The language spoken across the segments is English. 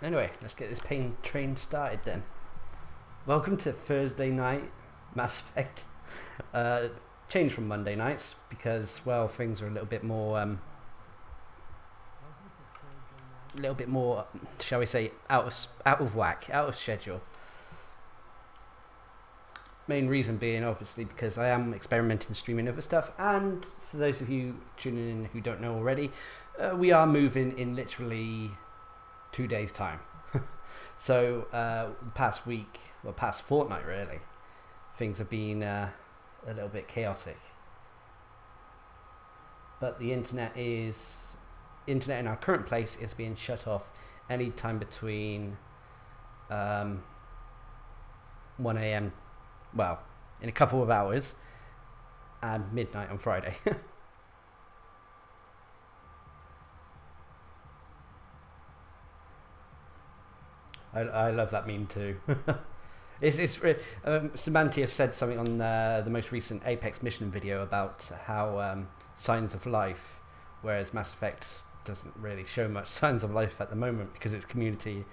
Anyway, let's get this pain train started then. Welcome to Thursday night Mass Effect. Changed from Monday nights because, well, things are a little bit more, shall we say, out of whack, out of schedule. Main reason being, obviously, because I am experimenting, streaming other stuff, and for those of you tuning in who don't know already, we are moving in literally 2 days' time. So the past week, well, past fortnight really, things have been a little bit chaotic. But the internet in our current place is being shut off any time between 1 AM, well, in a couple of hours, and midnight on Friday. I love that meme too. Samantia said something on the most recent Apex mission video about how signs of life, whereas Mass Effect doesn't really show much signs of life at the moment because its community,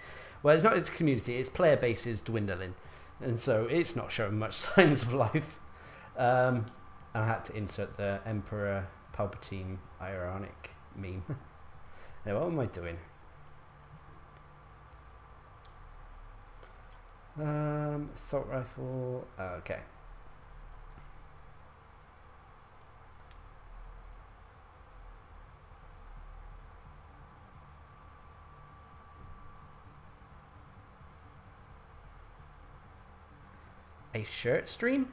well, it's not its community, its player base is dwindling, and so it's not showing much signs of life. I had to insert the Emperor Palpatine ironic meme. Now, what am I doing? Assault rifle, okay. A shirt stream?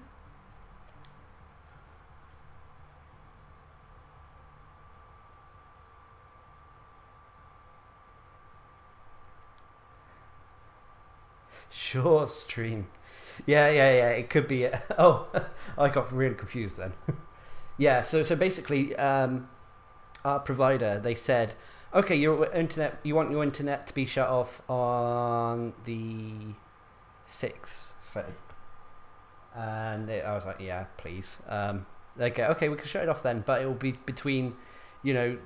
Short stream. Yeah, it could be. Oh, I got really confused then. Yeah, so basically, our provider, they said, okay, you want your internet to be shut off on the 6th, so, and I was like, yeah, please. They go, okay, we can shut it off then, but it will be between, 000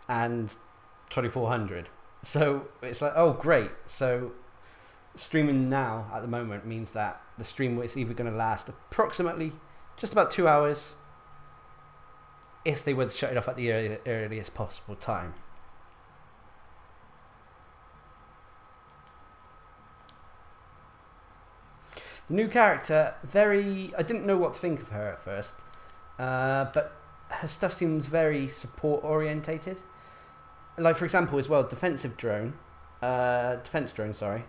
and 2400. So it's like, oh great, so streaming now at the moment means that the stream is either going to last approximately just about 2 hours if they were to shut it off at the earliest possible time. The new character, I didn't know what to think of her at first, but her stuff seems very support orientated. Like, for example, as well, defense drone, sorry.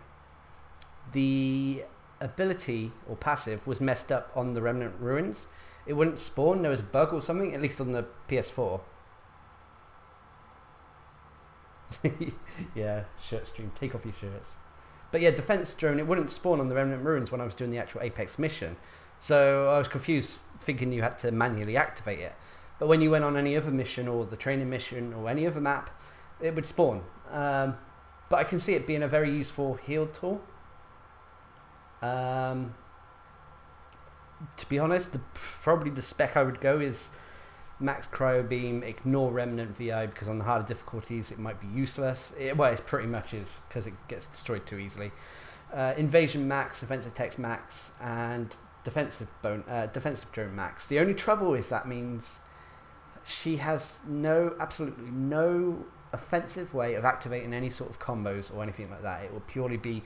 The ability or passive was messed up on the Remnant Ruins. It wouldn't spawn. There was a bug or something, at least on the PS4. Yeah, shirt stream. Take off your shirts. But yeah, defense drone, it wouldn't spawn on the Remnant Ruins when I was doing the actual Apex mission. So I was confused, thinking you had to manually activate it. But when you went on any other mission or the training mission or any other map, it would spawn. But I can see it being a very useful heal tool. To be honest, probably the spec I would go is max cryo beam, ignore remnant VI, because on the harder difficulties it might be useless. Well, it pretty much is, because it gets destroyed too easily. Invasion max, offensive text max, and defensive drone max. The only trouble is that means she has absolutely no offensive way of activating any sort of combos or anything like that. It will purely be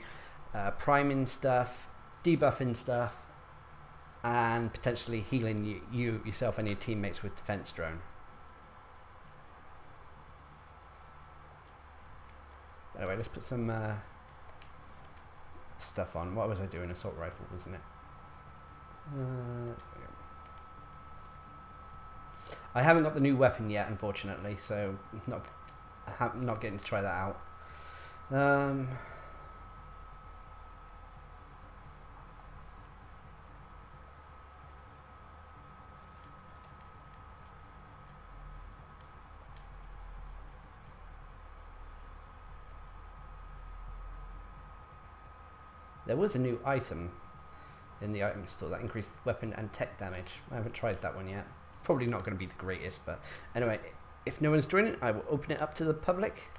priming stuff, debuffing stuff, and potentially healing yourself and your teammates with defense drone. Anyway, let's put some stuff on. What was I doing? Assault rifle, wasn't it? I haven't got the new weapon yet, unfortunately, so I'm not getting to try that out. There was a new item in the item store that increased weapon and tech damage. I haven't tried that one yet. Probably not going to be the greatest, but anyway, if no one's joining, I will open it up to the public.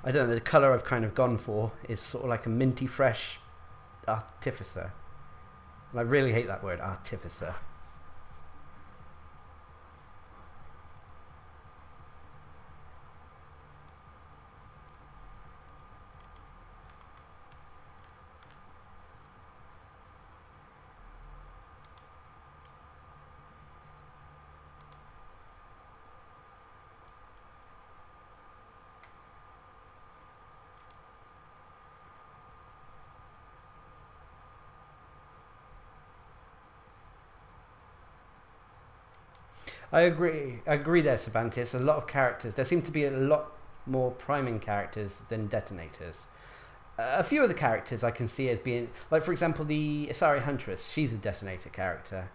I don't know, the colour I've kind of gone for is sort of like a minty fresh Artificer. And I really hate that word, Artificer. I agree there, Cervantes. A lot of characters. There seem to be a lot more priming characters than detonators. A few of the characters I can see as being, like for example, the Asari Huntress. She's a detonator character.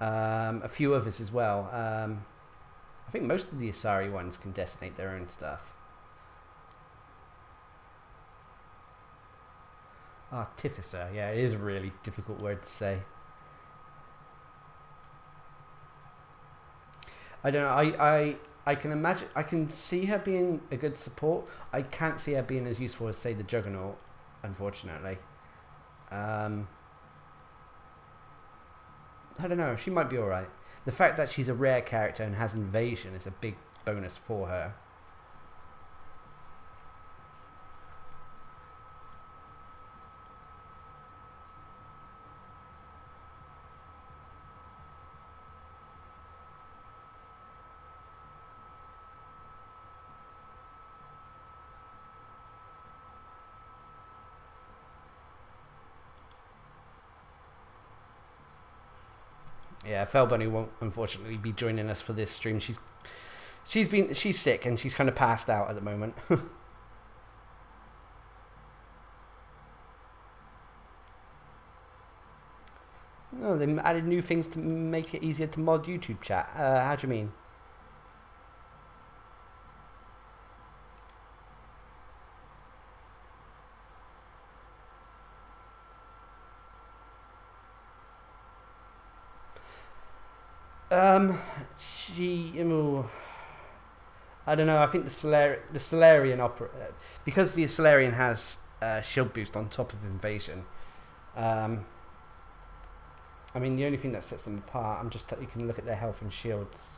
A few others as well. I think most of the Asari ones can detonate their own stuff. Artificer. Yeah, it is a really difficult word to say. I don't know. I can imagine. I can see her being a good support. I can't see her being as useful as, say, the Juggernaut, unfortunately. I don't know. She might be all right. The fact that she's a rare character and has invasion is a big bonus for her. Yeah, Felbunny won't unfortunately be joining us for this stream. She's sick and she's kind of passed out at the moment. Oh, they added new things to make it easier to mod YouTube chat. How do you mean? I don't know. I think the Solarian because the Solarian has shield boost on top of invasion. I mean, the only thing that sets them apart, you can look at their health and shields.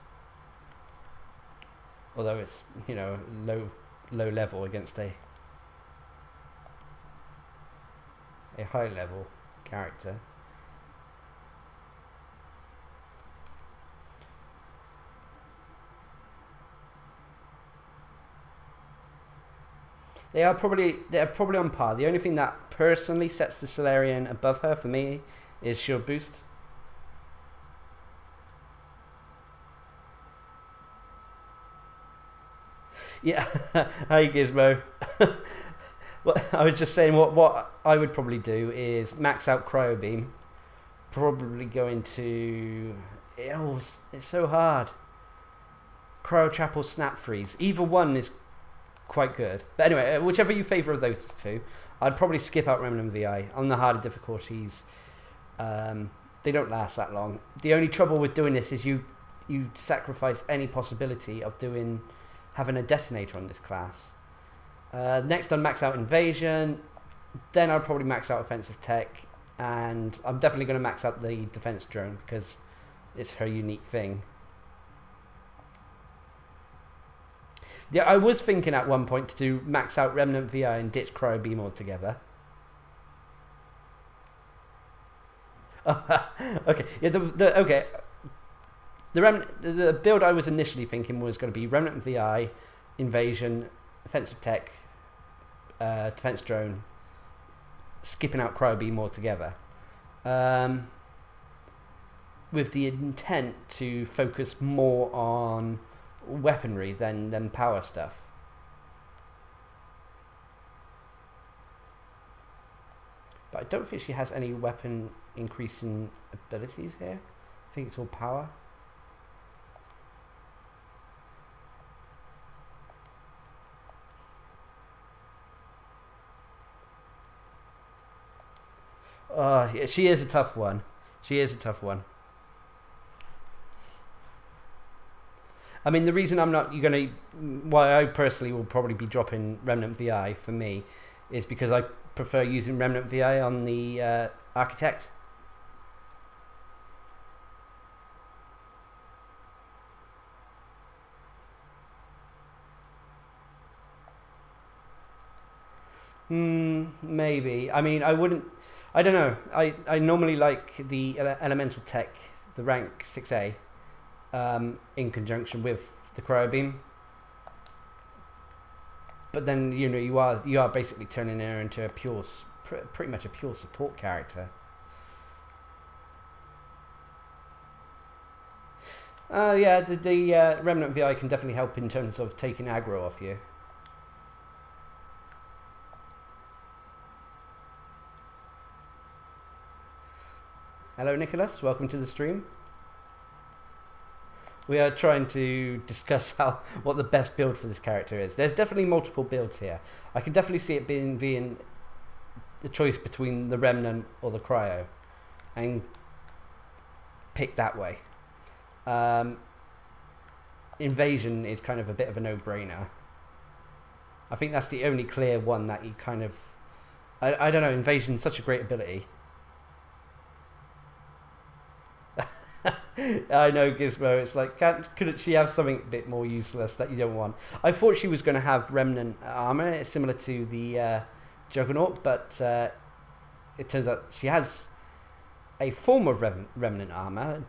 Although it's, you know, low level against a high level character. They're probably on par. The only thing that personally sets the Solarian above her for me is shield boost. Yeah, hi Gizmo. Well, I was just saying what I would probably do is max out Cryo Beam. Probably going to... it's so hard. Cryo Trap or Snap Freeze. Either one is quite good. But anyway, whichever you favour of those two, I'd probably skip out Remnant VI. On the harder difficulties, they don't last that long. The only trouble with doing this is you sacrifice any possibility of having a detonator on this class. Next I'll max out Invasion, then I'll probably max out Offensive Tech, and I'm definitely going to max out the Defense Drone because it's her unique thing. Yeah, I was thinking at one point to do max out Remnant VI and ditch Cryo Beam altogether. Okay, yeah, the build I was initially thinking was going to be Remnant VI, Invasion, Offensive Tech, Defense Drone, skipping out Cryo Beam altogether, with the intent to focus more on weaponry than power stuff. But I don't think she has any weapon increasing abilities here. I think it's all power. Yeah, she is a tough one. She is a tough one. I mean, the reason I'm not why I personally will probably be dropping Remnant VI for me is because I prefer using Remnant VI on the Architect. Maybe. I mean, I don't know. I normally like the elemental tech, the rank 6A, in conjunction with the cryo beam. But then you are basically turning her into a pretty much a pure support character. Yeah, the Remnant VI can definitely help in terms of taking aggro off you. Hello Nicholas, welcome to the stream. We are trying to discuss what the best build for this character is. There's definitely multiple builds here. I can definitely see it being the choice between the Remnant or the Cryo, and pick that way. Invasion is kind of a bit of a no-brainer. I think that's the only clear one that you kind of... I don't know, Invasion's such a great ability. I know, Gizmo, it's like, couldn't she have something a bit more useless that you don't want? I thought she was going to have Remnant armor, similar to the Juggernaut, but it turns out she has a form of Remnant armor,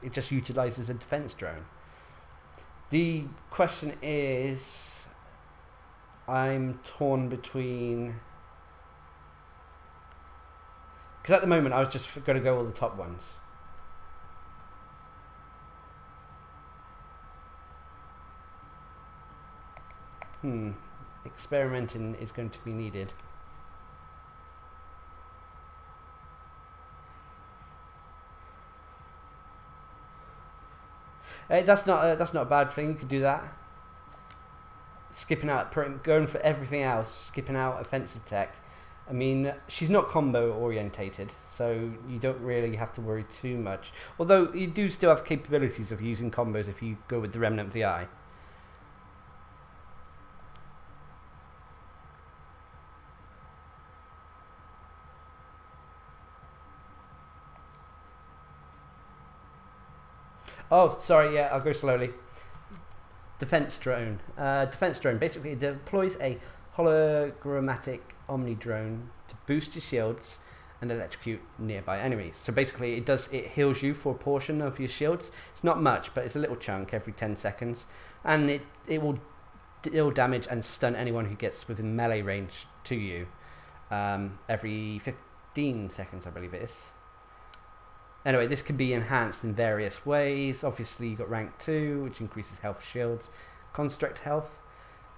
it just utilizes a defense drone. The question is, I'm torn between... Because at the moment I was just going to go all the top ones. Experimenting is going to be needed. That's not a bad thing. You could do that. Skipping out, going for everything else, skipping out offensive tech. I mean, she's not combo orientated, so you don't really have to worry too much. Although you do still have capabilities of using combos if you go with the Remnant VI. Oh, sorry, yeah, I'll go slowly. Defense drone. Defense drone basically deploys a hologrammatic omni drone to boost your shields and electrocute nearby enemies. So basically it heals you for a portion of your shields. It's not much, but it's a little chunk every 10 seconds. And it will deal damage and stun anyone who gets within melee range to you every 15 seconds, I believe it is. Anyway, this can be enhanced in various ways. Obviously, you've got rank 2, which increases health shields, construct health,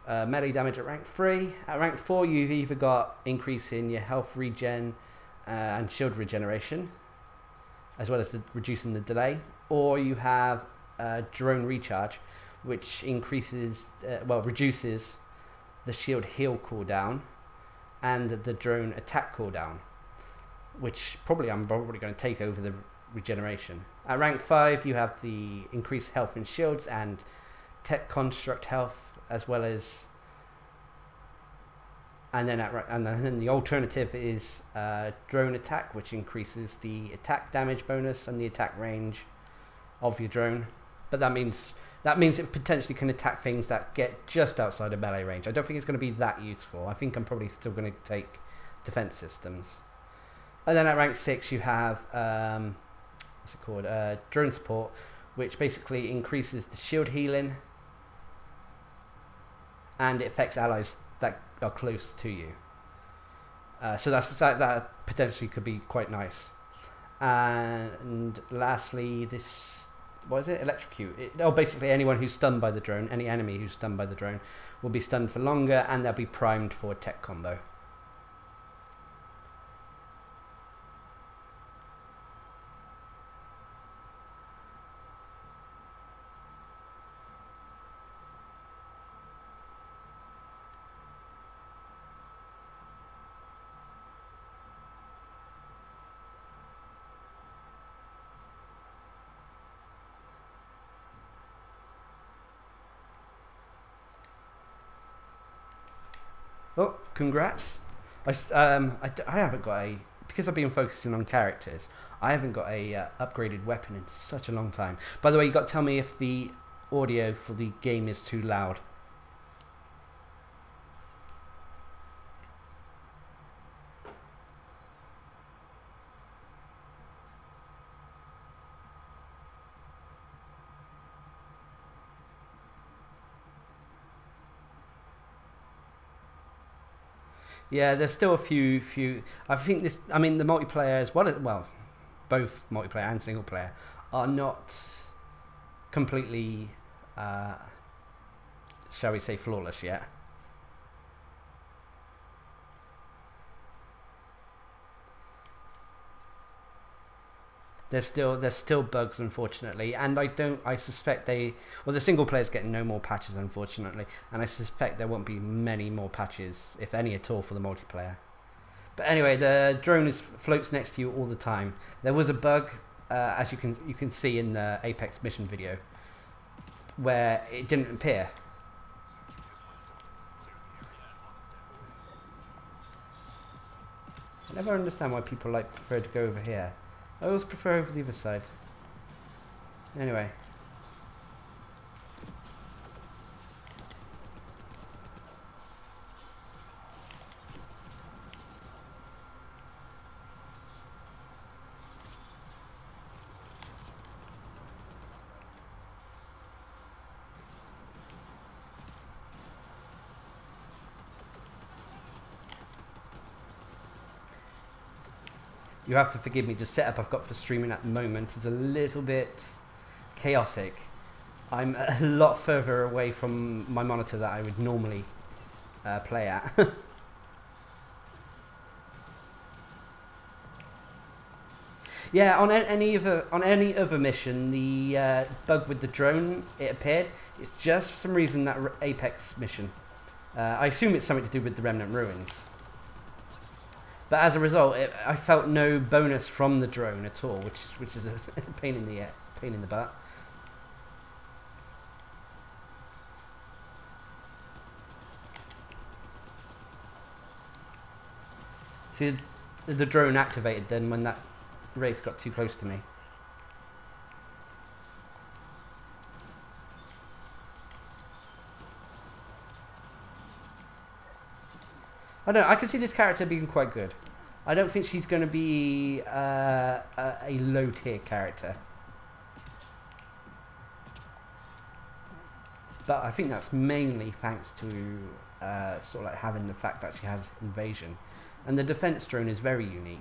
melee damage at rank 3. At rank 4, you've either got increase in your health regen and shield regeneration, as well as reducing the delay, or you have drone recharge, which reduces the shield heal cooldown and the drone attack cooldown, which I'm probably going to take over the regeneration. At rank 5, you have the increased health and shields and tech construct health, as well as, and then the alternative is drone attack, which increases the attack damage bonus and the attack range of your drone. But that means it potentially can attack things that get just outside of melee range. I don't think it's going to be that useful. I think I'm probably still going to take defense systems. And then at rank 6 you have what's it called? Drone support, which basically increases the shield healing, and it affects allies that are close to you. So that potentially could be quite nice. And lastly, what is it? Electrocute. Basically anyone who's stunned by the drone, any enemy who's stunned by the drone, will be stunned for longer, and they'll be primed for a tech combo. Oh, congrats. I haven't got a... Because I've been focusing on characters, I haven't got a upgraded weapon in such a long time. By the way, you got to tell me if the audio for the game is too loud. Yeah, there's still a few. I think this. I mean, the multiplayer as well, both multiplayer and single player are not completely, shall we say, flawless yet. There's still bugs, unfortunately, and I suspect the single player's getting no more patches, unfortunately, and I suspect there won't be many more patches, if any at all, for the multiplayer. But anyway, the drone floats next to you all the time. There was a bug, as you can see in the Apex mission video, where it didn't appear. I never understand why people prefer to go over here. I always prefer over the other side. Anyway. You have to forgive me, the setup I've got for streaming at the moment is a little bit chaotic. I'm a lot further away from my monitor that I would normally play at. Yeah, on any other mission, the bug with the drone, it appeared. It's just for some reason that Apex mission. I assume it's something to do with the Remnant Ruins. But as a result, I felt no bonus from the drone at all, which is a pain in the butt. See, the drone activated then when that wraith got too close to me. I can see this character being quite good. I don't think she's going to be a low tier character. But I think that's mainly thanks to sort of having the fact that she has invasion. And the defense drone is very unique.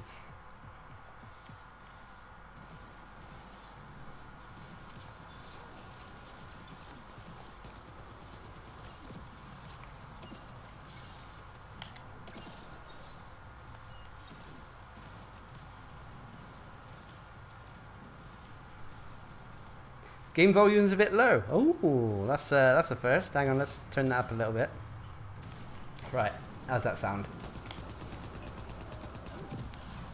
Game volume's a bit low. Oh, that's a first. Hang on, let's turn that up a little bit. Right, how's that sound?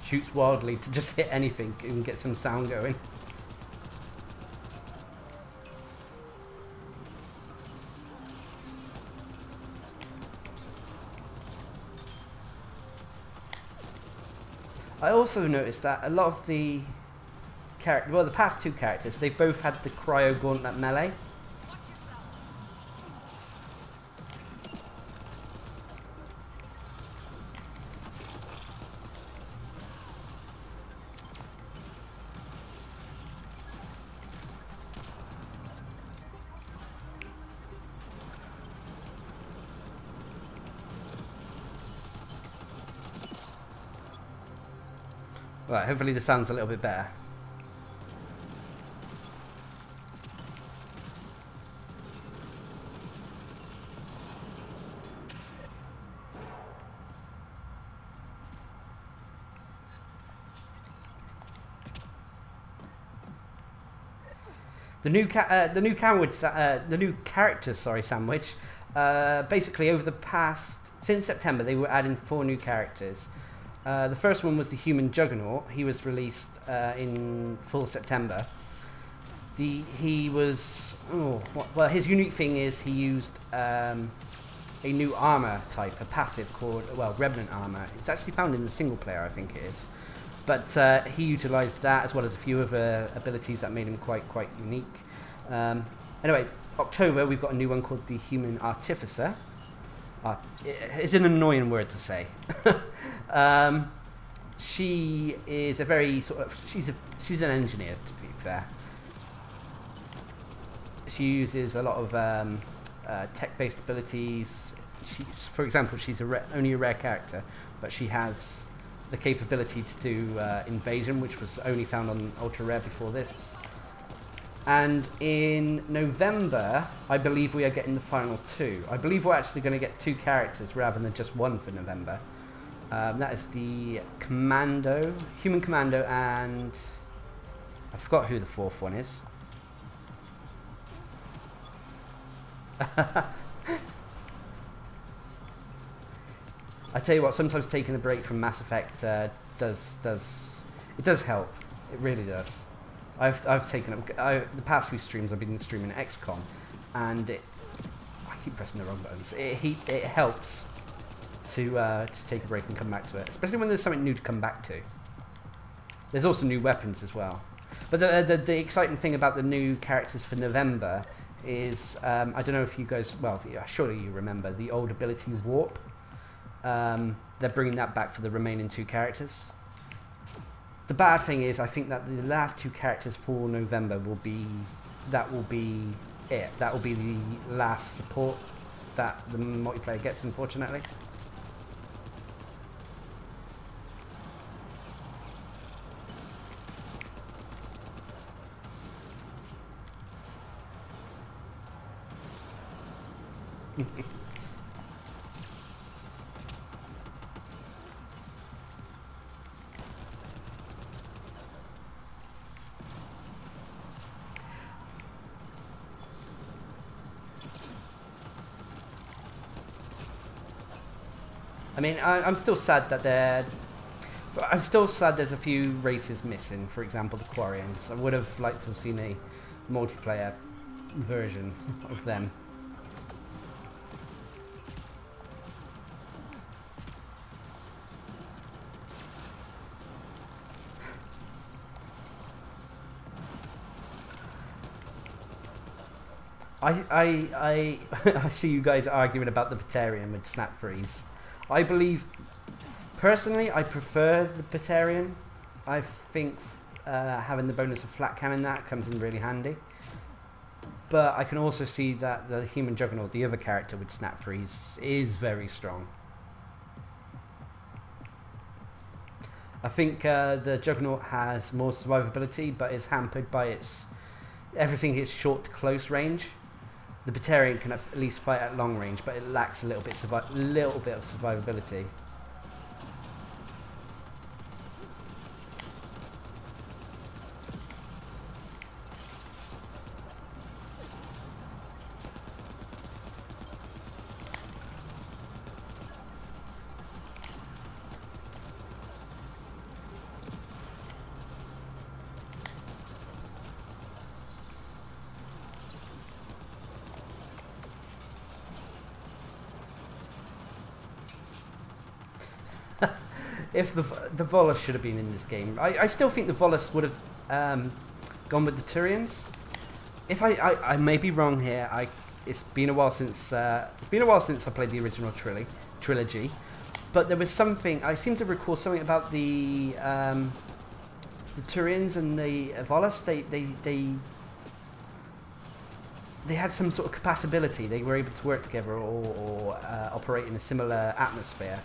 Shoots wildly to just hit anything and get some sound going. I also noticed that a lot of the the past two characters, they've both had the cryo gauntlet melee. Right, hopefully the sound's a little bit better. The new character sandwich. Basically, over the past since September, they were adding 4 new characters. The first one was the Human Juggernaut. He was released in full September. His unique thing is he used a new armor type, a passive called, well, Remnant Armor. It's actually found in the single player, I think it is. But he utilised that as well as a few other abilities that made him quite unique. Anyway, October we've got a new one called the Human Artificer. It's an annoying word to say. She is a very sort of she's an engineer, to be fair. She uses a lot of tech-based abilities. For example, she's only a rare character, but she has the capability to do invasion, which was only found on ultra rare before this. And in November, I believe we are getting the final 2. I believe we're actually going to get 2 characters rather than just 1 for November. That is the Commando, Human Commando, and I forgot who the 4th one is. I tell you what, sometimes taking a break from Mass Effect does help. It really does. I've taken the past few streams I've been streaming XCOM, and I keep pressing the wrong buttons. It helps to take a break and come back to it, especially when there's something new to come back to. There's also new weapons as well. But the exciting thing about the new characters for November is I don't know if you guys, well, yeah, surely you remember the old ability Warp. They're bringing that back for the remaining 2 characters. The bad thing is, I think that the last 2 characters for November will be it. That will be the last support that the multiplayer gets, unfortunately. I mean, I'm still sad that there's a few races missing. For example, the Quarians. I would have liked to have seen a multiplayer version of them. I see you guys arguing about the Batarian with Snap Freeze. I believe, personally, I prefer the Batarian. I think having the bonus of flat cannon that comes in really handy. But I can also see that the Human Juggernaut, the other character with Snap Freeze, is very strong. I think the Juggernaut has more survivability, but is hampered by everything is short to close range. The Batarian can at least fight at long range, but it lacks a little bit of survivability. If the Volus should have been in this game, I still think the Volus would have gone with the Turians. If I may be wrong here, it's been a while since I played the original trilogy, but there was something I seem to recall something about the Turians and the Volus. They had some sort of compatibility. They were able to work together or operate in a similar atmosphere.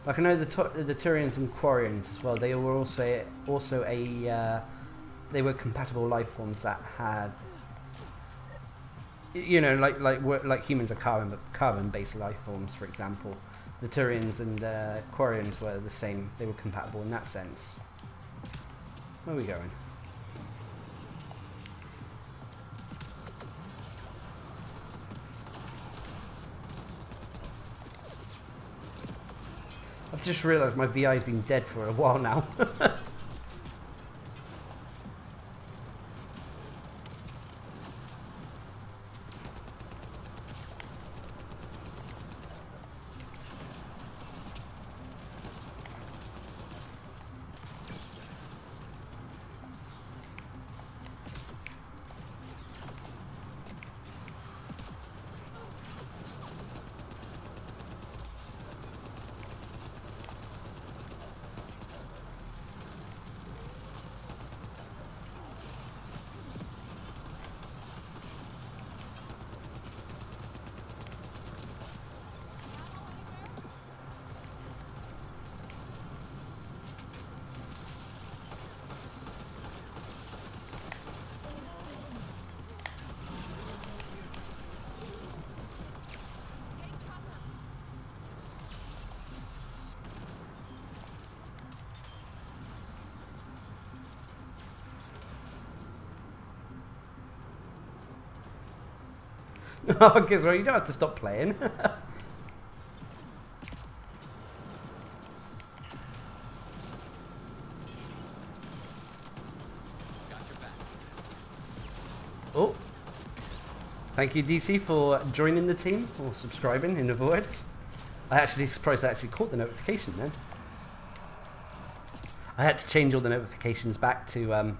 Like I know the Turians and Quarians as well. They were also they were compatible life forms that had, you know, like humans are carbon-based life forms, for example. The Turians and Quarians were the same. They were compatible in that sense. Where are we going? just realised my VI's been dead for a while now. Oh, guess what? You don't have to stop playing. Oh, thank you, DC, for joining the team or subscribing. In other words, I actually surprised I actually caught the notification then. I had to change all the notifications back to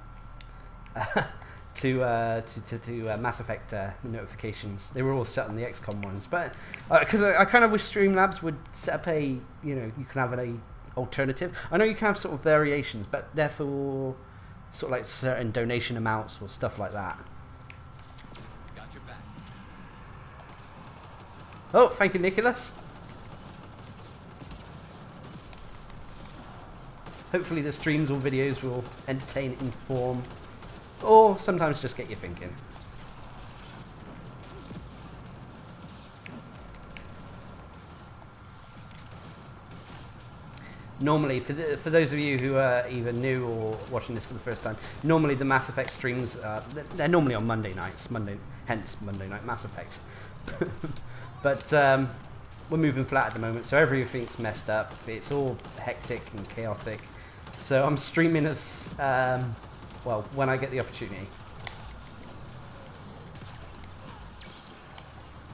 Mass Effect notifications. They were all set on the XCOM ones, but because I kind of wish Streamlabs would set up a, you know, you can have an alternative. I know you can have sort of variations, but therefore sort of like certain donation amounts or stuff like that. Got your back. Oh, thank you, Nicholas. Hopefully the streams or videos will entertain, inform, or sometimes just get you thinking. Normally, for those of you who are either new or watching this for the first time, normally the Mass Effect streams, they're normally on Monday nights, hence Monday Night Mass Effect. But we're moving flat at the moment, so everything's messed up. It's all hectic and chaotic. So I'm streaming as, well, when I get the opportunity.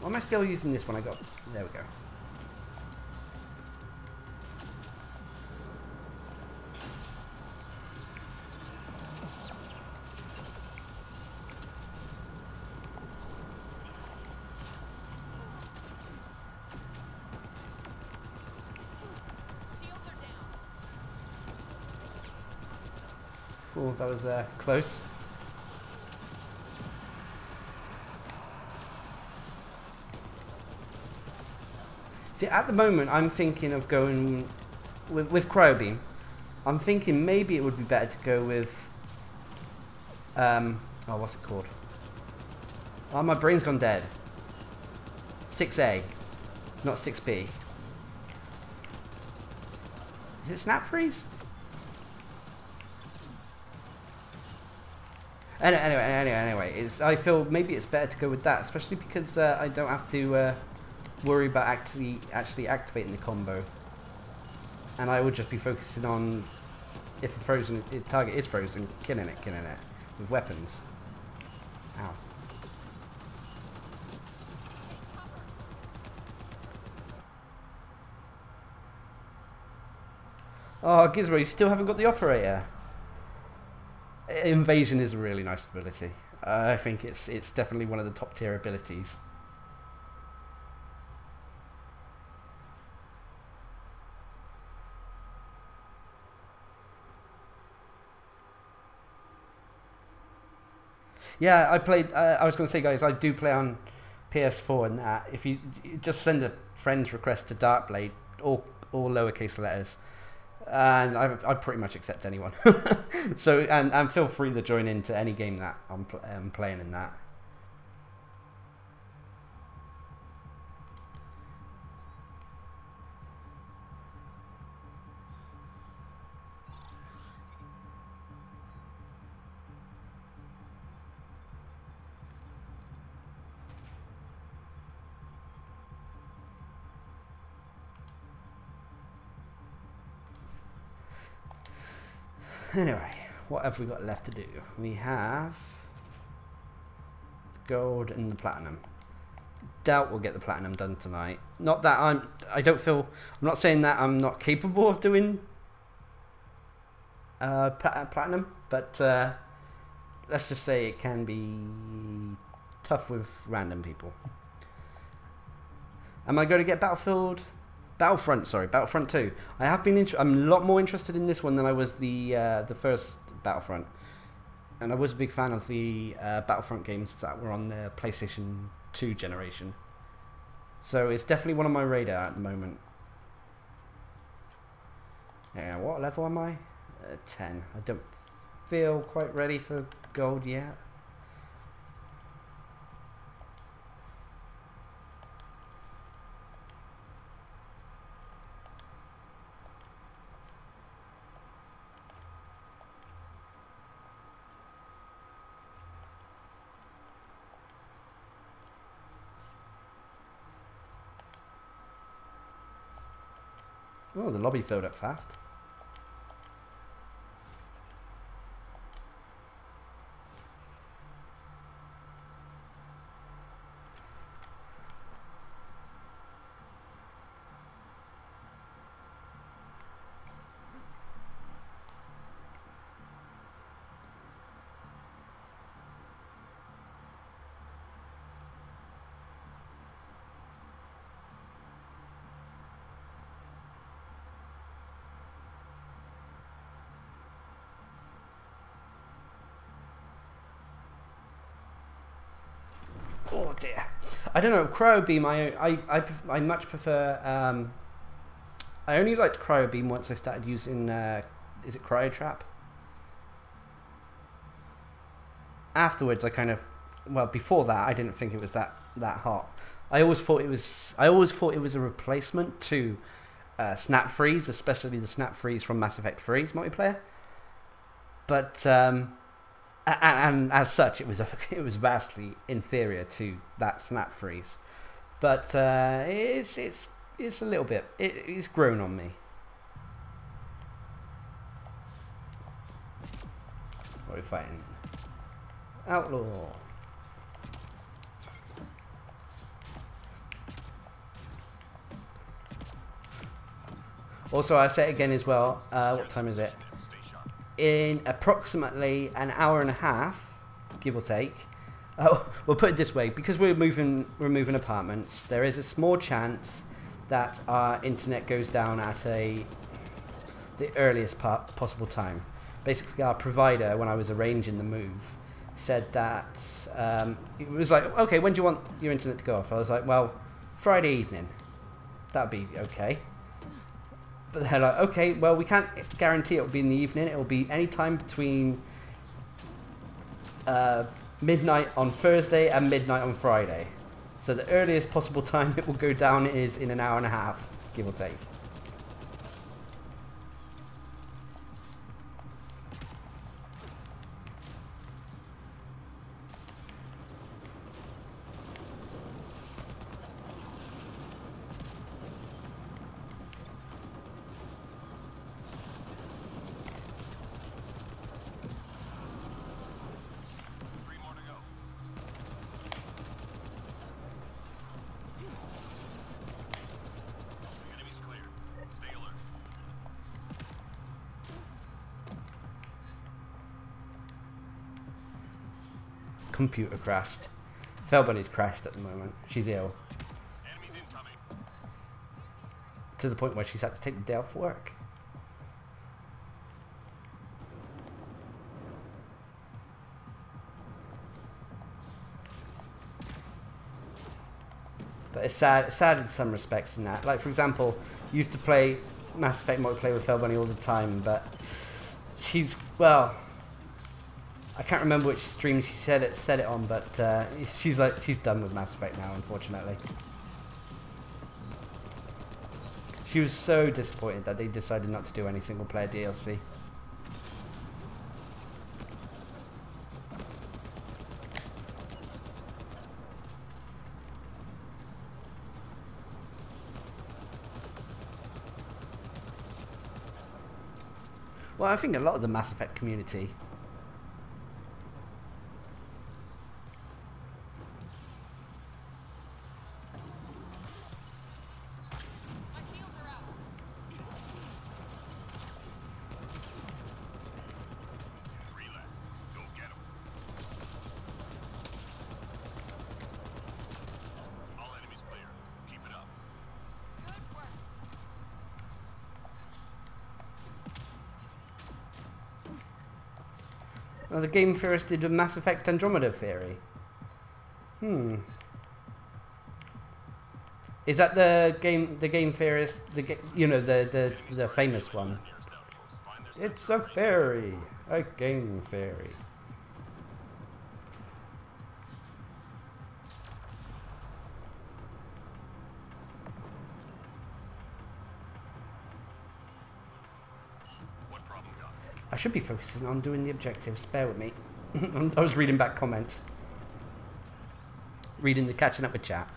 Why am I still using this one I got? There we go. Oh, that was close. See, at the moment, I'm thinking of going with Cryobeam. I'm thinking maybe it would be better to go with oh, what's it called? Oh, my brain's gone dead. 6A, not 6B. Is it Snap Freeze? Anyway, I feel maybe it's better to go with that, especially because I don't have to worry about actually activating the combo, and I would just be focusing on if a target is frozen, killing it with weapons. Ow. Oh, Gizmo, you still haven't got the operator. Invasion is a really nice ability. I think it's definitely one of the top tier abilities. Yeah, I played. I was going to say, guys, I do play on PS4 and that. If you just send a friend's request to Darcblade, all lowercase letters, and I pretty much accept anyone. So and feel free to join into any game that I'm playing in that. Anyway, what have we got left to do? We have the gold and the platinum. Doubt we'll get the platinum done tonight. Not that I don't feel, I'm not saying that I'm not capable of doing platinum, but let's just say it can be tough with random people. Am I going to get Battlefront 2. I have been I'm a lot more interested in this one than I was the first Battlefront, and I was a big fan of the Battlefront games that were on the PlayStation 2 generation. So it's definitely one on my radar at the moment. Yeah, what level am I? 10. I don't feel quite ready for gold yet. Oh, the lobby filled up fast. Oh dear. I don't know, Cryobeam, I much prefer, I only liked Cryobeam once I started using, is it Cryotrap? Afterwards I kind of, well before that I didn't think it was that hot. I always thought it was a replacement to Snap Freeze, especially the Snap Freeze from Mass Effect 3's multiplayer. But and as such, it was vastly inferior to that Snap Freeze, but it's a little bit. It's grown on me. What are we fighting? Outlaw. Also, I say it again as well. What time is it? In approximately an hour and a half, give or take. Oh, we'll put it this way: because we're moving apartments, there is a small chance that our internet goes down at the earliest possible time. Basically, our provider, when I was arranging the move, said that it was like, okay, when do you want your internet to go off? I was like, well, Friday evening. That'd be okay. But they're like, okay, well, we can't guarantee it will be in the evening. It will be any time between midnight on Thursday and midnight on Friday. So the earliest possible time it will go down is in an hour and a half, give or take. Computer crashed. Felbunny's crashed at the moment. She's ill. Enemies incoming. To the point where she's had to take the day off work. But it's sad in some respects in that. Like, for example, used to play Mass Effect multiplayer with Felbunny all the time, but she's, well, I can't remember which stream she said it on, but she's done with Mass Effect now, unfortunately. She was so disappointed that they decided not to do any single player DLC. Well, I think a lot of the Mass Effect community. Oh, the game theorist did a Mass Effect Andromeda theory. Is that the game theorist? You know, the famous one. It's a theory, a game theory. I should be focusing on doing the objectives. Bear with me. I was reading back comments. Catching up with chat.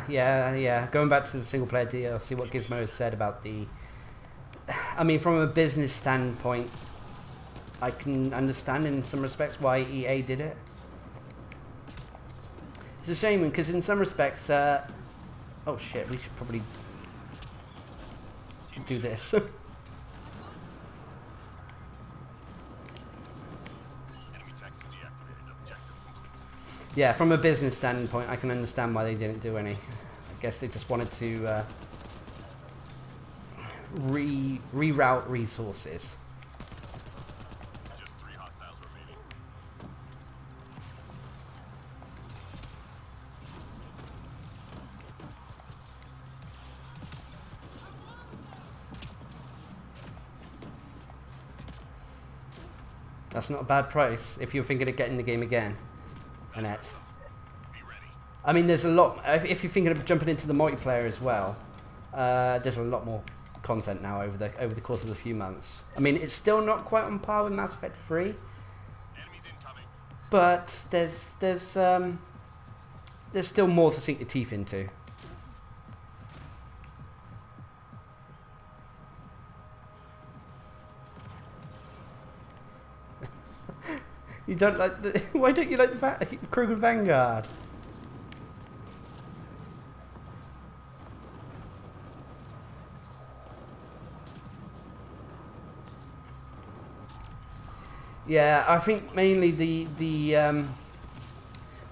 Yeah. Going back to the single player deal, see what Gizmo has said about the... I mean, from a business standpoint, I can understand in some respects why EA did it. It's a shame, because in some respects... oh shit, we should probably do this. Yeah, from a business standpoint, I can understand why they didn't do any. I guess they just wanted to reroute resources. Just 3 hostiles remaining. That's not a bad price if you're thinking of getting the game again. Annette. I mean, there's a lot. If you're thinking of jumping into the multiplayer as well, there's a lot more content now over the course of the few months. I mean, it's still not quite on par with Mass Effect 3, but there's still more to sink your teeth into. You don't like the... Why don't you like the Krogan Vanguard? Yeah, I think mainly the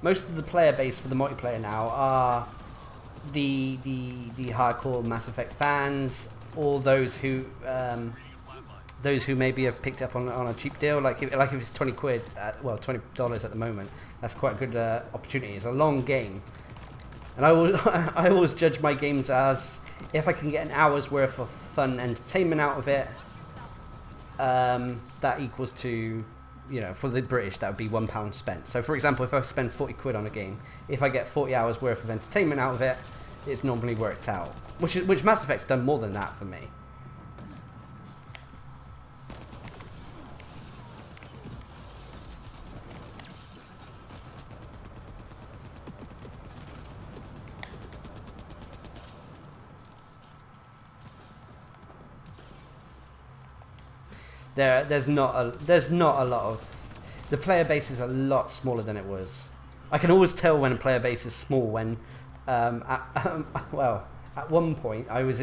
most of the player base for the multiplayer now are the hardcore Mass Effect fans, or those who maybe have picked up on a cheap deal, like if it's 20 quid, well, $20 at the moment. That's quite a good opportunity. It's a long game, and I always judge my games as if I can get an hour's worth of fun entertainment out of it. That equals to, you know, for the British, that would be £1 spent. So, for example, if I spend 40 quid on a game, if I get 40 hours worth of entertainment out of it, it's normally worked out. Which Mass Effect's done more than that for me. There's not a lot of... The player base is a lot smaller than it was. I can always tell when a player base is small when, well, at one point I was,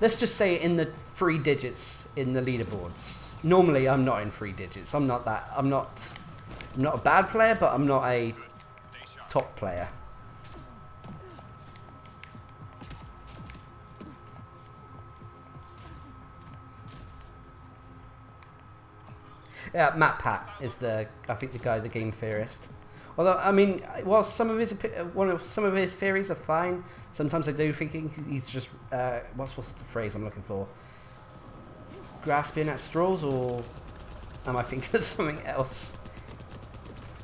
let's just say, in the 3 digits in the leaderboards. Normally I'm not in 3 digits. I'm not a bad player, but I'm not a top player. Yeah, Matt Pat is I think the guy, the game theorist. Although, I mean, while some of his theories are fine, sometimes I do think he's just what's the phrase I'm looking for? Grasping at straws, or am I thinking of something else?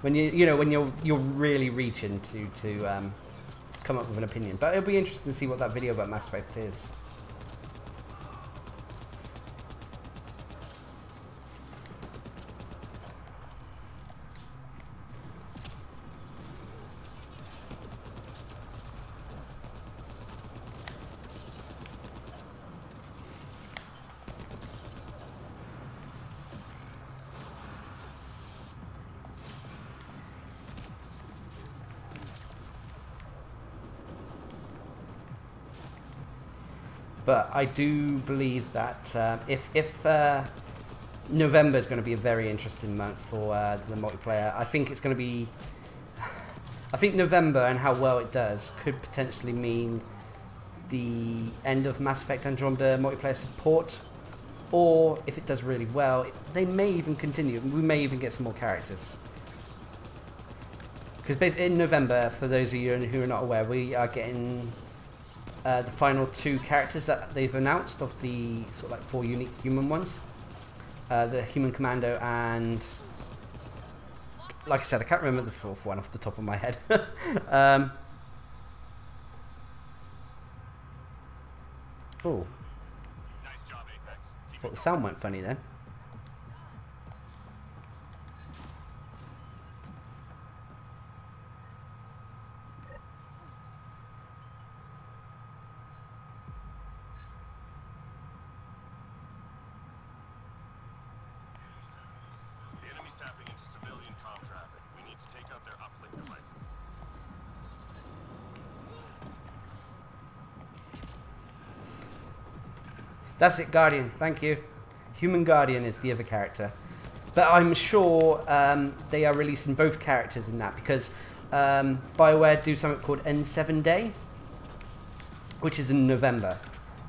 When when you're really reaching to come up with an opinion. But it'll be interesting to see what that video about Mass Effect is. But I do believe that if November is going to be a very interesting month for the multiplayer, I think it's going to be. I think November and how well it does could potentially mean the end of Mass Effect Andromeda multiplayer support, or if it does really well, they may even continue. We may even get some more characters. Because basically in November, for those of you who are not aware, we are getting the final 2 characters that they've announced of the sort of like 4 unique human ones. The human commando and, like I said, I can't remember the 4th one off the top of my head. Oh. Nice job, Apex. I thought the sound went funny then. The enemy's tapping into civilian comm traffic. We need to take out their uplink devices. That's it, Guardian. Thank you. Human Guardian is the other character. But I'm sure they are releasing both characters in that because Bioware do something called N7 Day, which is in November.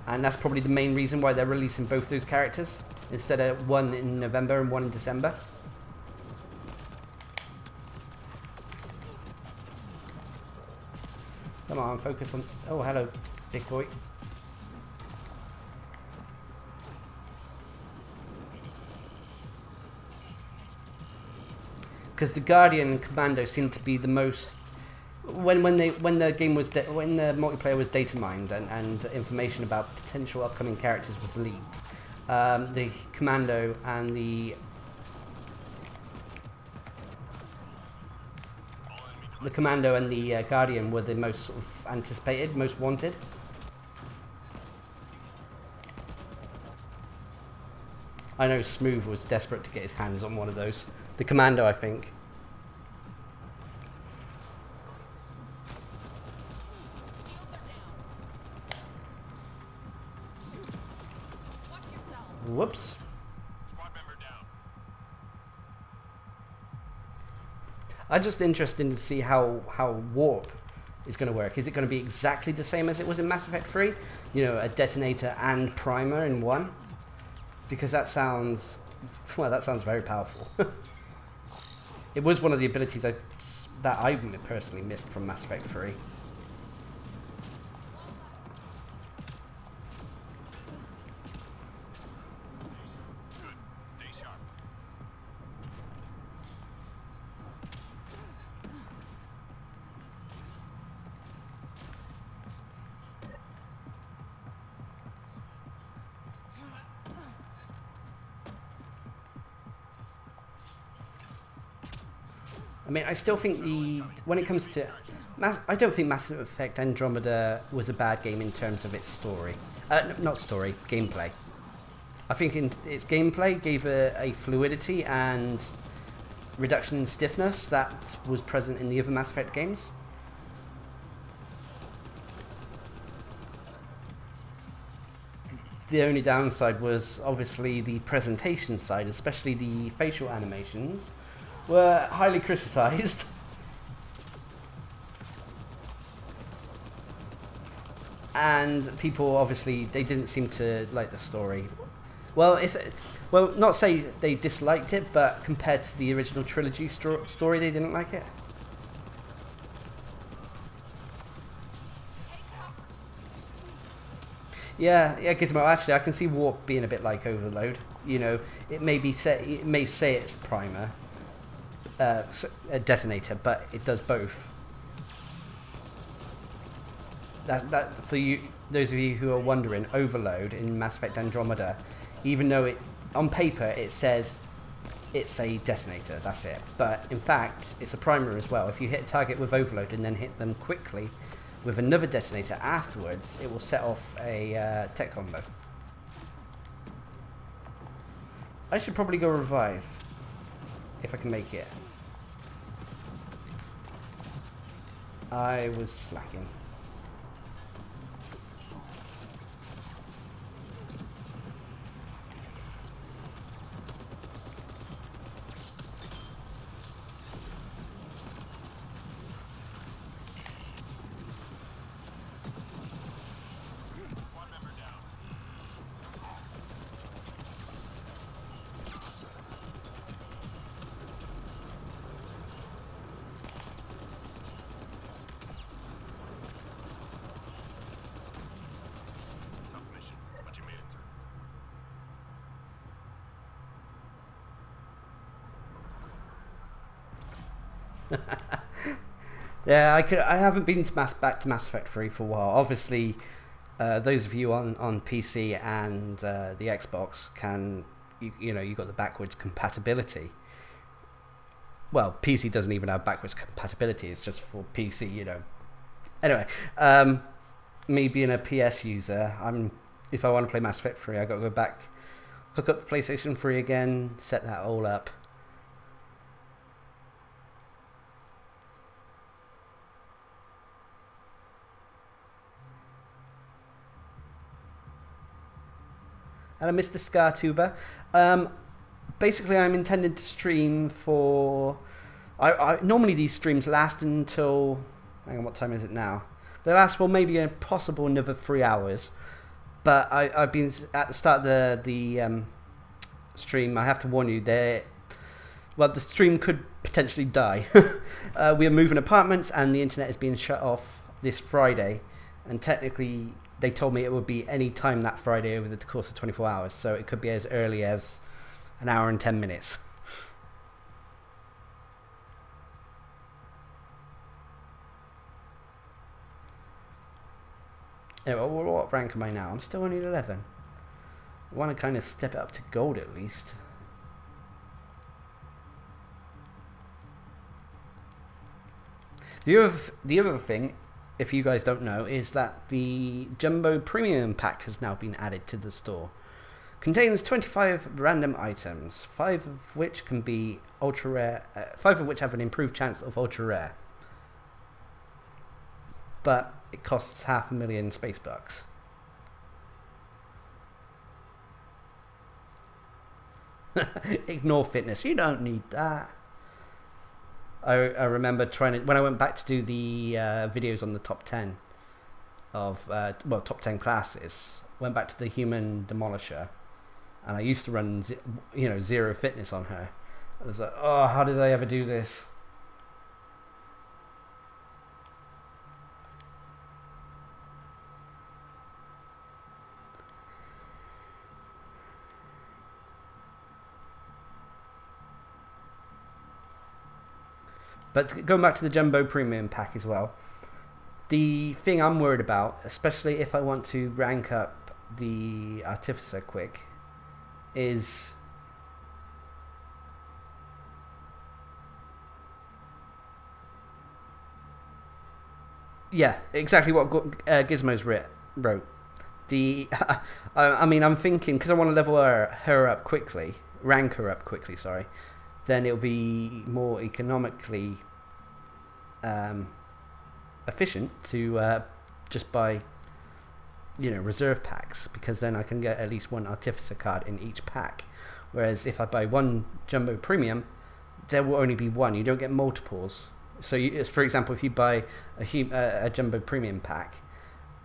And that's probably the main reason why they're releasing both those characters instead of one in November and one in December. Come on, focus on... Oh, hello, big boy. Because the Guardian and Commando seem to be the most when the multiplayer was data mined and information about potential upcoming characters was leaked. The Commando and the Guardian were the most sort of anticipated, most wanted. I know Smooth was desperate to get his hands on one of those. The Commando, I think. Whoops. Squad member down. I'm just interested to see how Warp is going to work. Is it going to be exactly the same as it was in Mass Effect 3? You know, a detonator and primer in one? Because that sounds... Well, that sounds very powerful. It was one of the abilities that I personally missed from Mass Effect 3. Good. Stay sharp. I mean, I still think when it comes to... I don't think Mass Effect Andromeda was a bad game in terms of its story. Not story, gameplay. I think its gameplay gave a fluidity and reduction in stiffness that was present in the other Mass Effect games. The only downside was obviously the presentation side, especially the facial animations, were highly criticised. And people obviously, they didn't seem to like the story. Well, not say they disliked it, but compared to the original trilogy story, they didn't like it. Yeah, yeah, Gizmo. Actually, I can see Warp being a bit like Overload. You know, it may be it may say it's primer, a detonator, but it does both. That for you, those of you who are wondering, Overload in Mass Effect Andromeda, even though it on paper it says it's a detonator, that's it. But in fact, it's a primer as well. If you hit a target with Overload and then hit them quickly with another detonator afterwards, it will set off a tech combo. I should probably go revive if I can make it. I was slacking. Yeah, I haven't been to back to Mass Effect 3 for a while. Obviously, those of you on PC and the Xbox can, you know, you got the backwards compatibility. Well, PC doesn't even have backwards compatibility. It's just for PC, you know. Anyway, me being a PS user, if I want to play Mass Effect 3, I got to go back, hook up the PlayStation 3 again, set that all up. Hello, Mr. Scartuber. Basically, I'm intending to stream for... normally these streams last until... Hang on, what time is it now? They last for maybe a possible another 3 hours. But I've been... At the start of the stream, I have to warn you, well, the stream could potentially die. We are moving apartments and the internet is being shut off this Friday. And technically... They told me it would be any time that Friday over the course of 24 hours, so it could be as early as an hour and 10 minutes. Anyway, what rank am I now? I'm still only 11. I want to kind of step it up to gold at least. The other thing, if you guys don't know, is that the Jumbo Premium Pack has now been added to the store. Contains 25 random items, 5 of which can be ultra rare, 5 of which have an improved chance of ultra rare. But it costs 500,000 space bucks. Ignore fitness, you don't need that. I remember trying to, when I went back to do the videos on the top 10 of, well, top 10 classes, went back to the Human Demolisher, and I used to run, you know, 0 fitness on her. I was like, oh, how did I ever do this? But going back to the Jumbo Premium Pack as well, the thing I'm worried about, especially if I want to rank up the Artificer quick, is yeah, exactly what Gizmo's wrote. The I mean, I'm thinking, because I want to level her up quickly, rank her up quickly, sorry, then it'll be more economically efficient to just buy, you know, reserve packs, because then I can get at least 1 Artificer card in each pack. Whereas if I buy 1 Jumbo Premium, there will only be 1. You don't get multiples. So, for example, if you buy a Jumbo Premium pack,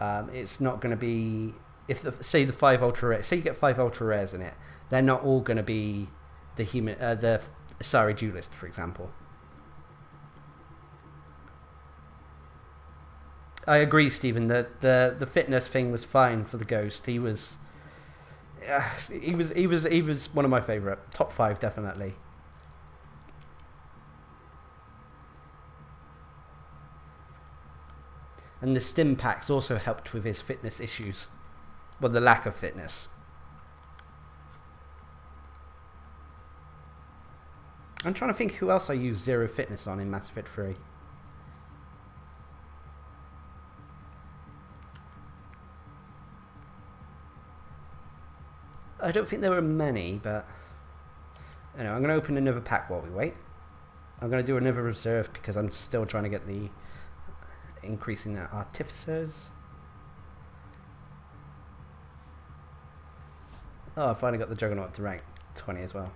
it's not going to be, if say the 5 ultra rares, say you get 5 ultra rares in it, they're not all going to be the Asari Duelist, for example. I agree, Stephen. The fitness thing was fine for the Ghost. He was one of my favourite. Top 5 definitely. And the stim packs also helped with his fitness issues. Well, the lack of fitness. I'm trying to think who else I used 0 fitness on in Mass Effect 3. I don't think there were many, but you know, I'm going to open another pack while we wait. I'm going to do another reserve because I'm still trying to get the increase in Artificers. Oh, I finally got the Juggernaut to rank 20 as well.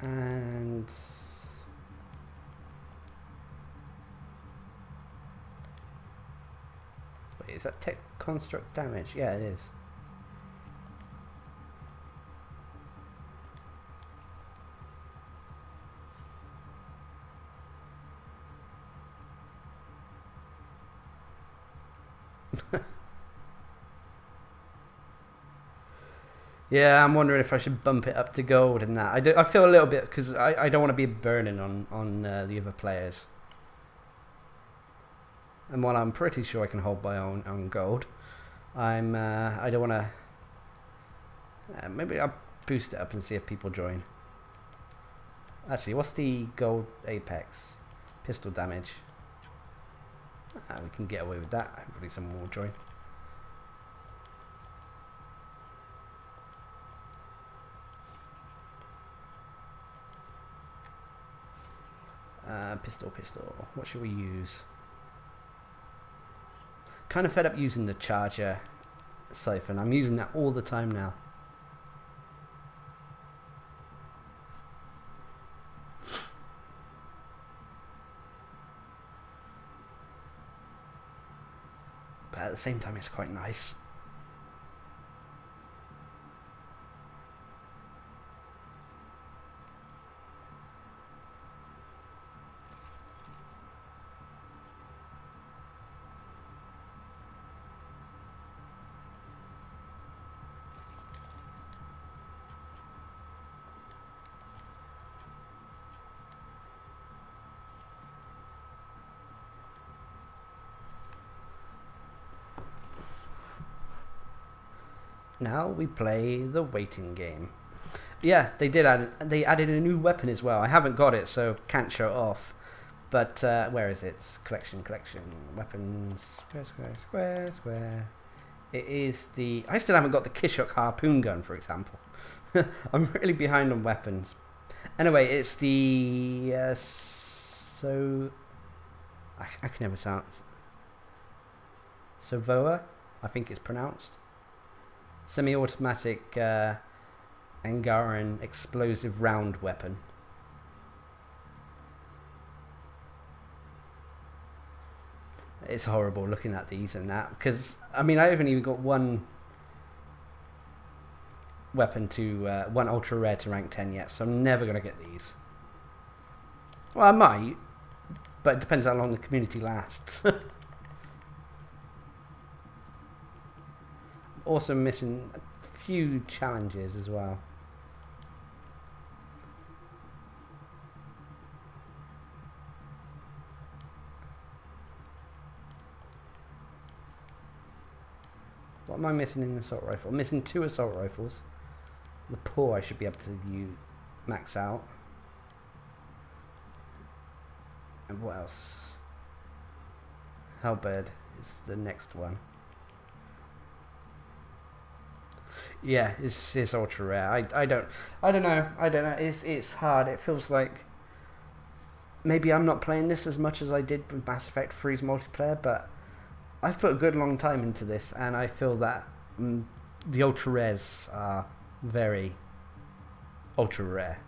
And wait, is that tech construct damage? Yeah, it is. Yeah, I'm wondering if I should bump it up to gold and that. I feel a little bit, because I don't want to be a burden on the other players. And while I'm pretty sure I can hold my own on gold, I don't want to. Maybe I'll boost it up and see if people join. Actually, what's the gold apex? Pistol damage. We can get away with that. Hopefully someone will join. Pistol. What should we use? Kind of fed up using the charger siphon. I'm using that all the time now. But at the same time, it's quite nice. Now we play the waiting game. Yeah, they added a new weapon as well. I haven't got it, so can't show it off. But where is it? Collection, weapons, square. It is the. I still haven't got the Kishuk harpoon gun, for example. I'm really behind on weapons. Anyway, it's the so. I can never sound. Sovoa, I think it's pronounced. Semi-automatic Angaran explosive round weapon. It's horrible looking at these and that, because I mean I haven't even got one weapon to one ultra rare to rank 10 yet, so I'm never gonna get these. Well, I might, but it depends how long the community lasts. Also missing a few challenges as well. What am I missing in the assault rifle? I'm missing 2 assault rifles. The paw I should be able to max out. And what else? Halberd is the next one. Yeah, it's ultra rare. I don't know. It's hard. It feels like maybe I'm not playing this as much as I did with Mass Effect 3's multiplayer, but I've put a good long time into this, and I feel that the ultra rares are very ultra rare.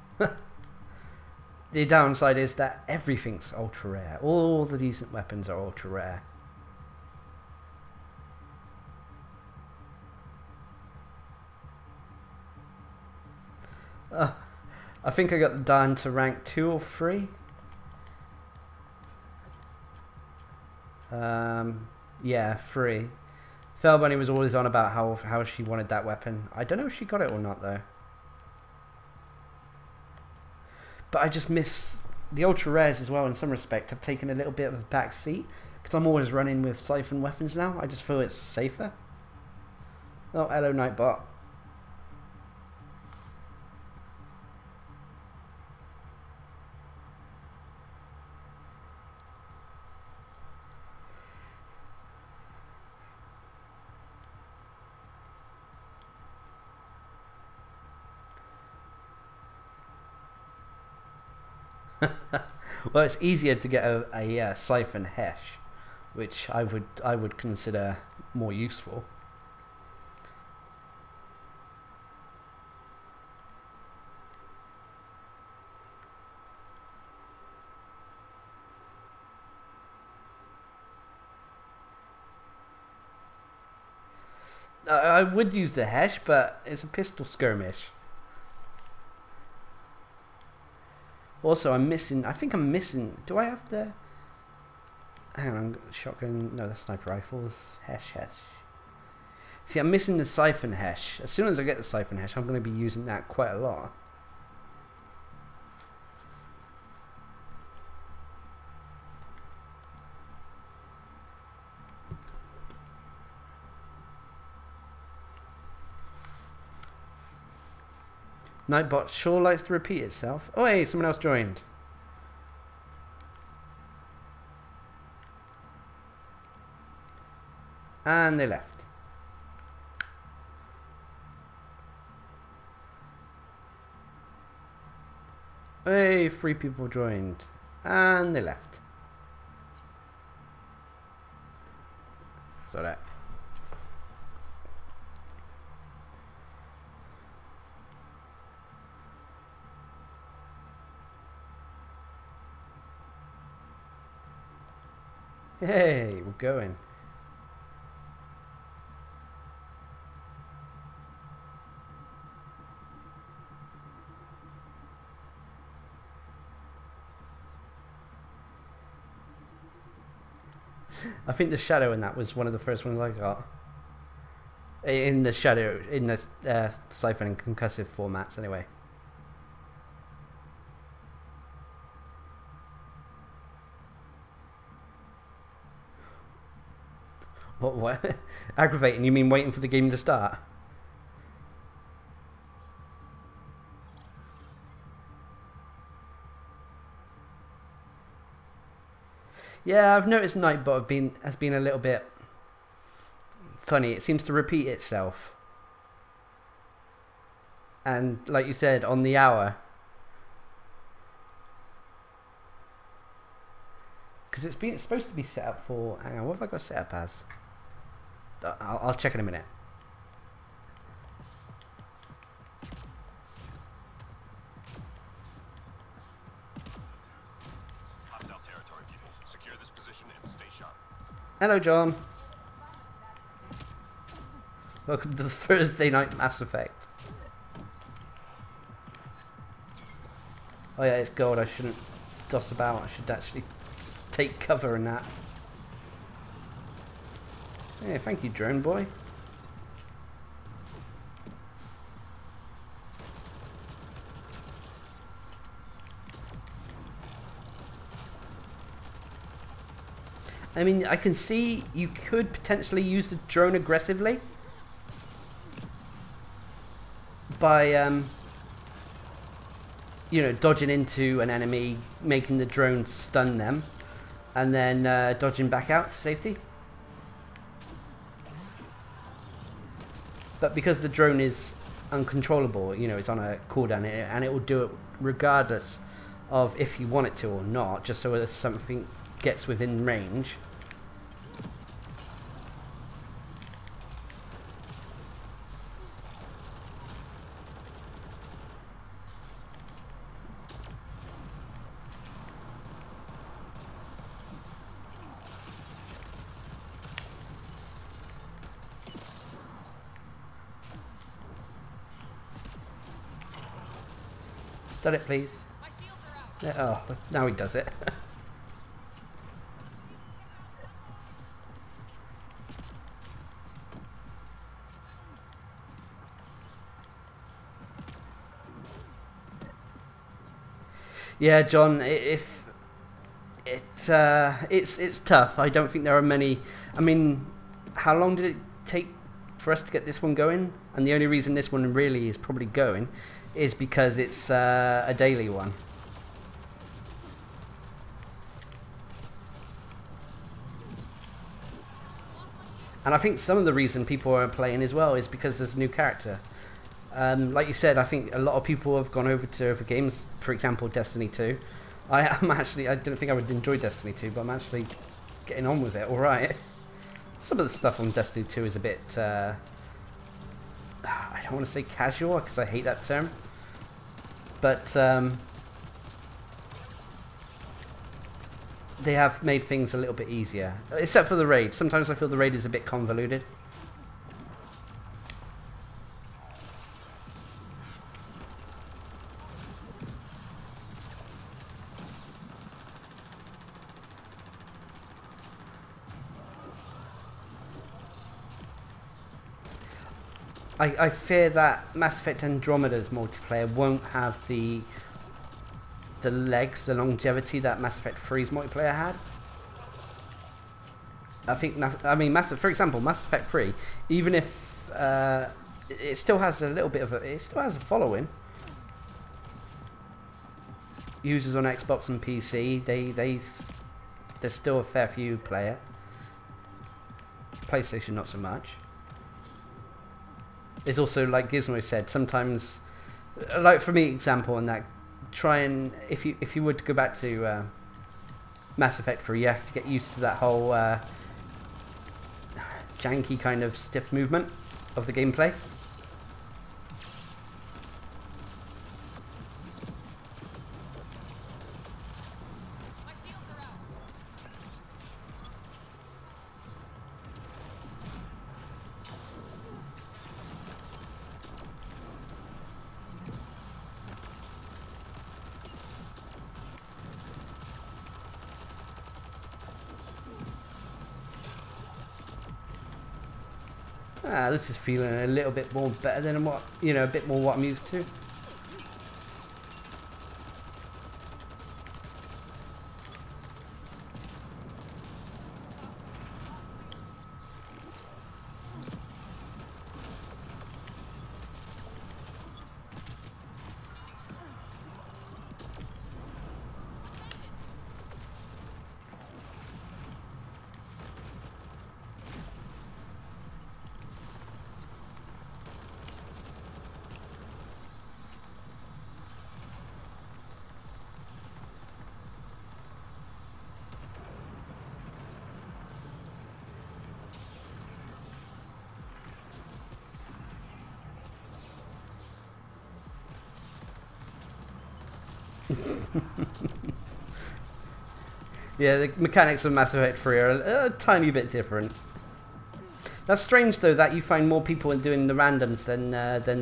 The downside is that everything's ultra rare. All the decent weapons are ultra rare. I think I got down to rank 2 or 3. Yeah, 3. Fell Bunny was always on about how she wanted that weapon. I don't know if she got it or not though. But I just miss the ultra rares as well. In some respect, I've taken a little bit of a back seat because I'm always running with siphon weapons now. I just feel it's safer. Oh, hello Nightbot. Well, it's easier to get a siphon hesh, which I would consider more useful. I would use the hesh, but it's a pistol skirmish. Also, I'm missing. I think I'm missing. Do I have the? Hang on, shotgun. No, the sniper rifles. Hesh. See, I'm missing the siphon hesh. As soon as I get the siphon hesh, I'm going to be using that quite a lot. Nightbot sure likes to repeat itself. Oh hey, someone else joined. And they left. Hey, 3 people joined. And they left. So that. Hey, we're going. I think the shadow in that was one of the first ones I got. In the shadow, in the siphon and concussive formats anyway. What? Aggravating? You mean waiting for the game to start? Yeah, I've noticed Nightbot has been a little bit funny. It seems to repeat itself. And like you said, on the hour. Because it's supposed to be set up for... Hang on, what have I got set up as? I'll check in a minute. Hostile territory, Kitty. Secure this position and stay sharp. Hello, John. Welcome to the Thursday night Mass Effect. Oh yeah, it's gold. I shouldn't doss about. I should actually take cover in that. Hey, thank you, drone boy. I mean, I can see you could potentially use the drone aggressively by, you know, dodging into an enemy, making the drone stun them, and then dodging back out to safety. But because the drone is uncontrollable, you know, it's on a cooldown, and it will do it regardless of if you want it to or not, just so as something gets within range. Done it, please. Yeah, oh, now he does it. Yeah, John. If it's tough. I don't think there are many. I mean, how long did it take for us to get this one going? And the only reason this one really is probably going is because it's a daily one. And I think some of the reason people are playing as well is because there's a new character. Like you said, I think a lot of people have gone over to other games, for example, Destiny 2. I don't think I would enjoy Destiny 2, but I'm actually getting on with it alright. Some of the stuff on Destiny 2 is a bit, I don't want to say casual, because I hate that term. But they have made things a little bit easier. Except for the raid. Sometimes I feel the raid is a bit convoluted. I fear that Mass Effect Andromeda's multiplayer won't have the legs, the longevity that Mass Effect 3's multiplayer had. I think, for example, Mass Effect 3, even if it still has a little bit of it still has a following. Users on Xbox and PC, there's still a fair few play it. PlayStation not so much. It's also, like Gizmo said, sometimes, like for me, example on that, try and if you were to go back to Mass Effect 3, you have to get used to that whole janky kind of stiff movement of the gameplay. This is feeling a little bit more better than what, a bit more what I'm used to. Yeah, the mechanics of Mass Effect 3 are a tiny bit different. That's strange though that you find more people doing the randoms than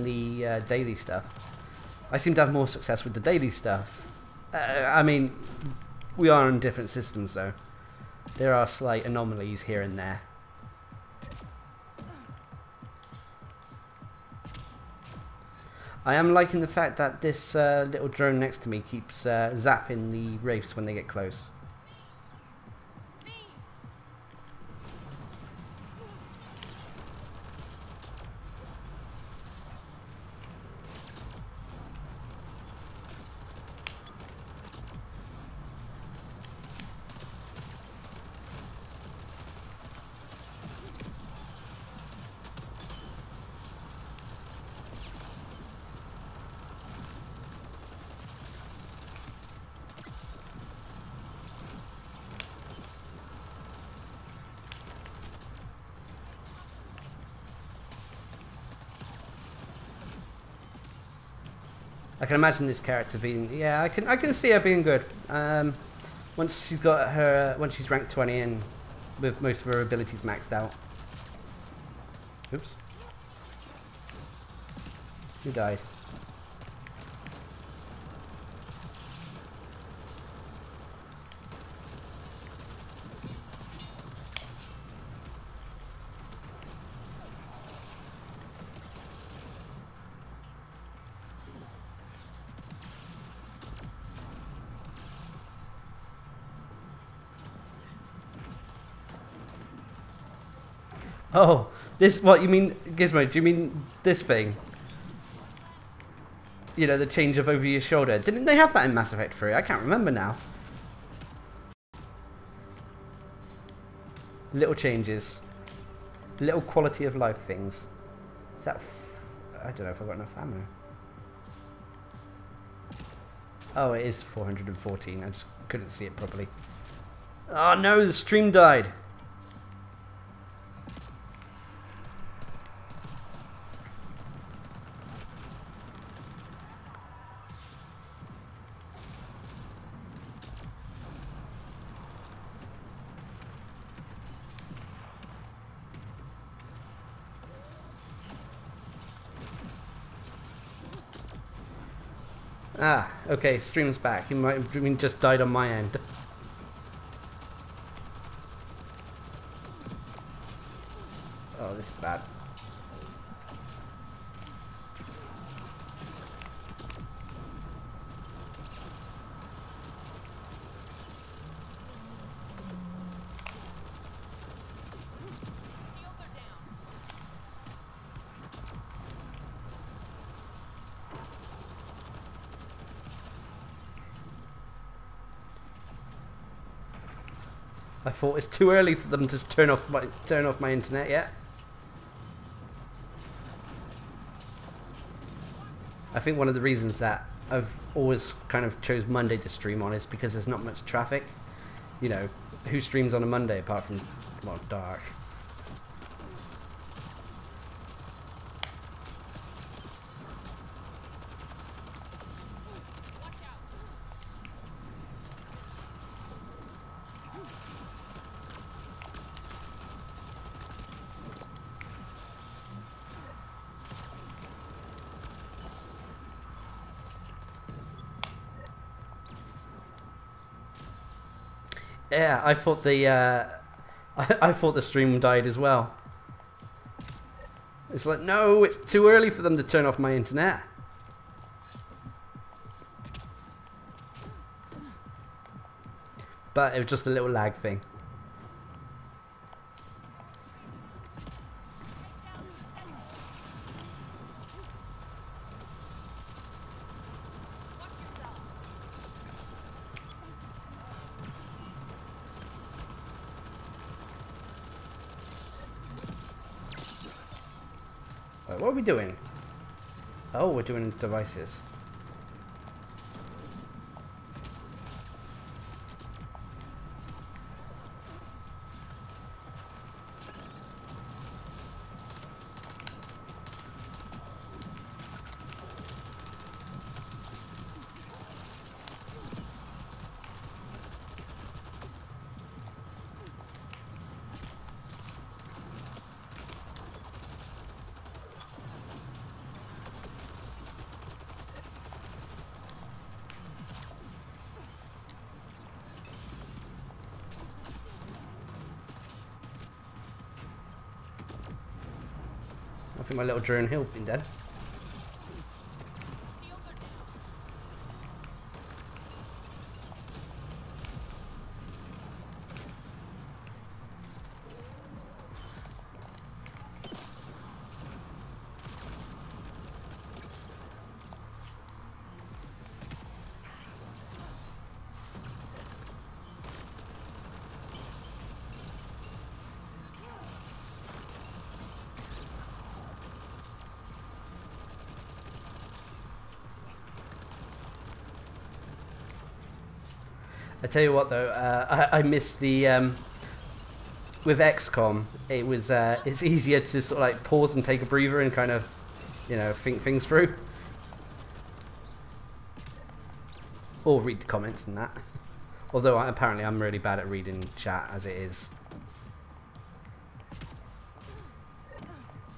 the daily stuff. I seem to have more success with the daily stuff. I mean, we are on different systems though. There are slight anomalies here and there. I am liking the fact that this little drone next to me keeps zapping the wraiths when they get close. I can imagine this character being, yeah, I can see her being good. Once she's got her, once she's ranked 20 and with most of her abilities maxed out. Oops. Who died? Oh, this, what, you mean, Gizmo, do you mean this thing? You know, the change of over your shoulder. Didn't they have that in Mass Effect 3? I can't remember now. Little changes. Little quality of life things. Is that... I don't know if I've got enough ammo. Oh, it is 414. I just couldn't see it properly. Oh no, the stream died. Ah, okay, stream's back. He might have just died on my end. Oh, this is bad. I thought it's too early for them to turn off my internet yet. I think one of the reasons that I've always kind of chose Monday to stream on is because there's not much traffic. You know, who streams on a Monday apart from, well, Dark? Yeah, I thought the I thought the stream died as well. It's like, no, it's too early for them to turn off my internet. But it was just a little lag thing. What are we doing? Oh, we're doing devices. I think my little drone hill been dead. I tell you what though, I miss the with XCOM. It was it's easier to sort of like pause and take a breather and kind of, you know, think things through, or read the comments and that. Although apparently I'm really bad at reading chat as it is,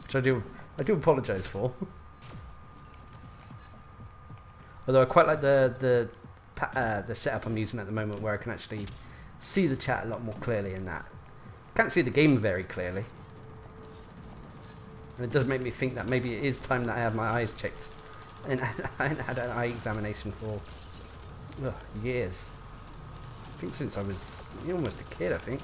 which I do apologise for. Although I quite like the setup I'm using at the moment, where I can actually see the chat a lot more clearly in that. Can't see the game very clearly, and it does make me think that maybe it is time that I have my eyes checked. And I haven't had an eye examination for years. I think since I was almost a kid, I think.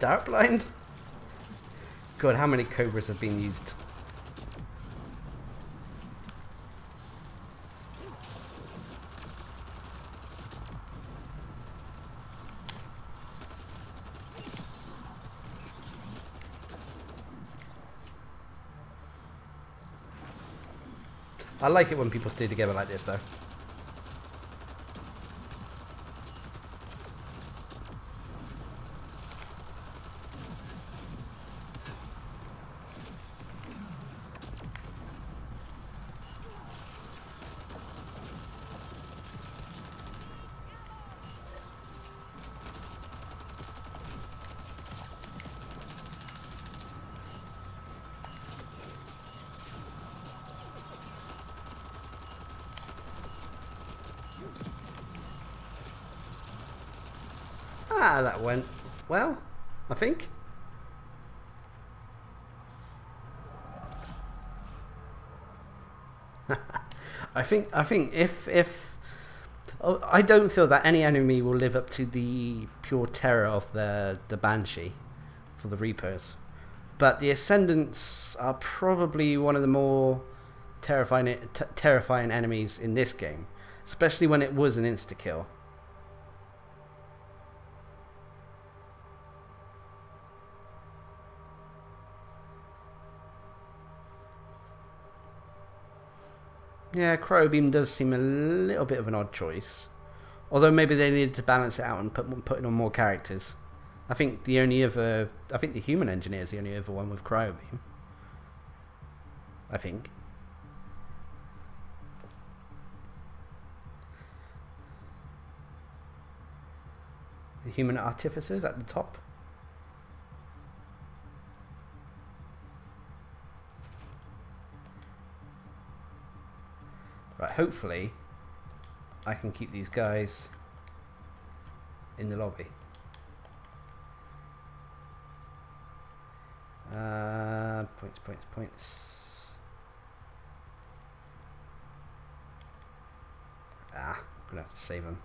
Darcblade? God, how many Cobras have been used? I like it when people stay together like this, though. Ah, that went well, I think. I think if oh, I don't feel that any enemy will live up to the pure terror of the Banshee for the Reapers, but the Ascendants are probably one of the more terrifying enemies in this game, especially when it was an insta-kill. Yeah, Cryobeam does seem a little bit of an odd choice. Although maybe they needed to balance it out and put in on more characters. I think the human engineer is the only other one with Cryobeam. I think. The human artificers at the top. Right, hopefully I can keep these guys in the lobby. Points. Ah, I'm gonna have to save them.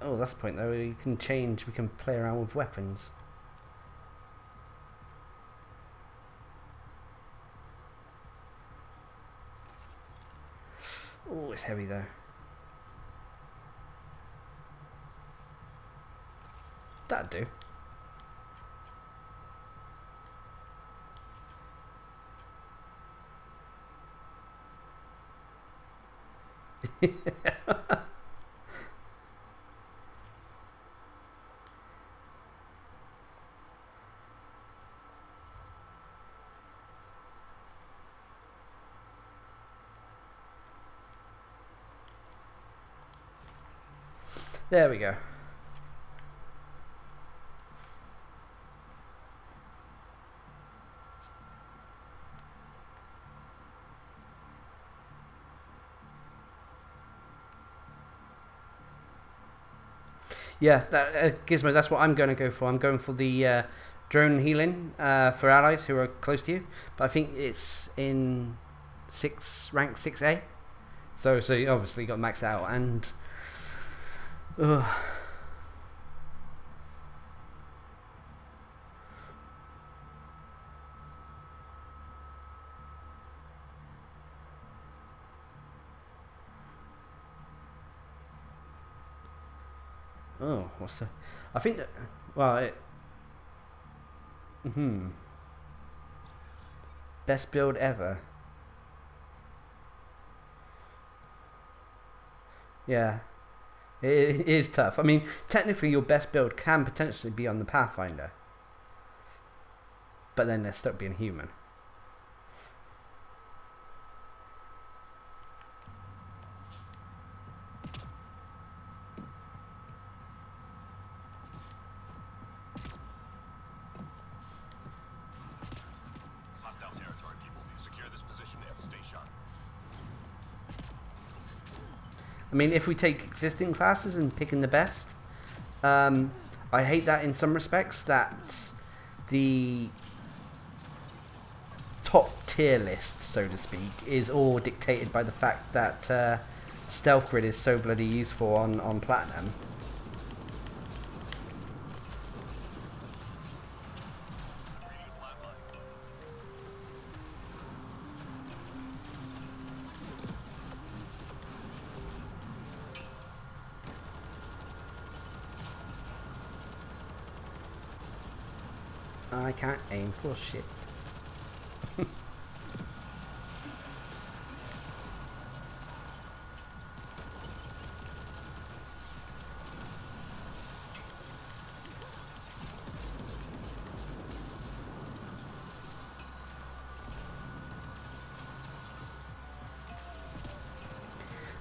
Oh, that's the point though. You can change. We can play around with weapons. Oh, it's heavy though. That'd do. There we go. Yeah, Gizmo, that's what I'm going to go for. I'm going for the drone healing for allies who are close to you. But I think it's in rank 6A. So you obviously got maxed out and... Ugh. Oh, what's the... I think that... Well, it... Best build ever. Yeah. It is tough. I mean, technically your best build can potentially be on the Pathfinder. But then they're stuck being human. Hostile territory, people. Secure this position and stay sharp. I mean, if we take existing classes and picking the best, I hate that in some respects, that the top tier list, so to speak, is all dictated by the fact that stealth grid is so bloody useful on platinum. I can't aim for shit.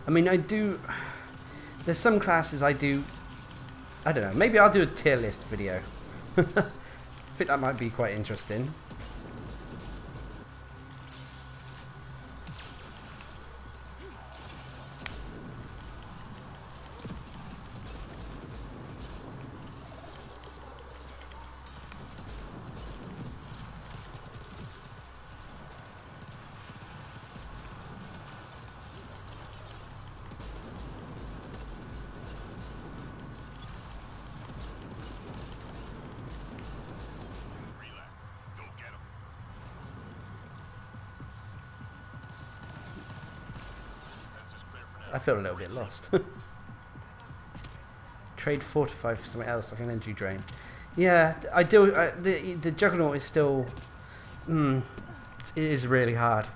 I mean, there's some classes I don't know, maybe I'll do a tier list video. I think that might be quite interesting. I feel a little bit lost. Trade fortify for something else, like an energy drain. Yeah, I do. The Juggernaut is still. It is really hard.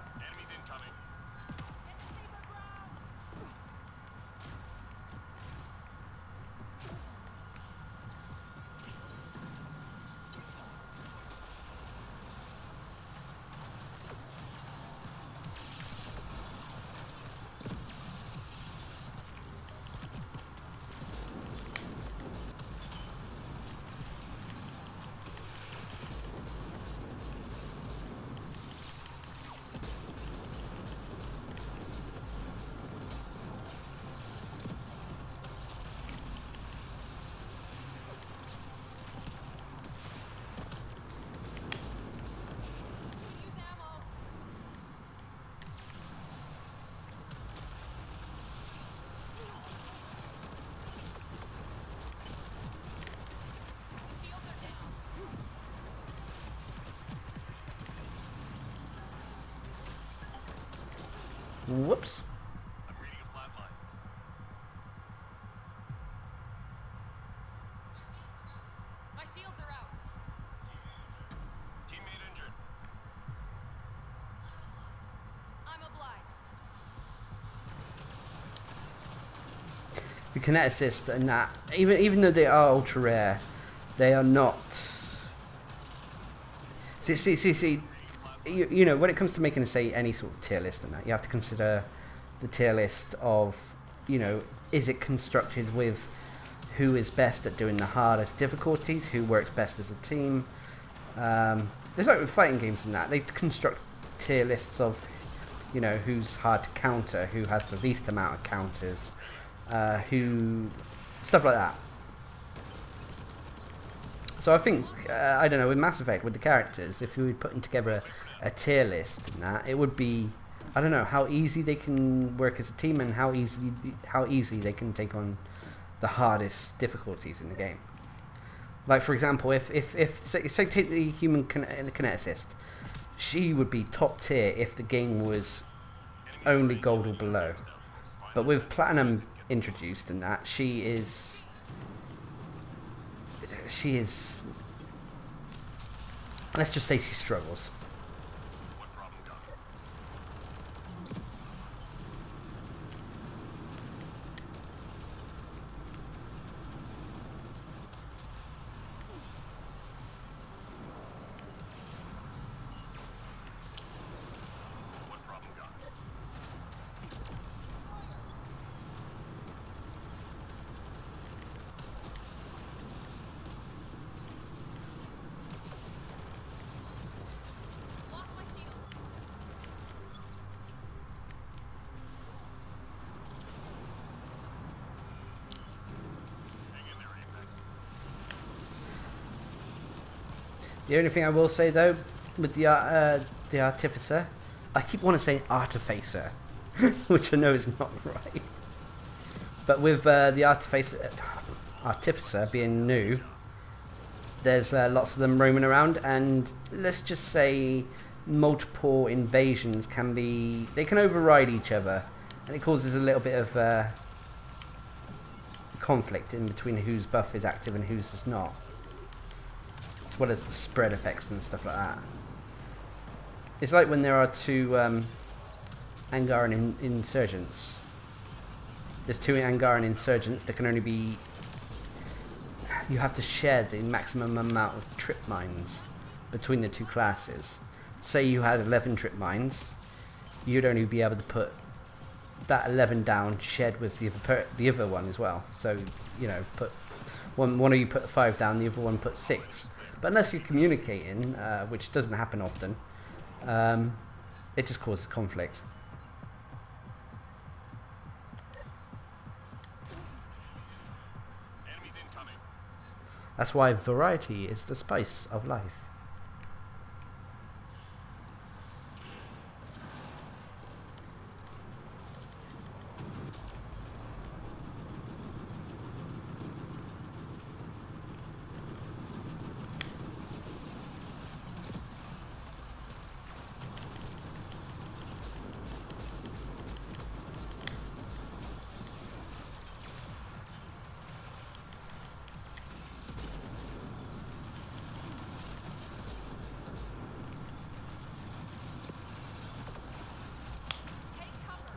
Whoops. I'm reading a flat line. My shields are out. Teammate injured. I'm obliged. The kineticist and that, even though they are ultra rare, they are not. See. You know, when it comes to making, say, any sort of tier list and that, you have to consider the tier list of, you know, is it constructed with who is best at doing the hardest difficulties, who works best as a team. It's like with fighting games and that, they construct tier lists of, you know, who's hard to counter, who has the least amount of counters, stuff like that. So I think, I don't know, with Mass Effect, with the characters, if we were putting together a tier list and that, it would be, I don't know, how easy they can work as a team and how easy they can take on the hardest difficulties in the game. Like, for example, if say take the human kineticist, she would be top tier if the game was only gold or below. But with Platinum introduced and that, she is, let's just say she struggles. What problem got? What problem got? Lost my shield. Hang in there, Apex. The only thing I will say though, with the Artificer, I keep wanting to say Artificer, which I know is not right. But with the Artificer being new, there's lots of them roaming around, and let's just say multiple invasions they can override each other, and it causes a little bit of conflict in between whose buff is active and whose is not, as well as the spread effects and stuff like that. It's like when there are two Angaran insurgents. There's two Angaran insurgents that can only be... You have to share the maximum amount of trip mines between the two classes. Say you had 11 trip mines, you'd only be able to put that 11 down shared with the other one as well. So, you know, put one of you put 5 down, the other one put 6. But unless you're communicating, which doesn't happen often, it just causes conflict. Enemies incoming. That's why variety is the spice of life. Take cover.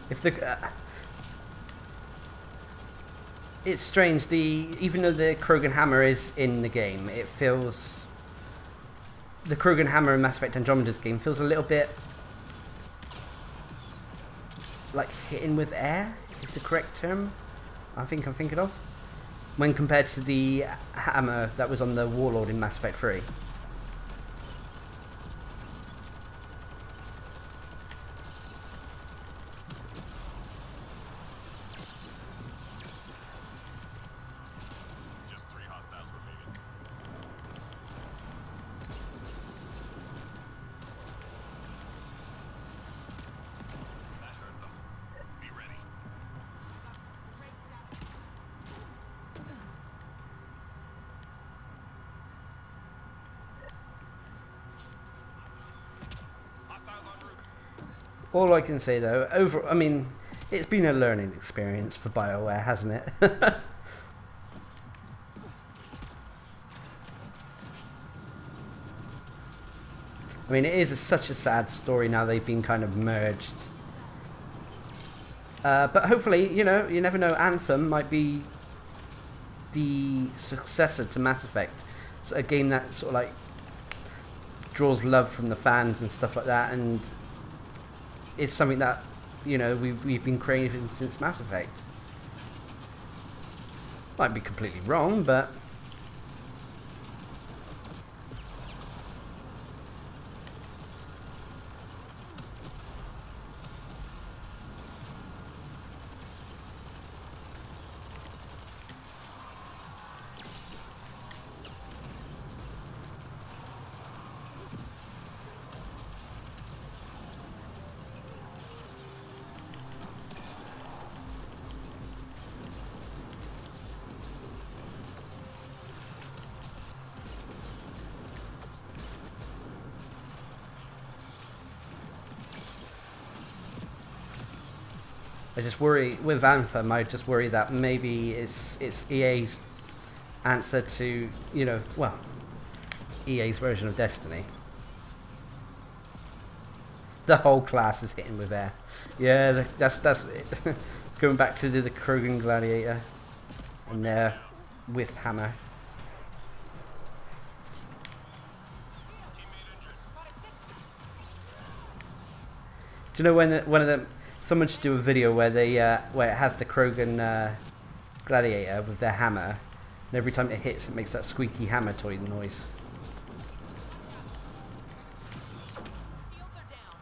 If the it's strange. Even though the Krogan hammer is in the game, it feels the Krogan hammer in Mass Effect Andromeda's game feels a little bit like hitting with air. Is the correct term I think I'm thinking of, when compared to the hammer that was on the Warlord in Mass Effect 3. Just 3 hostiles remaining. That hurt them. Be ready. Hostiles en route. All I can say though, I mean, it's been a learning experience for Bioware, hasn't it? I mean, it is such a sad story now they've been kind of merged. But hopefully, you know, you never know, Anthem might be the successor to Mass Effect. It's a game that sort of like draws love from the fans and stuff like that, and is something that, you know, we've been craving since Mass Effect. Might be completely wrong, but I just worry with Anthem. I just worry that maybe it's EA's answer to, you know, well, EA's version of Destiny. The whole class is hitting with air. Yeah, that's it. It's Going back to the Krogan Gladiator. And there with hammer. Do you know when one of them? Someone should do a video where they where it has the Krogan Gladiator with their hammer, and every time it hits, it makes that squeaky hammer toy noise. Shields are down.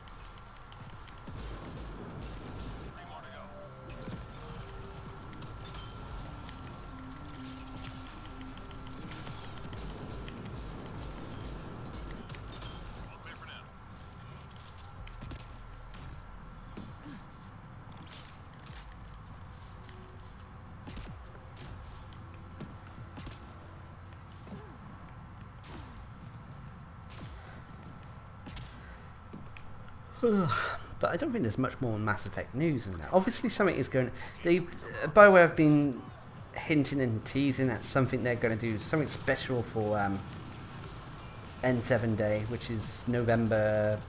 All clear for now. But I don't think there's much more Mass Effect news than that. Obviously, something is going. Bioware have been hinting and teasing at something they're going to do, something special for N7 Day, which is November.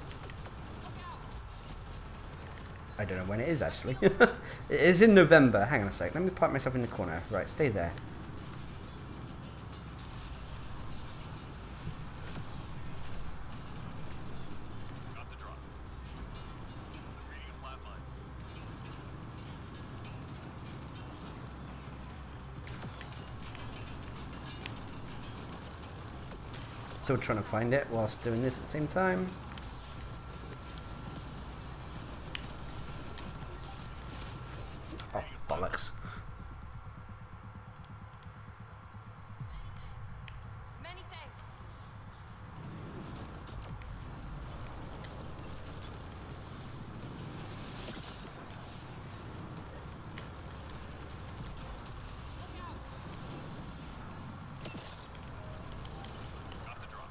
I don't know when it is actually. It is in November. Hang on a sec. Let me park myself in the corner. Right, stay there. Got the drop. Reading a flat line. Still trying to find it whilst doing this at the same time. Oh, bollocks. Many thanks. Got the drop.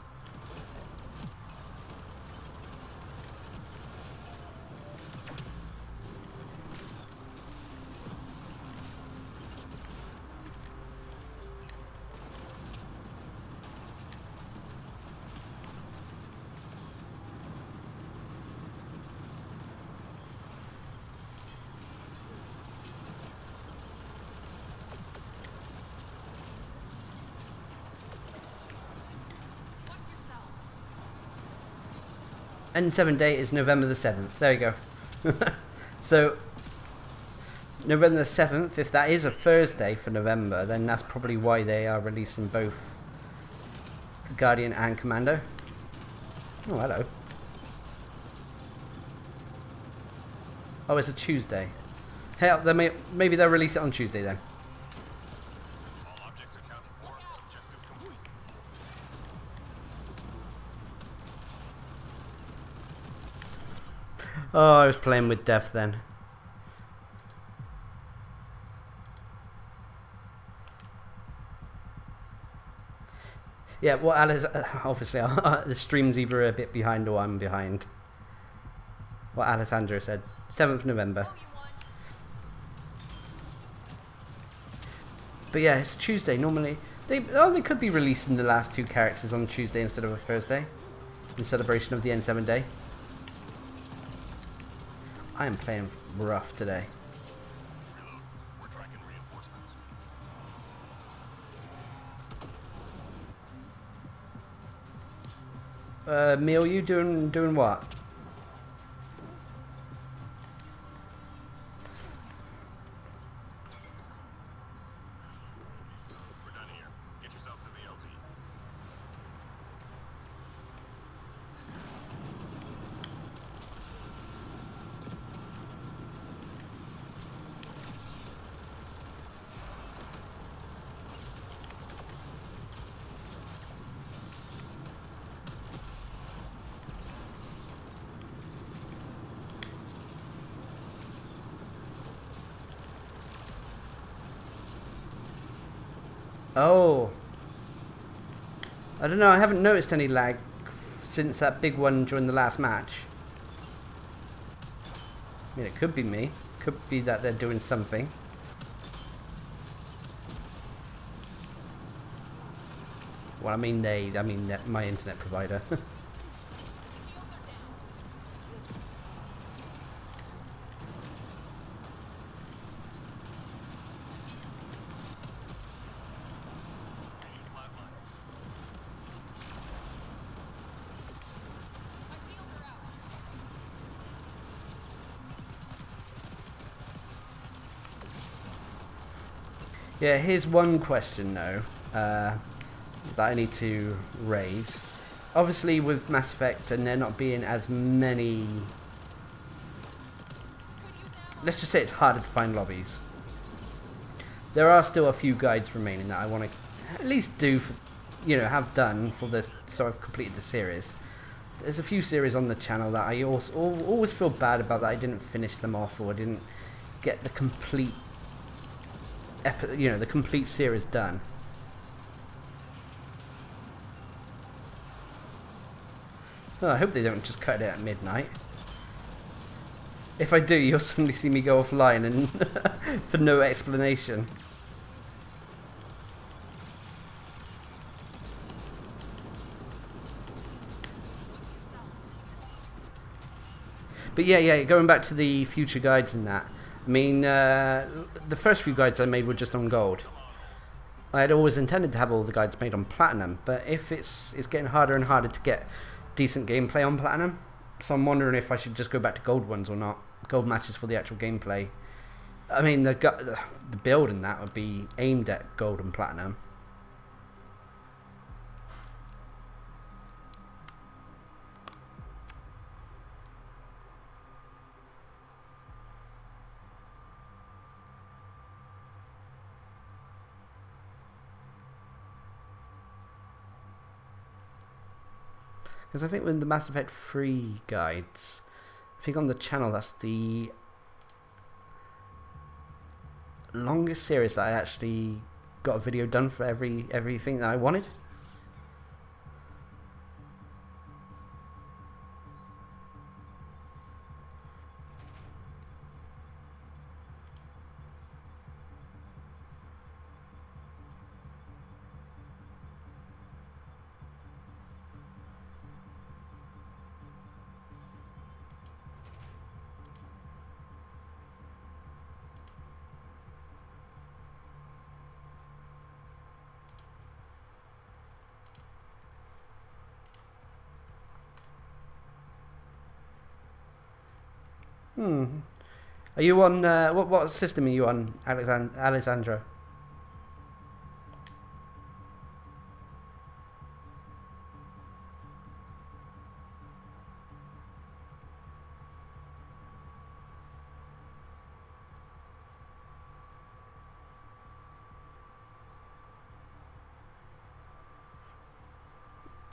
Watch yourself. N7 Day is November the 7th. There you go. So, November the 7th, if that is a Thursday for November, then that's probably why they are releasing both the Guardian and Commando. Oh, hello. Oh, it's a Tuesday. Hell, maybe they'll release it on Tuesday then. All objects accounted for. Objective complete. Oh, I was playing with death then. Yeah, well, Alice, obviously, the stream's either a bit behind or I'm behind. What Alessandro said. 7th November. Oh, you won. But yeah, it's Tuesday. Normally, they could be releasing the last two characters on Tuesday instead of a Thursday. In celebration of the N7 Day. I am playing rough today. Reload. We're tracking reinforcements. Meal, you doing what? We're done here. Get yourself to the LZ. Oh. I don't know, I haven't noticed any lag since that big one during the last match. I mean, it could be me. Could be that they're doing something. Well, I mean my internet provider. Shields are down. Yeah, here's one question though that I need to raise. Obviously with Mass Effect and there not being as many... Let's just say it's harder to find lobbies. There are still a few guides remaining that I want to at least do, for, you know, have done for this, so I've completed the series. There's a few series on the channel that I also always feel bad about that I didn't finish them off, or I didn't get the complete, the complete series done. Oh, I hope they don't just cut it at midnight. If I do, you'll suddenly see me go offline and for no explanation. But yeah, going back to the future guides and that. I mean, the first few guides I made were just on gold. I had always intended to have all the guides made on platinum, but if it's getting harder and harder to get decent gameplay on platinum, so I'm wondering if I should just go back to gold ones or not. Gold matches for the actual gameplay. I mean, the build in that would be aimed at gold and platinum. Because I think with the Mass Effect 3 guides, I think on the channel that's the longest series that I actually got a video done for everything that I wanted. Are you on, what system are you on, Alessandro?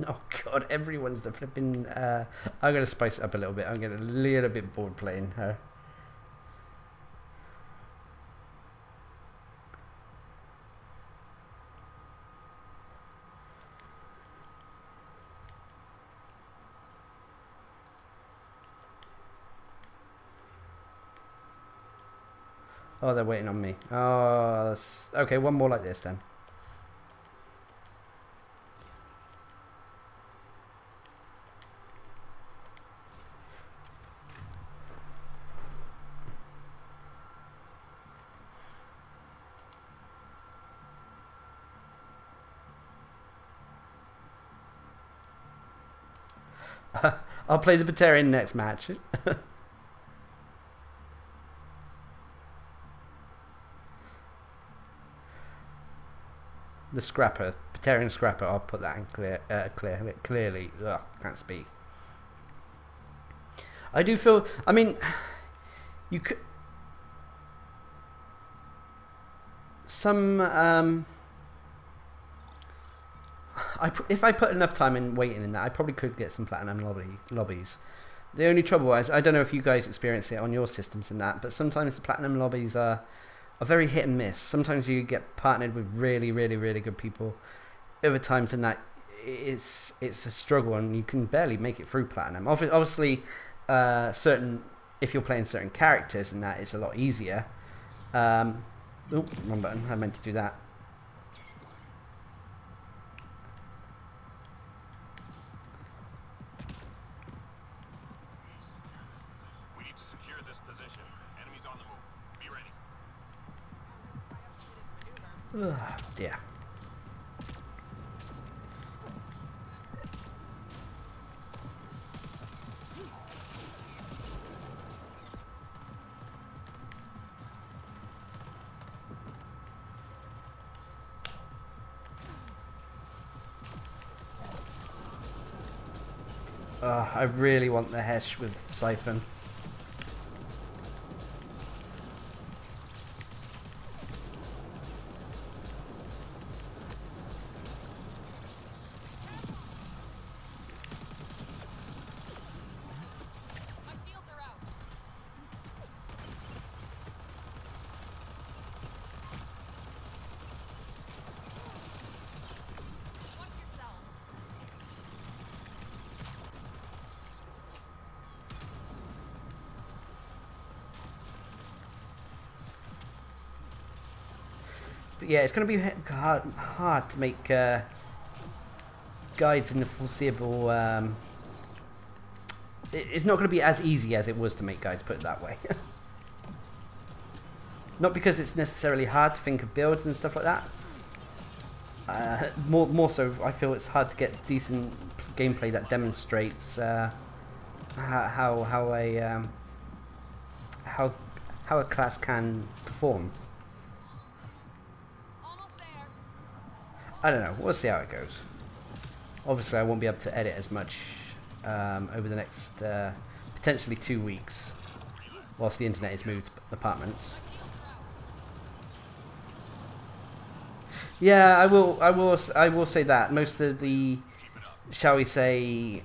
Oh god, everyone's the flipping... I'm going to spice it up a little bit. I'm getting a little bit bored playing her. Oh, they're waiting on me. Oh, that's... Okay, one more like this then. I'll play the Batarian next match. The Scrapper, Batarian Scrapper, I'll put that in clearly. Ugh, can't speak. I do feel, I mean, you could... if I put enough time in waiting in that, I probably could get some platinum lobbies. The only trouble is, I don't know if you guys experience it on your systems and that, but sometimes the platinum lobbies are very hit and miss. Sometimes you get partnered with really good people. Other times in that, it's a struggle and you can barely make it through platinum. Obviously, if you're playing certain characters and that, it's a lot easier. Oh, wrong button. I meant to do that. We need to secure this position. Enemies on the move. Be ready. Ugh, dear. I really want the Hesh with Siphon. My shields are out. Watch yourself. But yeah, it's going to be hard to make guides in the foreseeable. It's not going to be as easy as it was to make guides, put it that way. Not because it's necessarily hard to think of builds and stuff like that. More so, I feel it's hard to get decent gameplay that demonstrates how a class can perform. Almost there. I don't know. We'll see how it goes. Obviously, I won't be able to edit as much over the next potentially 2 weeks, whilst the internet is moved apartments. Yeah, I will say that most of the, shall we say,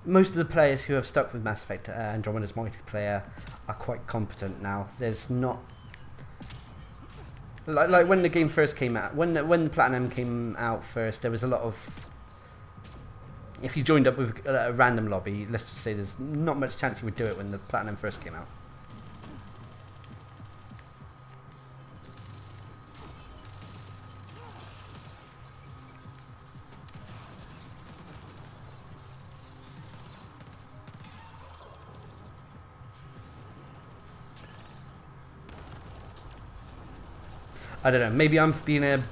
most of the players who have stuck with Mass Effect Andromeda's multiplayer are quite competent now. There's not like when the game first came out, when the Platinum came out first, there was a lot of, if you joined up with a random lobby, let's just say there's not much chance you would do it when the Platinum first came out. I don't know. Maybe I'm being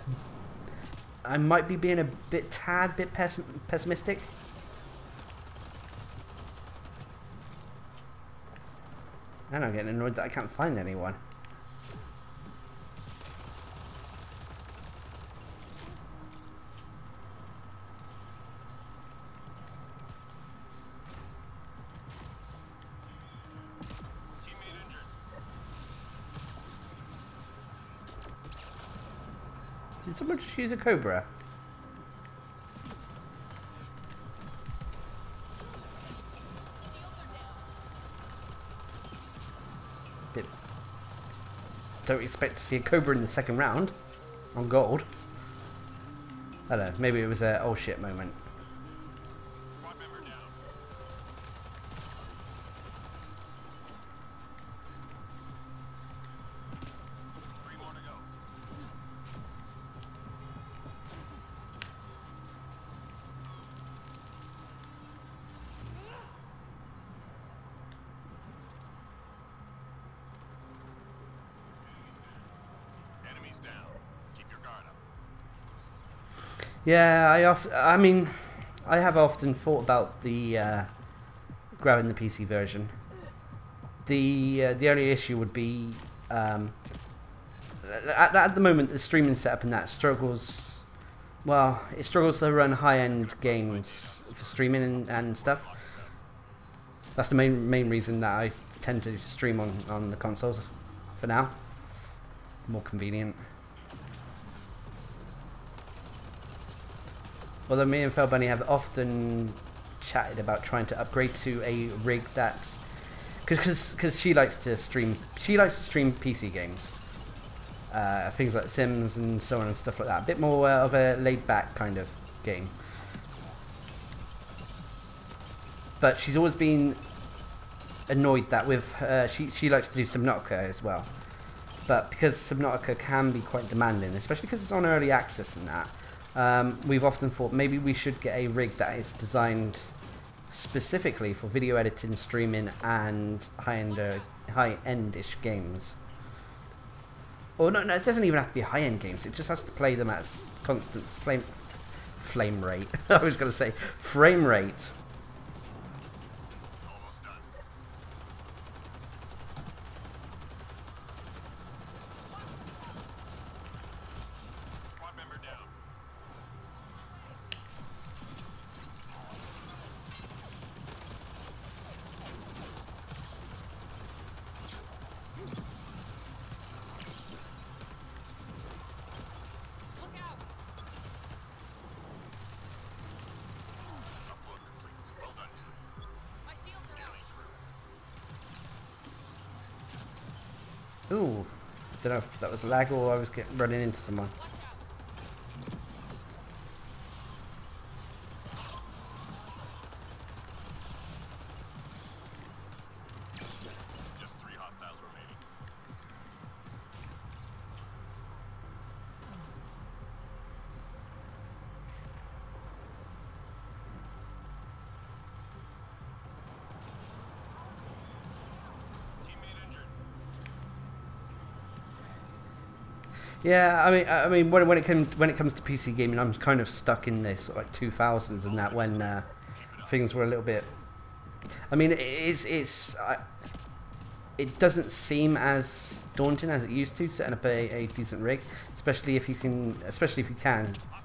I might be being a tad bit pessimistic. And I'm getting annoyed that I can't find anyone. Teammate injured. Did someone just use a Cobra? Bit. Don't expect to see a Cobra in the second round on gold. I don't know, maybe it was a oh shit moment. Squad member down. Three more to go. Enemies down. Keep your guard up. Yeah, I mean, I have often thought about the grabbing the PC version. The only issue would be at the moment the streaming setup and that struggles. Well, it struggles to run high-end games for streaming and stuff. That's the main reason that I tend to stream on the consoles for now. More convenient. Although me and Felbunny have often chatted about trying to upgrade to a rig that's, because she likes to stream PC games, things like Sims and so on and stuff like that. A bit more of a laid-back kind of game. But she's always been annoyed that with she likes to do Subnautica as well. But because Subnautica can be quite demanding, especially because it's on early access and that. We've often thought maybe we should get a rig that is designed specifically for video editing, streaming, and high-end-ish games. Or no, it doesn't even have to be high-end games. It just has to play them at constant flame rate. I was going to say frame rate. Almost done. Squad member down. Ooh, don't know if that was lag or I was running into someone. Just 3 hostiles remaining. Teammate injured. Yeah, I mean, when it comes to PC gaming, I'm kind of stuck in this like 2000s and that when things were a little bit. I mean, it doesn't seem as daunting as it used to setting up a decent rig, especially if you can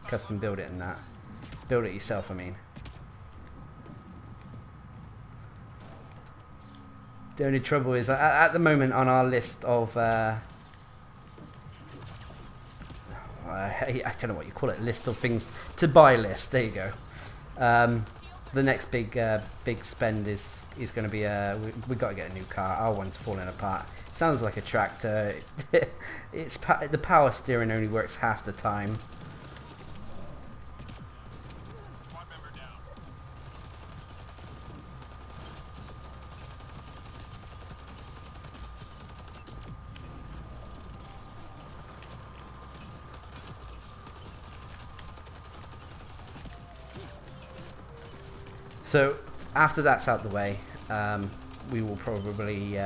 custom build it and that, build it yourself. I mean, the only trouble is at the moment on our list of. I don't know what you call it, list of things to buy list. There you go. The next big spend is going to be we got to get a new car. Our one's falling apart. Sounds like a tractor. The power steering only works half the time. Squad member down. So after that's out the way, we will probably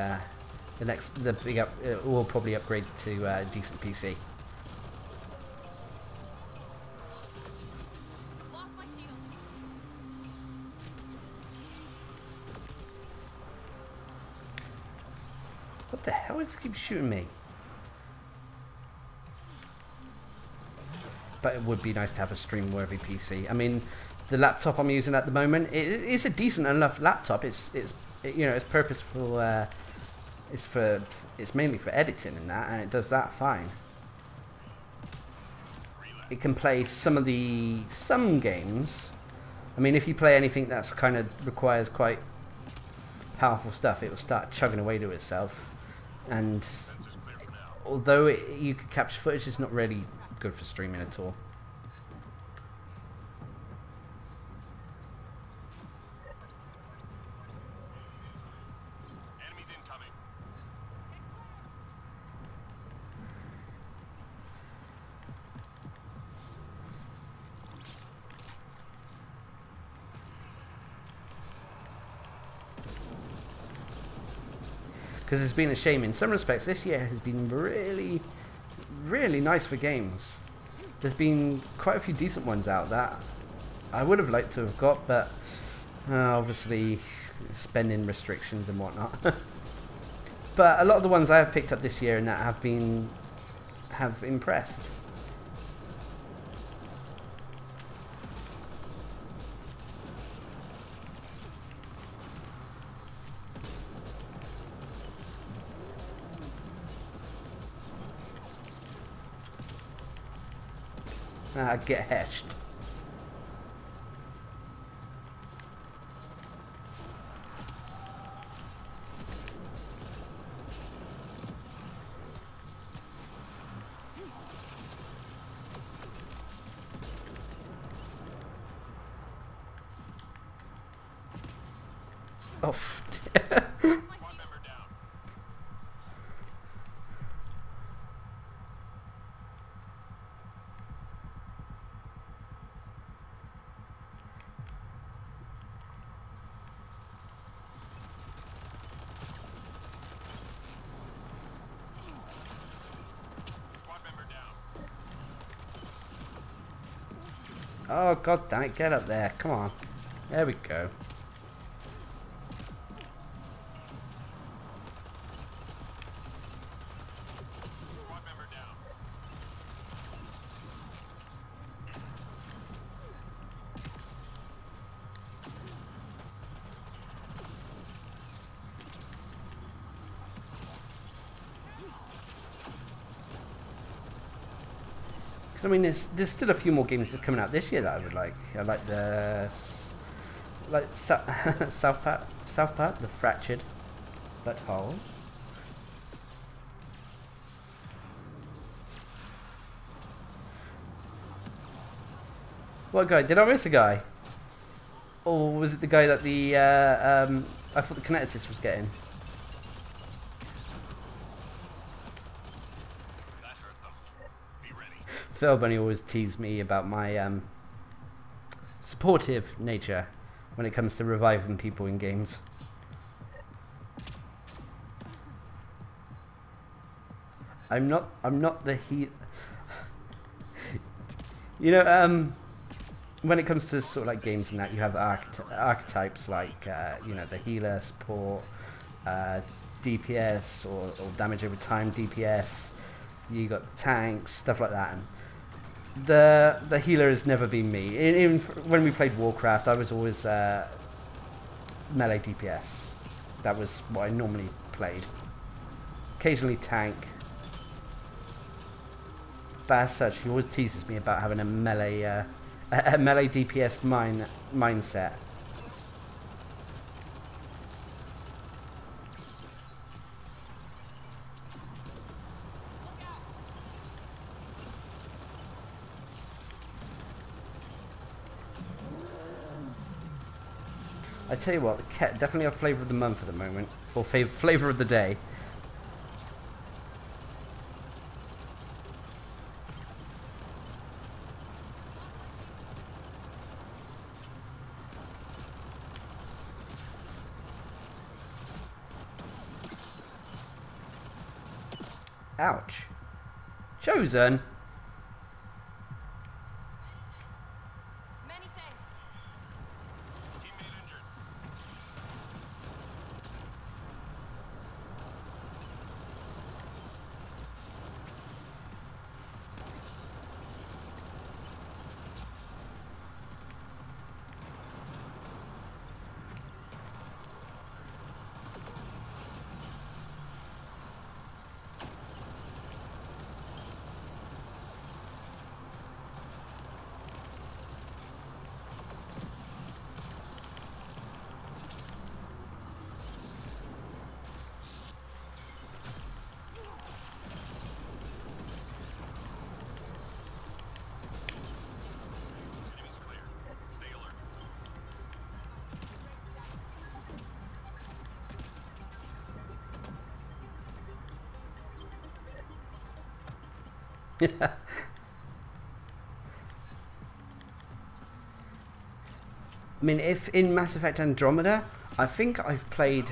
we'll probably upgrade to a decent PC. Lost my shield. What the hell? It just keeps shooting me. But it would be nice to have a stream-worthy PC. I mean, the laptop I'm using at the moment it's a decent enough laptop. It's purposeful. It's mainly for editing and that, and it does that fine. It can play some games. I mean, if you play anything that's kind of requires quite powerful stuff, it will start chugging away to itself. And although you could capture footage, it's not really good for streaming at all. Enemies incoming. Because it's been a shame. In some respects, this year has been really, really nice for games. There's been quite a few decent ones out that I would have liked to have got, but obviously spending restrictions and whatnot. But a lot of the ones I have picked up this year and that have impressed. Get hatched. Oh, Squad member down. Squad member down. oh god damn it, get up there. Come on. There we go. Squad member down. I mean, there's still a few more games that's coming out this year that I would like. I like the South Park, The Fractured Butthole. What guy? Did I miss a guy? Or was it the guy that the I thought the kineticist was getting? That hurt them. Be ready. Phil Bunny always teased me about my supportive nature when it comes to reviving people in games. I'm not the heat. You know, when it comes to sort of like games and that, you have archetypes like you know, the healer, support, DPS or damage over time DPS. You got tanks, stuff like that. And the healer has never been me. Even when we played Warcraft, I was always melee DPS. That was what I normally played. Occasionally tank. But as such, he always teases me about having a melee DPS mindset. I tell you what, the cat definitely our flavour of the month at the moment, or flavour of the day. Ouch. Chosen. Many thanks. Teammate injured. Enemy's clear. Stay alert. I mean, if in Mass Effect Andromeda, I think I've played,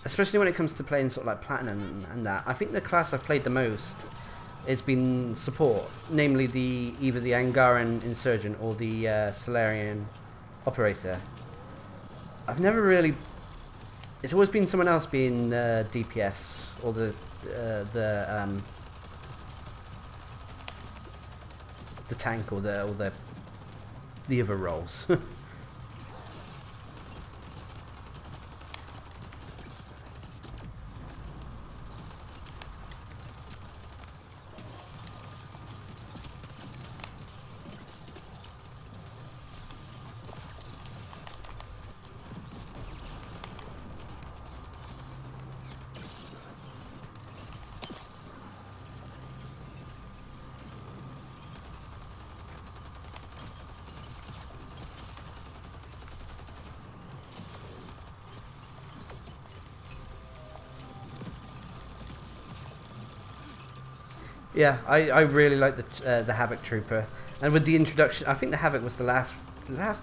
especially when it comes to playing sort of like Platinum and that, I think the class I've played the most has been support, namely either the Angaran Insurgent or the Solarian Operator. I've never really, it's always been someone else being the DPS or the tank or the other roles. Yeah, I really like the Havoc Trooper, and with the introduction, I think the Havoc was the last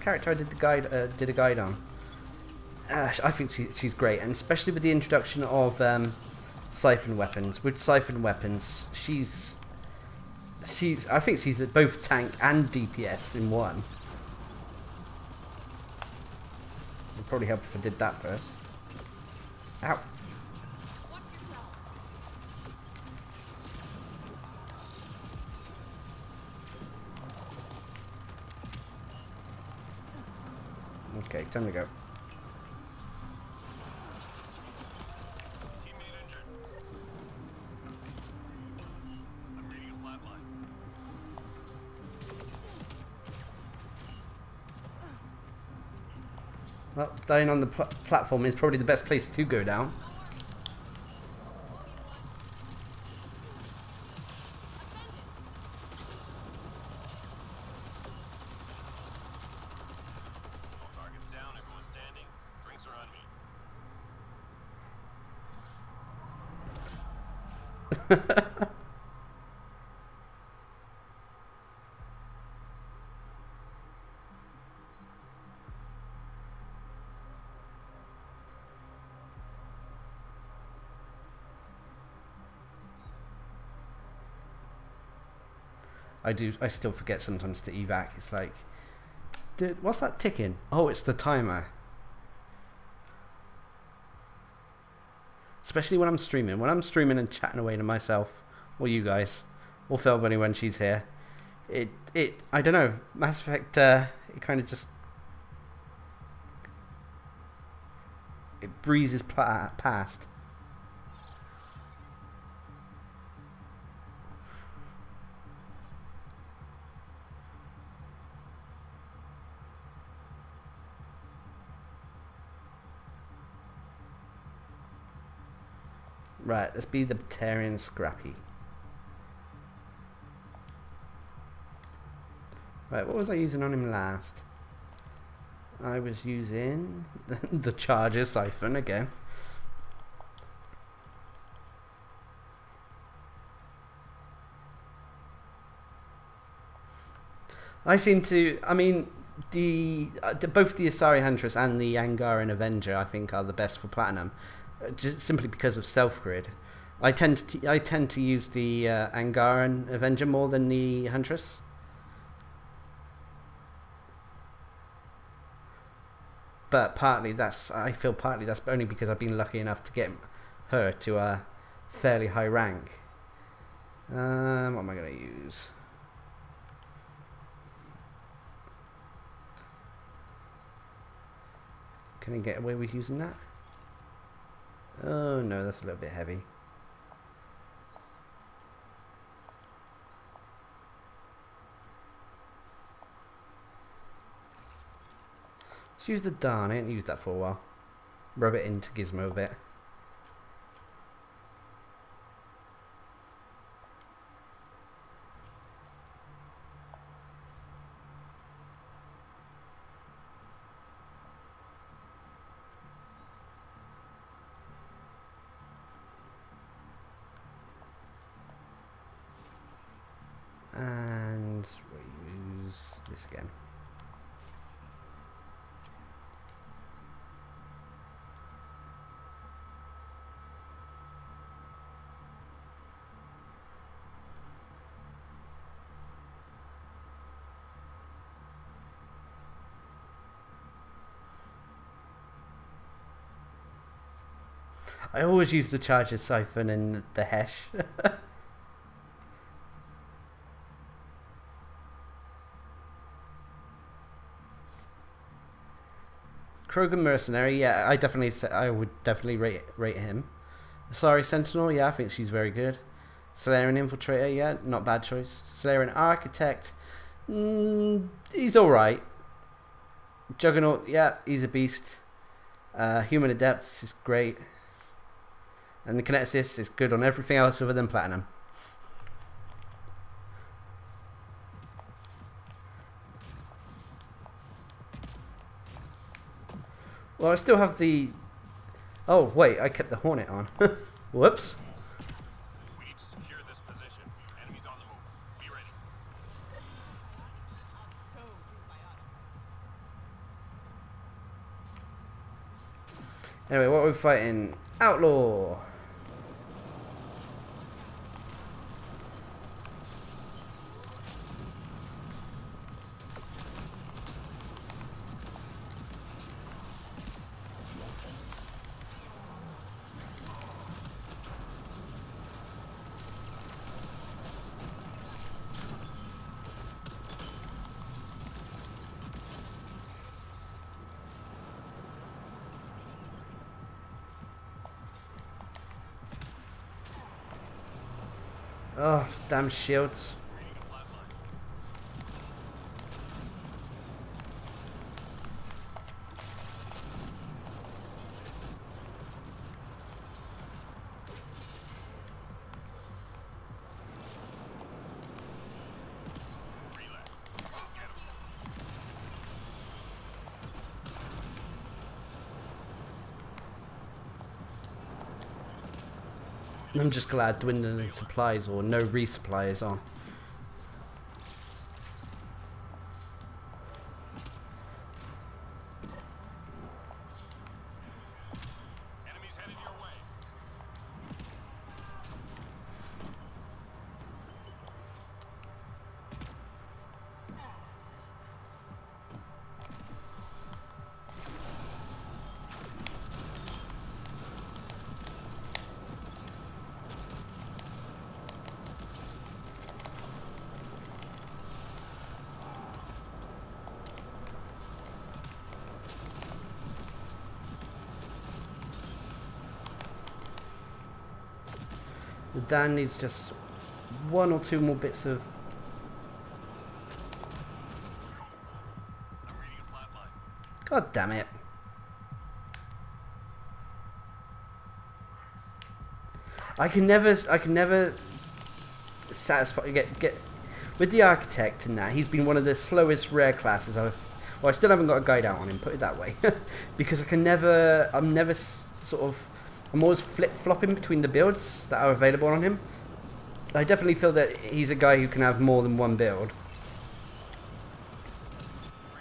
character I did a guide on. I think she's great, and especially with the introduction of siphon weapons. With siphon weapons, I think she's both tank and DPS in one. It'd probably help if I did that first. Ow. Watch yourself. Okay, time to go. Teammate injured. I'm reading a flat line. Well, dying on the platform is probably the best place to go down. I still forget sometimes to evac. It's like, dude, what's that ticking? Oh, it's the timer. Especially when I'm streaming. When I'm streaming and chatting away to myself, or you guys, or Felbunny when she's here. I don't know, Mass Effect, it kind of just, it breezes past. Right, let's be the Batarian Scrappy. Right, what was I using on him last? I was using the Charger Siphon again. I seem to, I mean, both the Asari Huntress and the Angaran Avenger I think are the best for Platinum. Just simply because of stealth grid. I tend to use the Angaran Avenger more than the Huntress. But I feel partly that's only because I've been lucky enough to get her to a fairly high rank. What am I going to use? Can I get away with using that? Oh no, that's a little bit heavy. Let's use the darn. I ain't used that for a while. Rub it into Gizmo a bit. And we'll use this again. I always use the Charger Siphon and the Hesh. Krogan Mercenary, yeah, I would definitely rate him. Asari Sentinel, yeah, I think she's very good. Solarian Infiltrator, yeah, not bad choice. Solarian Architect, he's alright. Juggernaut, yeah, he's a beast. Human Adept is great. And the Kineticist is good on everything else other than Platinum. Well, I still have the... Oh, wait, I kept the Hornet on. Whoops. We need to secure this position. Enemies on the move. Be ready. Anyway, what are we fighting? Outlaw! Oh, damn shields. I'm just glad dwindling supplies or no resupply is on. Enemies headed your way. Dan needs just one or two more bits of... I'm reading a flat line. God damn it. I can never satisfy get with the architect and that. He's been one of the slowest rare classes I've... Well, I still haven't got a guide out on him, put it that way. Because I'm never sort of... I'm always flip-flopping between the builds that are available on him. I definitely feel that he's a guy who can have more than one build. 3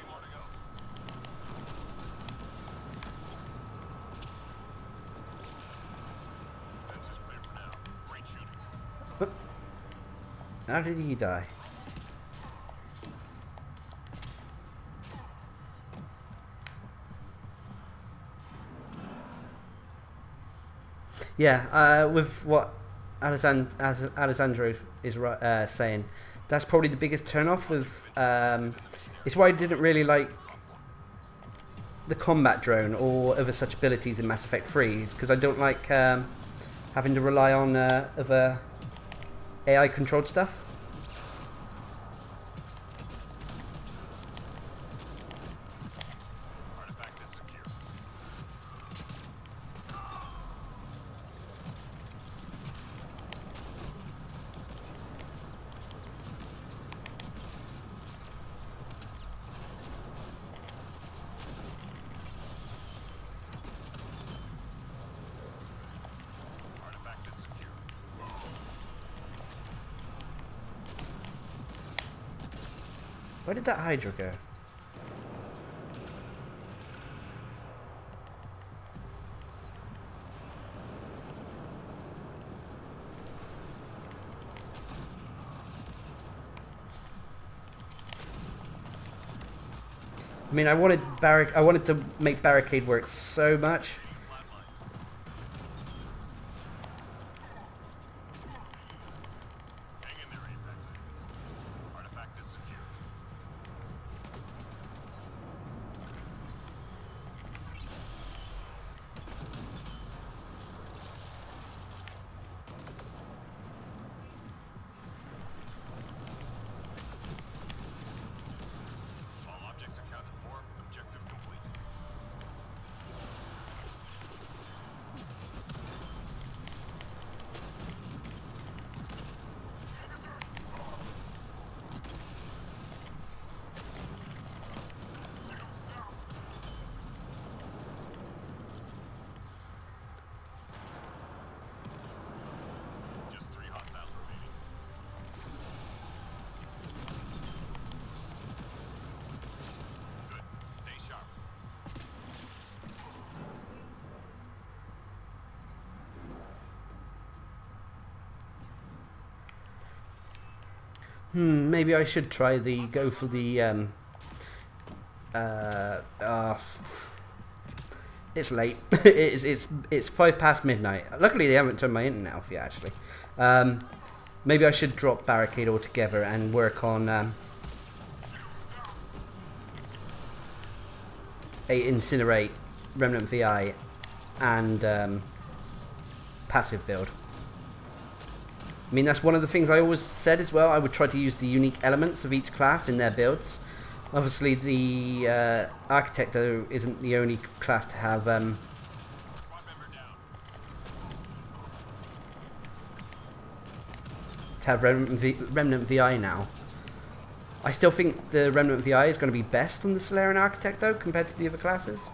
more to go. Sensors clear for now. Great shooting. How did he die? Yeah, with what Alessandro is saying, that's probably the biggest turn-off with... it's why I didn't really like the combat drone or other such abilities in Mass Effect 3, because I don't like having to rely on other AI-controlled stuff. Artifact is secure. Artifact is secure. Where did that Hydra go? I mean, I wanted to make barricade work so much. Flat line. Hang in there, Apex. Artifact is secure. All objects accounted for. Objective complete. Just 3 hostiles remaining. Good. Stay sharp. Maybe I should try go for the it's late. it's 5 past midnight. Luckily they haven't turned my internet off yet, actually. Maybe I should drop barricade altogether and work on a incinerate, remnant VI, and passive build. I mean, that's one of the things I always said as well. I would try to use the unique elements of each class in their builds. Obviously, the Architect though isn't the only class to have Squad member down. Remnant VI now. I still think the Remnant VI is going to be best on the Solarian Architect though, compared to the other classes.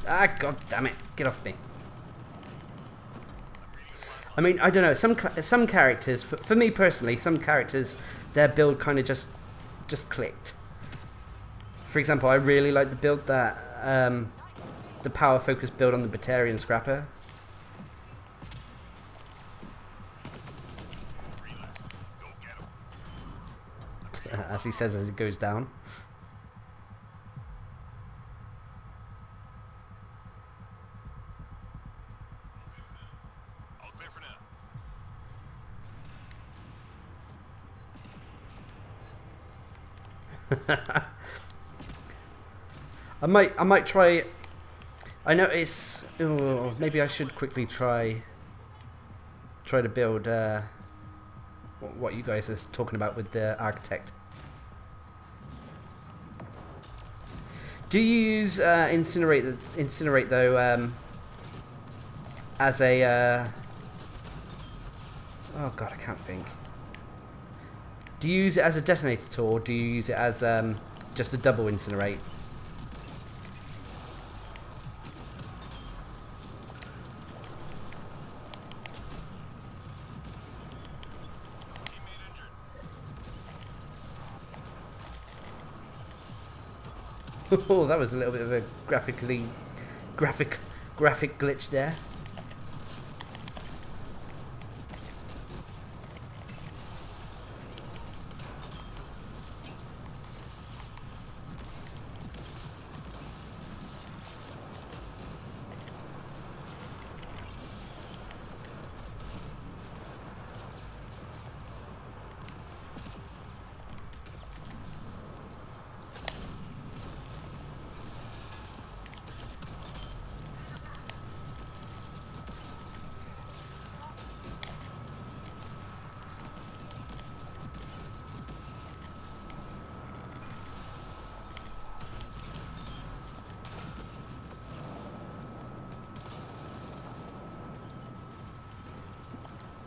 Ah, god damn it! Get off me. I mean, I don't know. Some characters, for me personally, some characters, their build kind of just clicked. For example, I really like the build that the power focus build on the Batarian Scrapper. As he says as it goes down. All clear for now. I might try. I know it's. Oh, maybe I should quickly try to build what you guys are talking about with the architect. Do you use incinerate though as a? Oh god, I can't think. Do you use it as a detonator tool, or do you use it as just a double incinerate? Oh, that was a little bit of a graphic glitch there.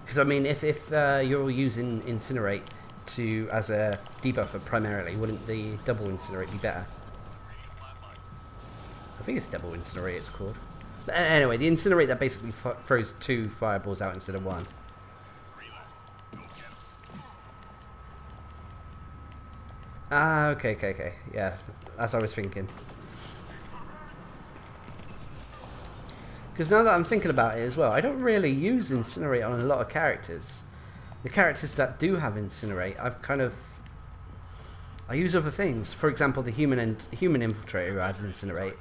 Because I mean, if you're using incinerate as a debuffer primarily, wouldn't the double incinerate be better? I think it's double incinerate it's called. But anyway, the incinerate that basically throws 2 fireballs out instead of 1. Ah, okay. Yeah, as I was thinking. Because now that I'm thinking about it as well, I don't really use Incinerate on a lot of characters. The characters that do have Incinerate, I use other things. For example, the human infiltrator who has Incinerate.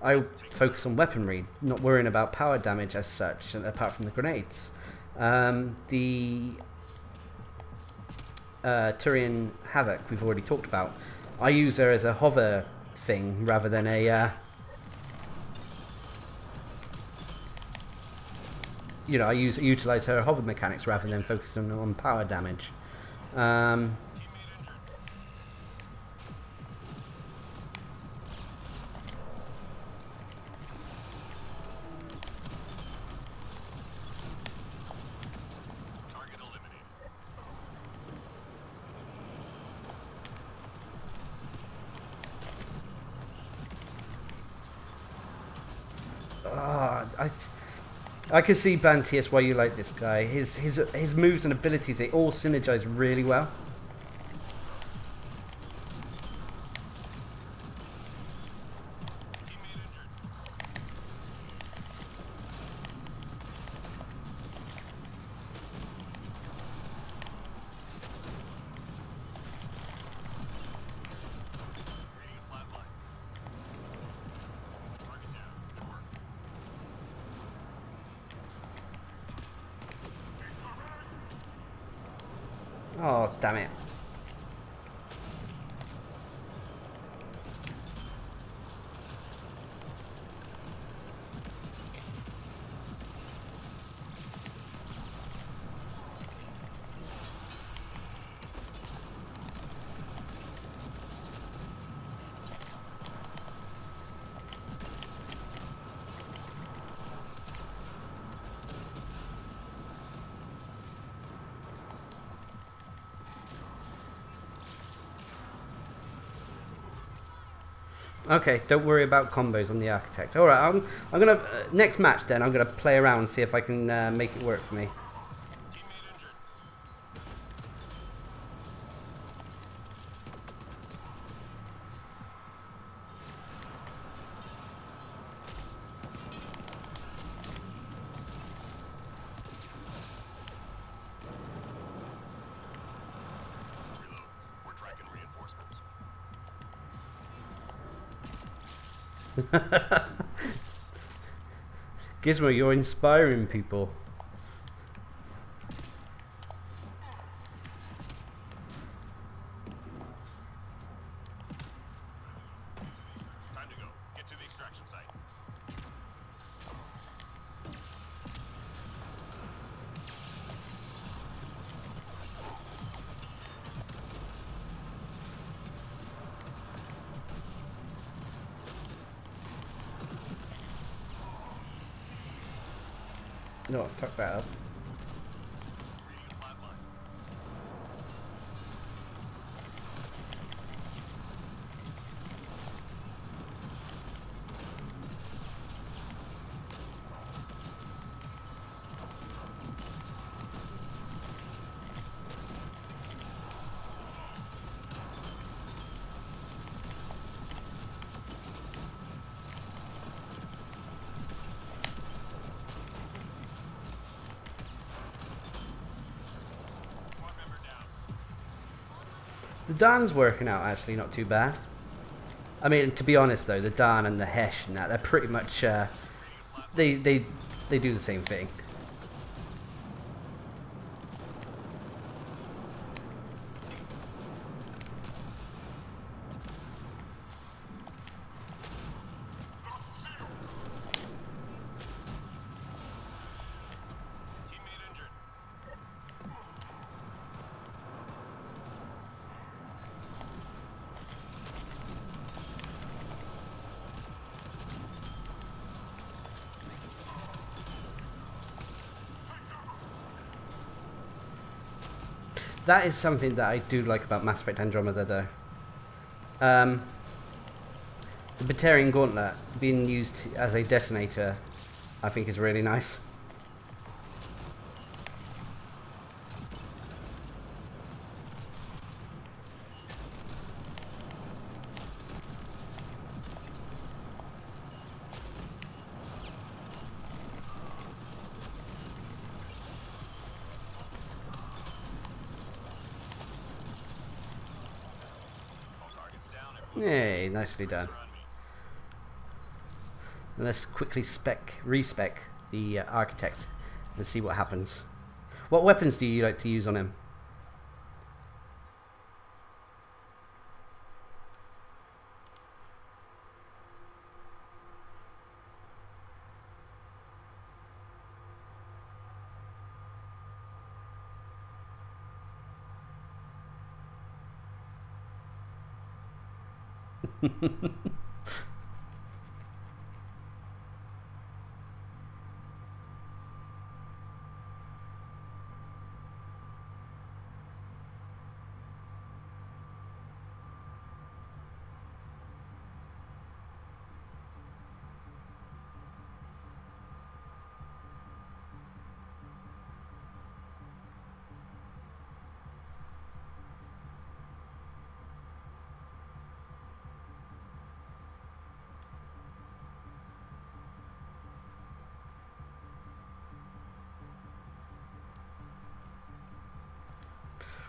I focus on weaponry, not worrying about power damage as such, apart from the grenades. The Turian Havoc we've already talked about. I use her as a hover thing rather than a you know, I utilize her hover mechanics rather than focusing on power damage. I can see, Bantius, why you like this guy. His moves and abilities, they all synergize really well. Oh, damn it. Okay, don't worry about combos on the Architect. Alright, I'm gonna... next match then, I'm gonna play around and see if I can make it work for me. Teammate injured. Reload. We're tracking reinforcements. Gizmo, you're inspiring people. Time to go. Get to the extraction site. You know what, fuck that up. Reading a flat line. Squad member down. The Dan's working out actually not too bad. I mean, to be honest though, the Dan and the Hesh and that, they're pretty much, they do the same thing. Teammate injured. That is something that I do like about Mass Effect Andromeda though. The Batarian Gauntlet being used as a detonator, I think is really nice. All targets down. Everyone's Yay, nicely done. around me. And let's quickly respec the Architect and see what happens. What weapons do you like to use on him?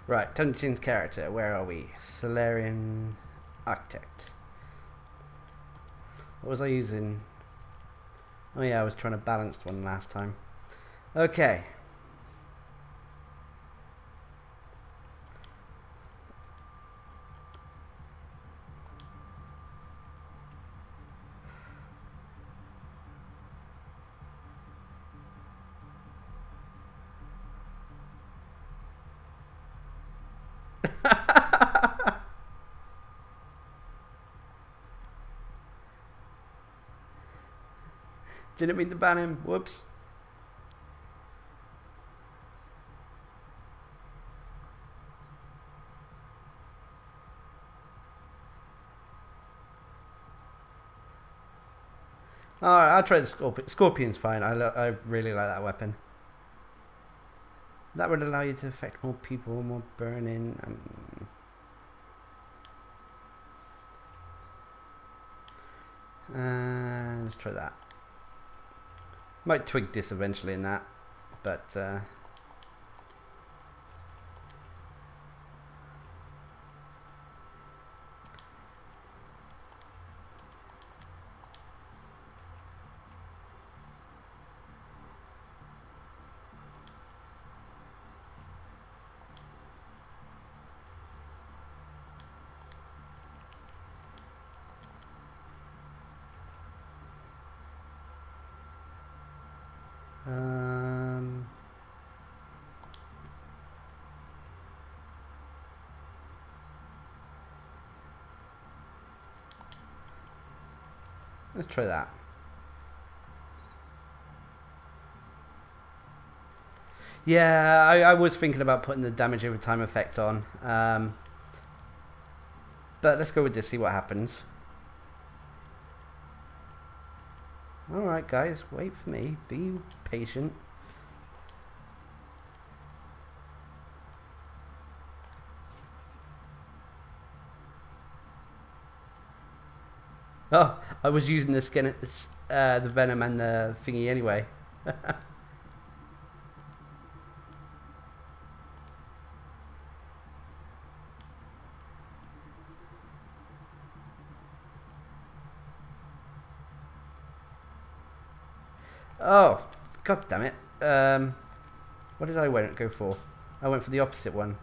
Right, Tungsten's character, where are we? Solarian Architect. What was I using? Oh yeah, I was trying to balance one last time. Okay. Didn't mean to ban him. Whoops. Alright, I'll try the Scorpion. Scorpion's fine. I really like that weapon. That would allow you to affect more people, more burning. Let's try that. Might twig this eventually in that, but let's try that. Yeah, I was thinking about putting the damage over time effect on. But let's go with this, see what happens. Alright guys, wait for me. Be patient. Oh, I was using the skin, the venom and the thingy anyway. Oh, god damn it. What did I go for? I went for the opposite one.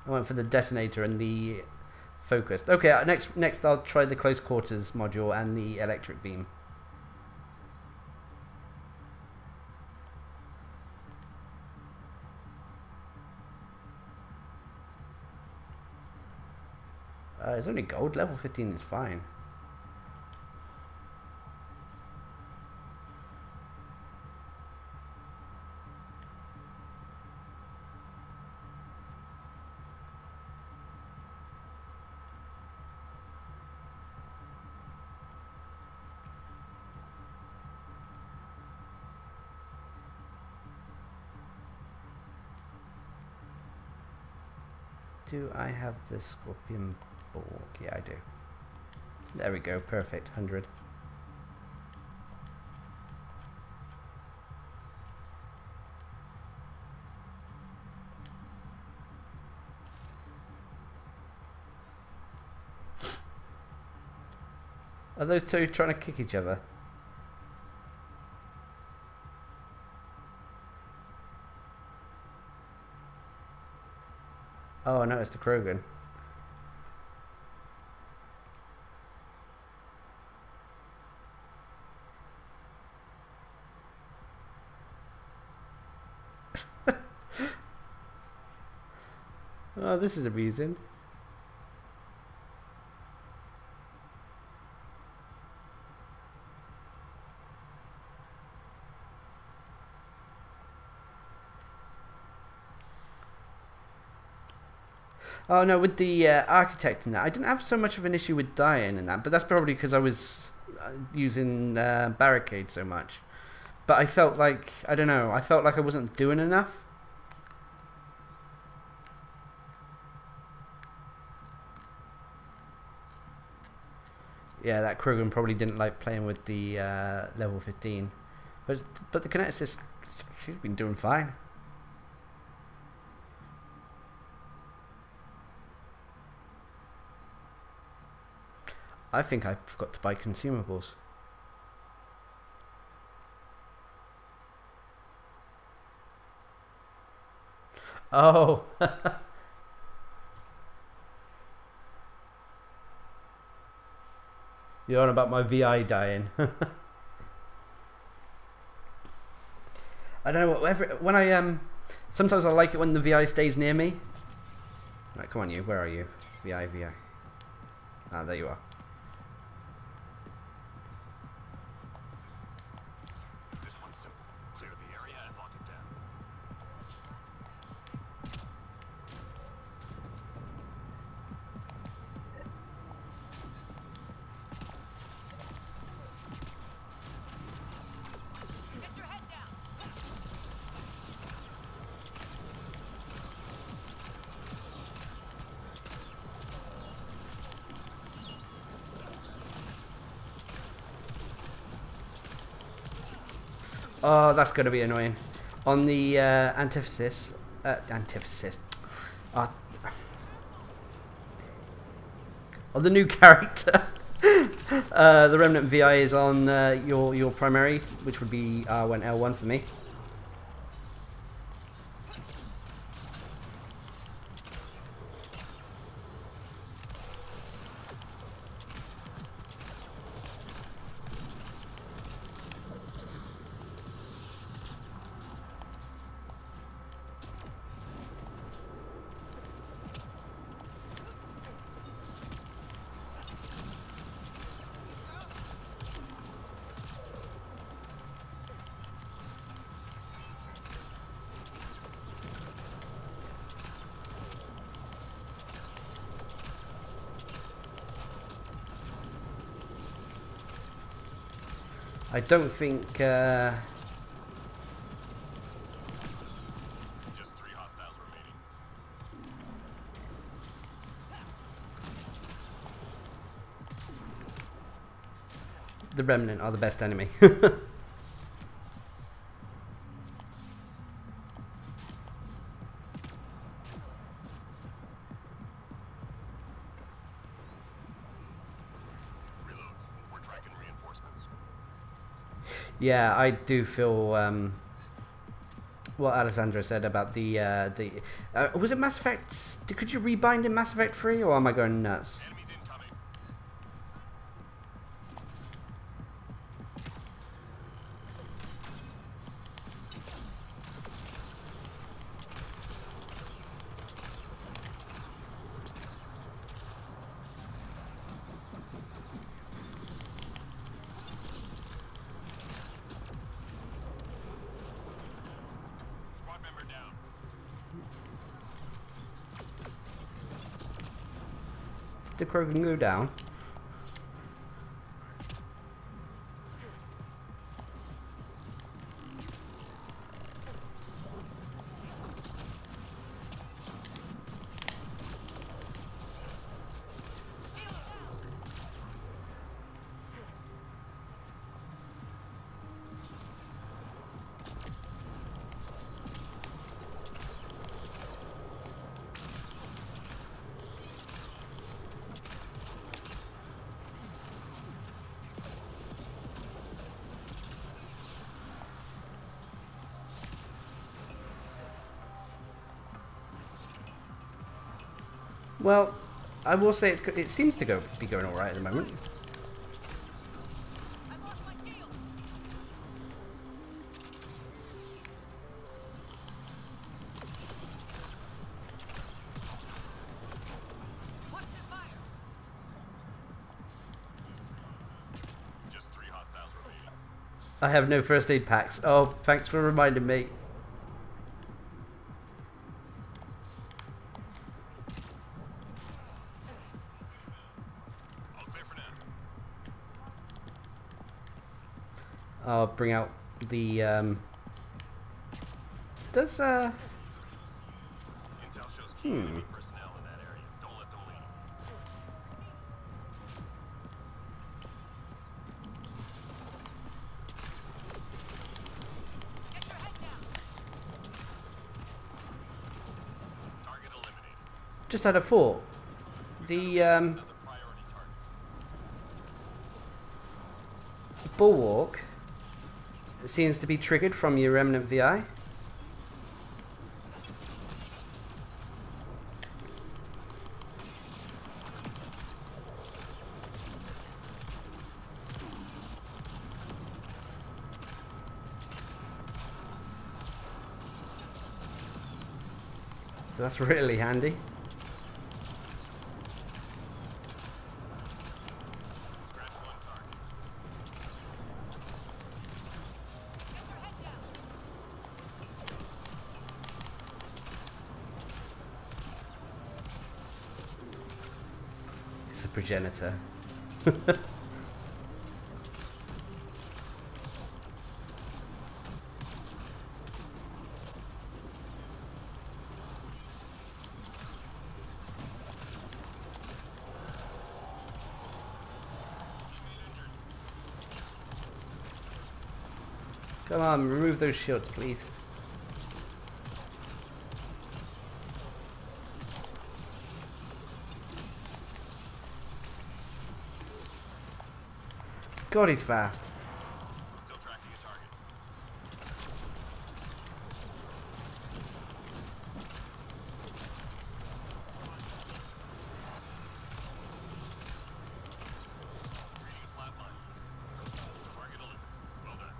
I went for the detonator and the focused. Okay, next I'll try the close quarters module and the electric beam. It's only gold. Level 15 is fine. Do I have the scorpion borg? Yeah, I do. There we go. Perfect. 100. Are those two trying to kick each other? Oh no, it's the Krogan. Oh, this is amusing. Oh no, with the architect and that, I didn't have so much of an issue with dying and that, but that's probably because I was using barricade so much. But I felt like, I don't know, I felt like I wasn't doing enough. Yeah, that Krogan probably didn't like playing with the level 15. But the kineticist, she's been doing fine. I think I forgot to buy consumables. Oh. You're on about my VI dying. I don't know, when I sometimes I like it when the VI stays near me. Right, come on you, where are you? VI. Ah, there you are. Oh, that's going to be annoying. On the Artificer, uh, on the new character, the Remnant VI is on your primary, which would be R1 L1 for me. I don't think Just 3 hostiles remaining. the Remnant are the best enemy. Reload. We're tracking reinforcements. Yeah, I do feel what Alessandro said about the was it Mass Effect? Could you rebind in Mass Effect 3, or am I going nuts? Enemies incoming. Squad member down. Did the Krogan go down? Well, I will say it seems to be going all right at the moment. I lost my shield. Watch the fire. Just 3 hostiles remaining. I have no first aid packs. Oh, thanks for reminding me. All clear for now. I'll bring out the does Intel shows key enemy personnel in that area. Don't let them leave. Get your head down. Target eliminated. just had a thought. The Another priority target. Bulwark seems to be triggered from your Remnant VI. So that's really handy. Scratch 1 target. Get your head down. It's a progenitor. Come on, remove those shields, please. God, he's fast. Still tracking a target. Reading a flat line. Target alert. Well done.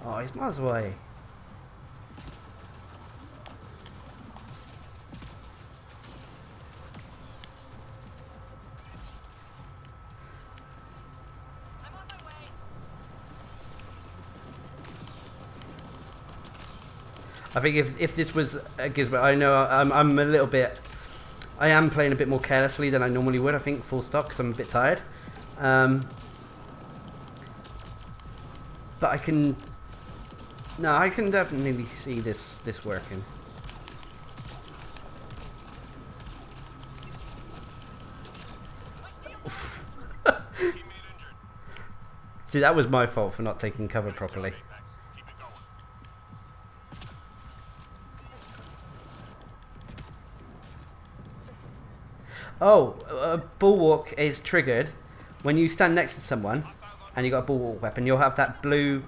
Oh, he's miles away. I'm on my way. I think if this was a Gizmo, I know I'm a little bit, I am playing a bit more carelessly than I normally would, I think, full stop, because I'm a bit tired. But I can, no, I can definitely see this working. Oof. Teammate injured. See, that was my fault for not taking cover properly. Max, keep it going. Oh, a bulwark is triggered when you stand next to someone and you got a bulwark weapon. You'll have that blue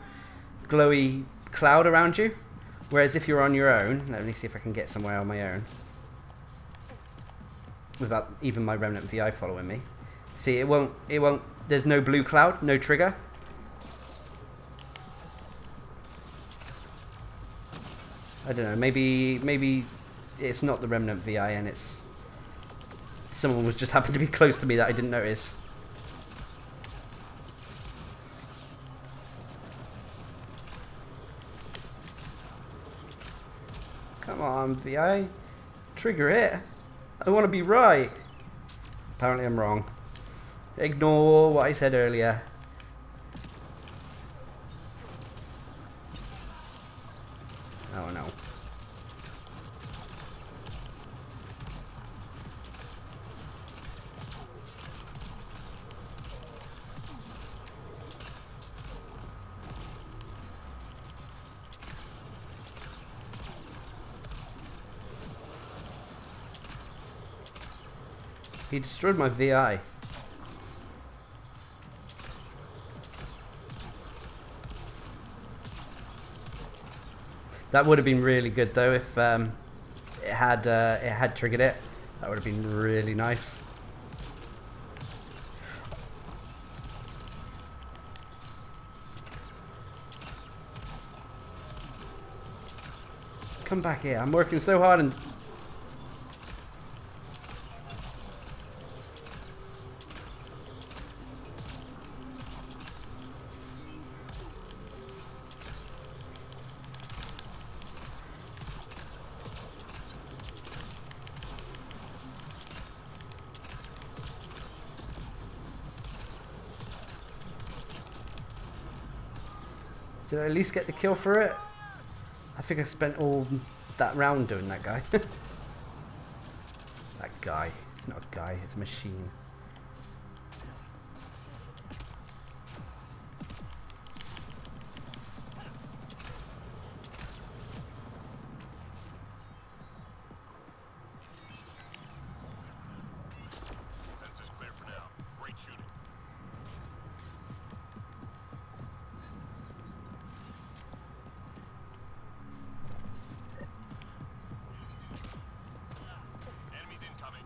glowy cloud around you, whereas if you're on your own, let me see if I can get somewhere on my own without even my Remnant VI following me. See, it won't, there's no blue cloud, no trigger. I don't know, maybe it's not the Remnant VI and it's someone was just happened to be close to me that I didn't notice. Come on, VI. Trigger it. I want to be right. Apparently I'm wrong. Ignore what I said earlier. Oh no. He destroyed my VI. That would have been really good though if it had triggered it. That would have been really nice. Come back here. I'm working so hard and did I at least get the kill for it? I think I spent all that round doing that guy. That guy. It's not a guy, it's a machine. Sensors clear for now. Great shooting. Enemies incoming.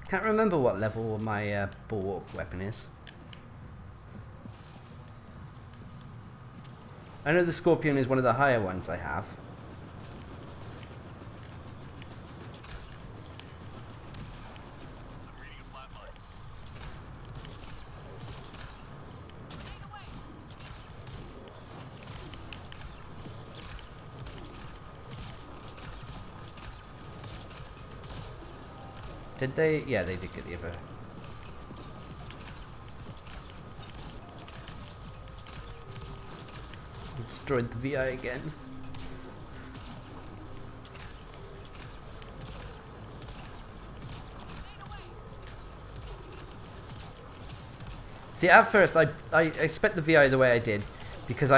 Can't remember what level my bulwark weapon is. I know the Scorpion is one of the higher ones I have. I'm reading a flat line. Did they? Yeah, they did get the other. Destroyed the VI again. See, at first I spec the VI the way I did because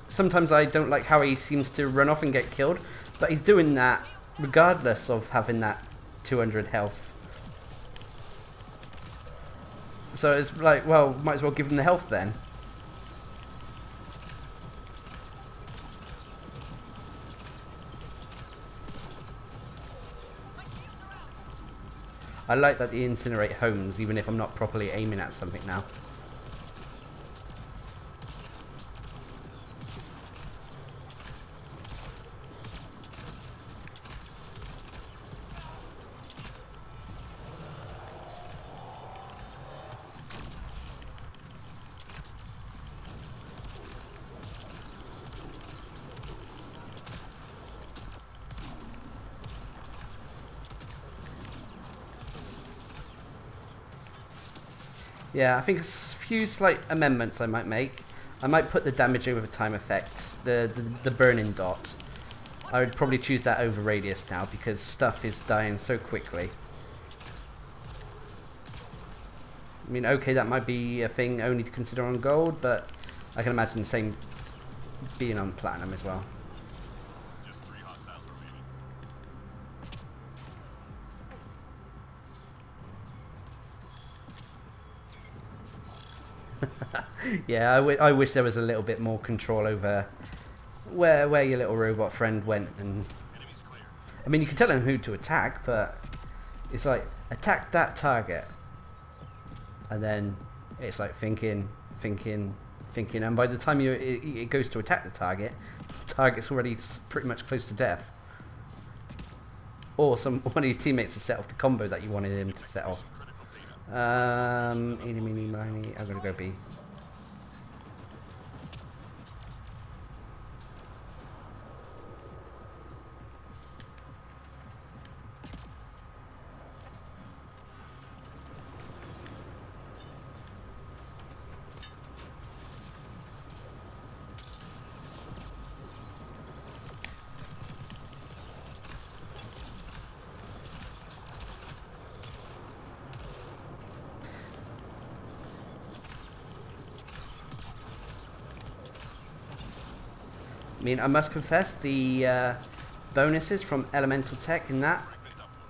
sometimes I don't like how he seems to run off and get killed, but he's doing that regardless of having that 200 health. So it's like, well, might as well give him the health then. I like that the incinerate homes even if I'm not properly aiming at something now. Yeah, I think a few slight amendments I might make. I might put the damage over time effect, the burning dot. I would probably choose that over radius now because stuff is dying so quickly. I mean, okay, that might be a thing only to consider on gold, but I can imagine the same being on platinum as well. Just 3 hostiles remaining. Yeah, I wish there was a little bit more control over where your little robot friend went. And Enemies clear. I mean, you can tell him who to attack, but it's like, attack that target. And then it's like thinking, and by the time it goes to attack the target's already pretty much close to death. Or one of your teammates has set off the combo that you wanted him to set off. Eeny, meeny, miny, I'm gonna go B. I mean, I must confess, the bonuses from elemental tech in that,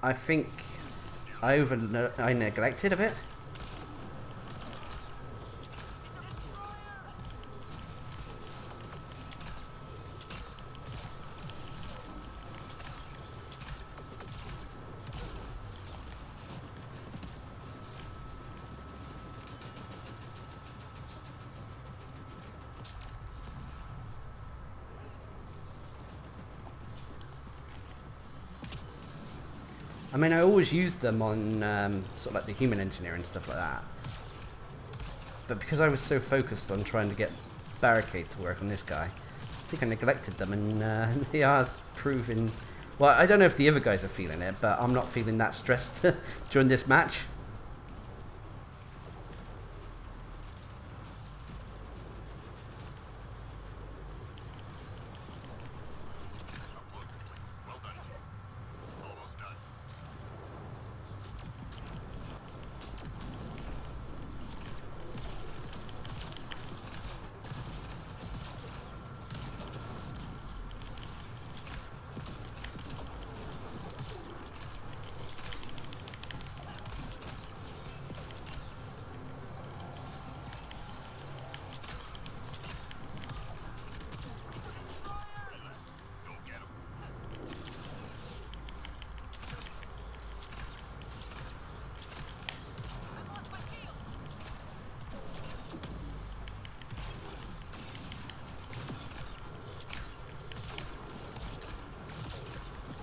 I think I neglected a bit. I mean, I always used them on sort of like the human engineer and stuff like that. But because I was so focused on trying to get barricade to work on this guy, I think I neglected them, and they are proving... Well, I don't know if the other guys are feeling it, but I'm not feeling that stressed during this match. Well done, team. Almost done. Go get him. I've lost my shield.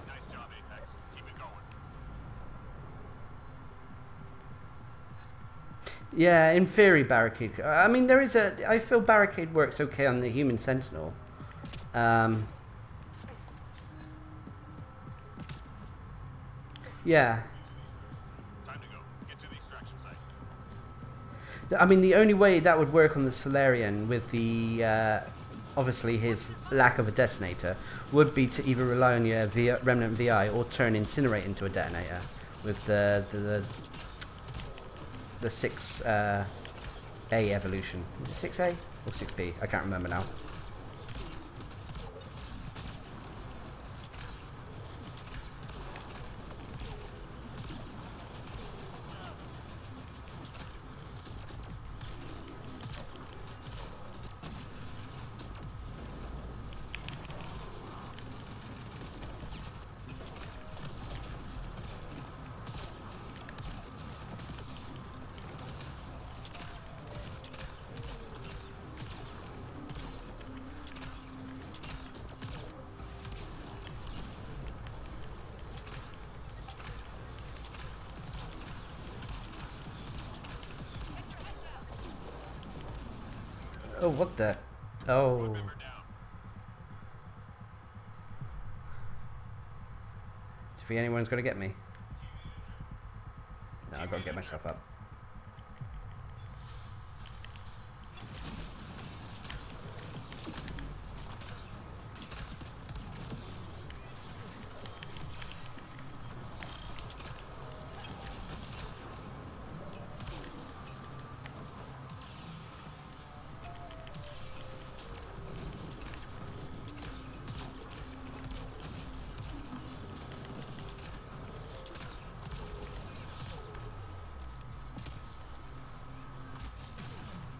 Nice job, Apex. Keep it going. Yeah, in theory, barricade. I mean, there is a... I feel barricade works okay on the human sentinel. Yeah. Time to go. Get to the extraction site. I mean, the only way that would work on the Solarian with the... obviously his lack of a detonator would be to either rely on your Remnant VI or turn Incinerate into a detonator with the 6A evolution. Is it 6A? Or 6p, I can't remember now. Oh, what the? Oh. Member down. Do you think anyone's going to get me? No, I've got to get myself up.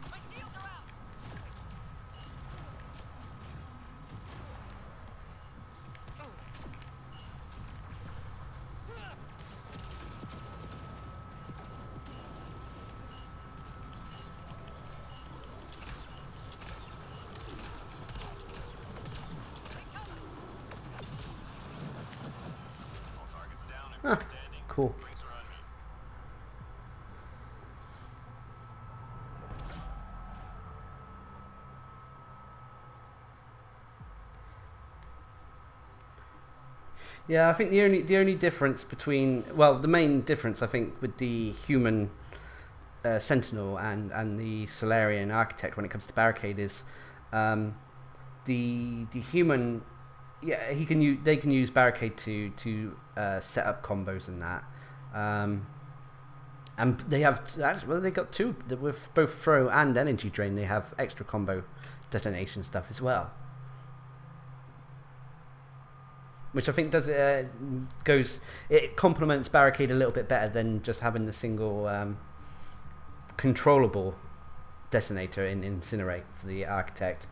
My shields are out. All targets down and Huh, standing. cool. Drinks are on me. Yeah, I think the only difference between, well, the main difference I think with the human Sentinel and the Solarian Architect when it comes to barricade is the human, yeah, they can use barricade to set up combos and that, and they have actually, well, they got two with both throw and energy drain. They have extra combo detonation stuff as well, which I think does it complements barricade a little bit better than just having the single controllable detonator in Incinerate for the Architect.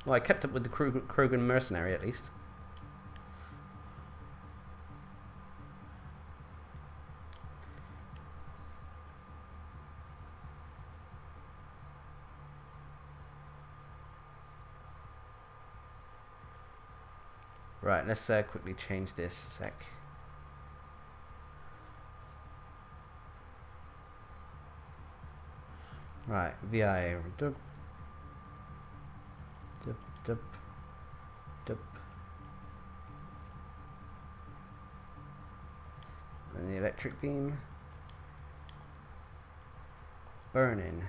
Well, I kept up with the Krogan Mercenary at least. Right, let's quickly change this a sec. Right, VI dub dub dub dub, and the electric beam burning,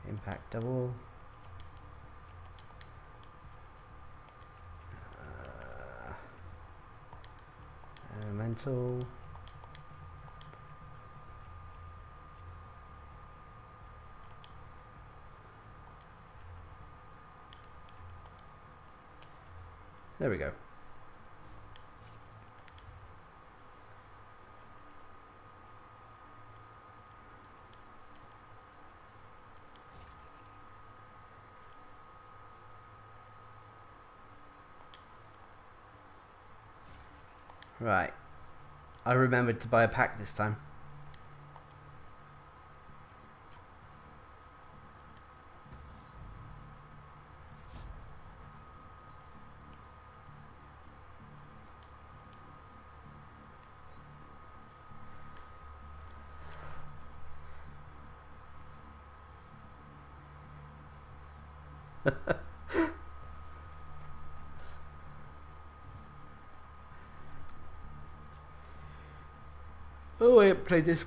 impact double. Elemental. There we go. Right. I remembered to buy a pack this time. Oh, I haven't played this.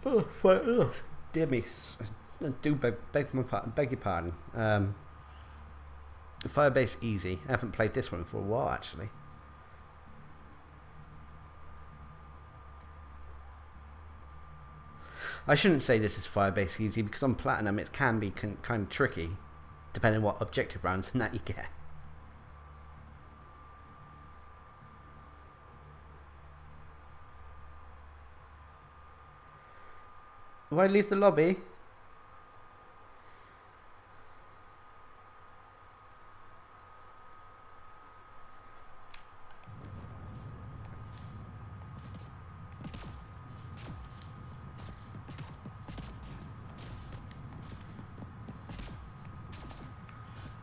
Oh, dear me. Do beg your pardon. Firebase Easy. I haven't played this one for a while actually. I shouldn't say this is Firebase easy, because on Platinum it can be kind of tricky, depending on what objective rounds and that you get. Why leave the lobby?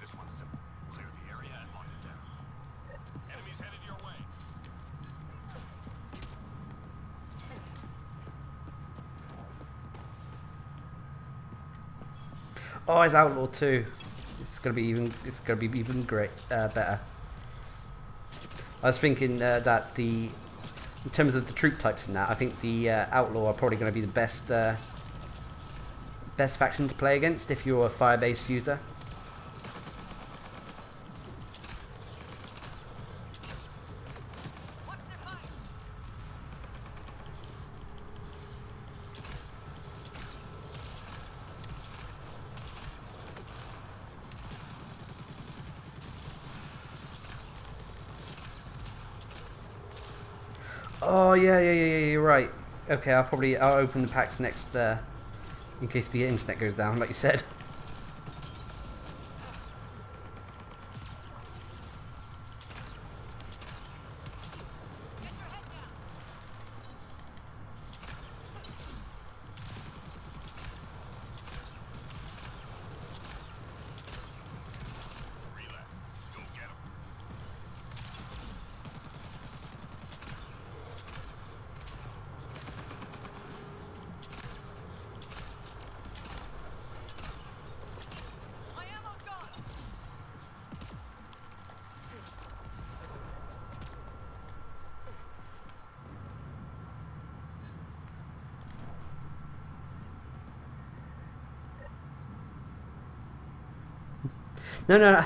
This one's simple. Clear the area and lock it down. Enemies headed your way. Oh, it's Outlaw too. It's gonna be even great, better. I was thinking that in terms of the troop types and that, I think the Outlaw are probably going to be the best faction to play against if you're a Firebase user. Watch their fire. Oh yeah, you're right. Okay, I'll open the packs next, in case the internet goes down, like you said. Get your head down. Relax. Go get him. My ammo's gone. No,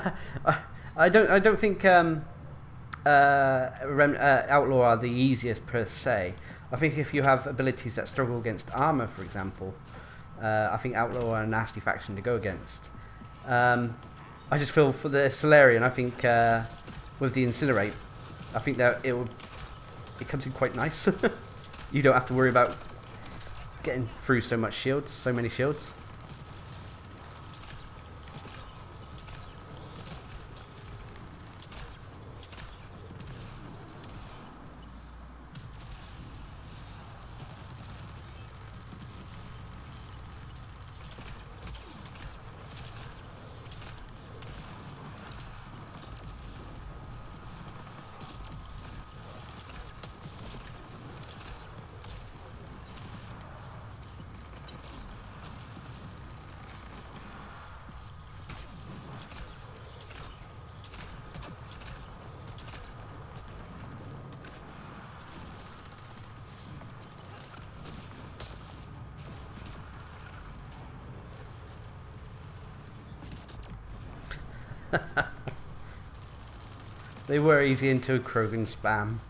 I don't think Outlaw are the easiest per se. I think if you have abilities that struggle against armor, for example, I think Outlaw are a nasty faction to go against. I just feel for the Solarian, I think with the Incinerate, I think that it comes in quite nice. You don't have to worry about getting through so many shields. They were easy into Krogan spam.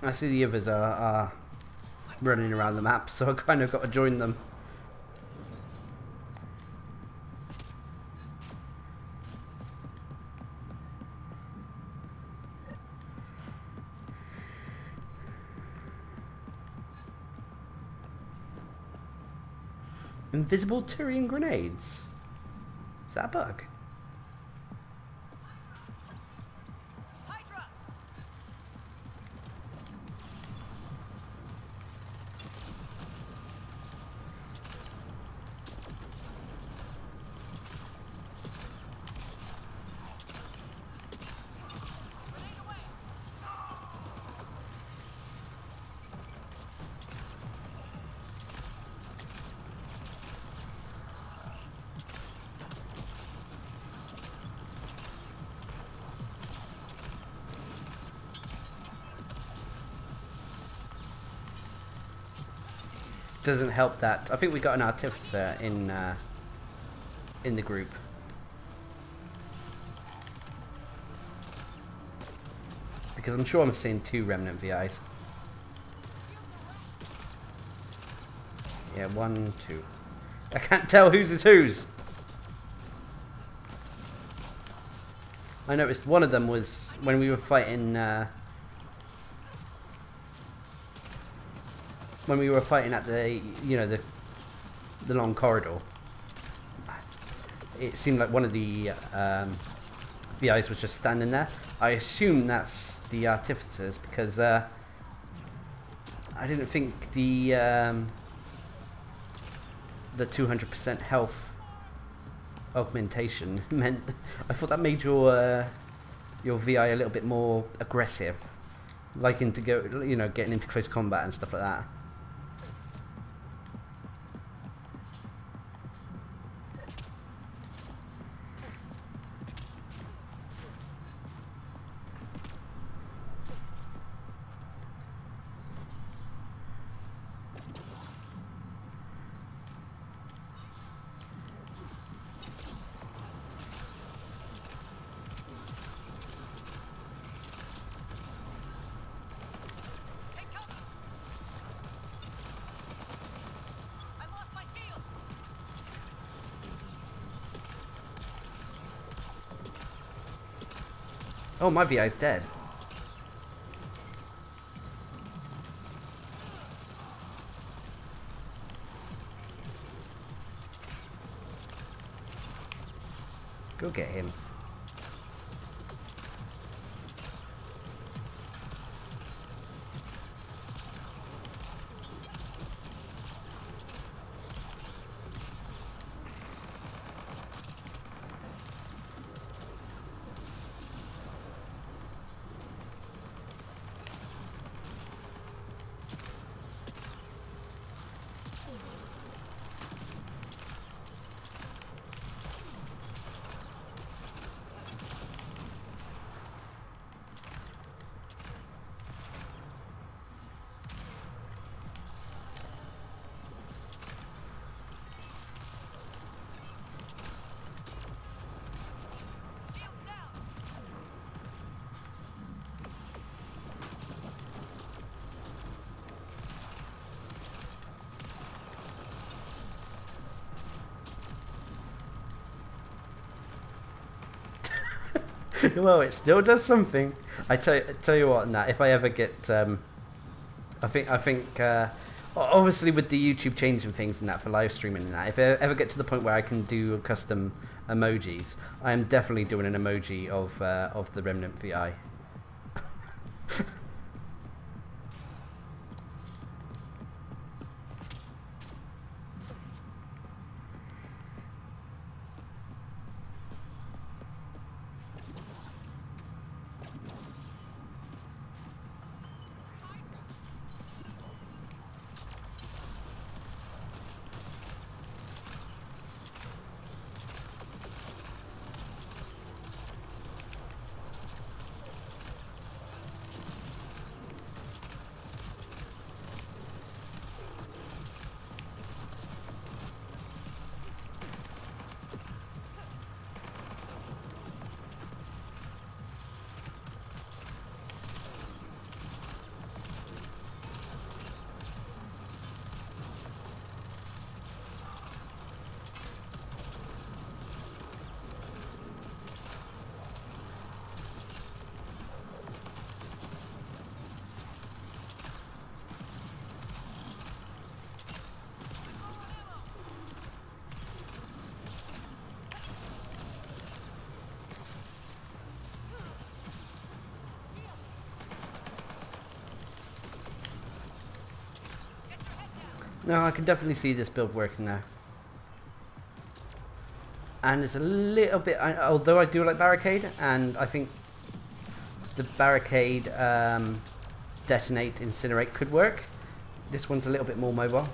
I see the others are running around the map, so I kind of got to join them. Invisible Tyrian grenades? Is that a bug? Hydra. Grenade away. doesn't help that I think we got an Artificer in the group. Because I'm sure I'm seeing 2 Remnant VIs. Yeah, 1, 2. I can't tell whose is whose. I noticed one of them was when we were fighting at the, you know, the long corridor. It seemed like one of the VIs was just standing there. I assume that's the Artificers because I didn't think the 200% health augmentation meant. I thought that made your VI a little bit more aggressive, liking to go, you know, getting into close combat and stuff like that. Oh, my VI's dead. Go get him. Well, it still does something. I tell you what, Nat, if I ever get, I think, obviously with the YouTube changing things and that for live streaming and that, if I ever get to the point where I can do custom emojis, I am definitely doing an emoji of the Remnant VI. No, I can definitely see this build working now. And it's a little bit, although I do like Barricade, and I think the Barricade Detonate, Incinerate could work. This one's a little bit more mobile.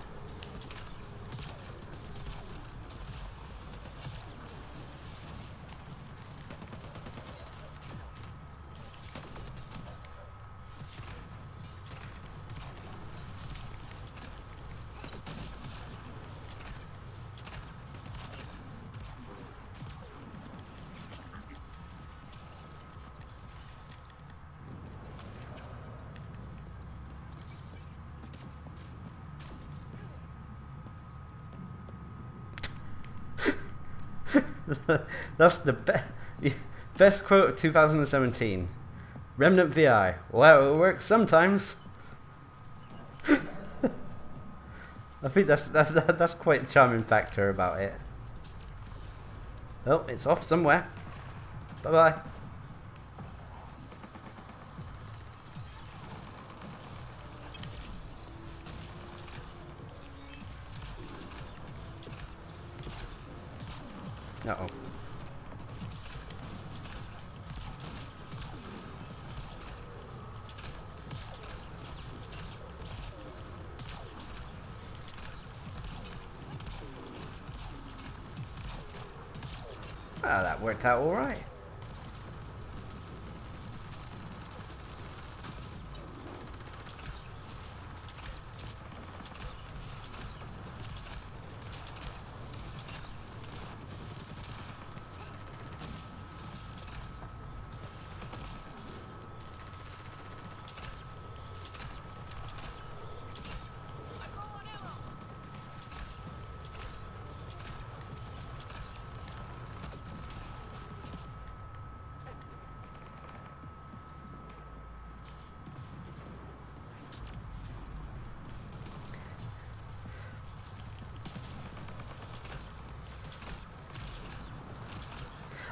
That's the best quote of 2017. Remnant VI. Well, it works sometimes. I think that's quite a charming factor about it. Oh, it's off somewhere. Bye bye. Uh-oh. Ah, that worked out all right. I'm low on ammo.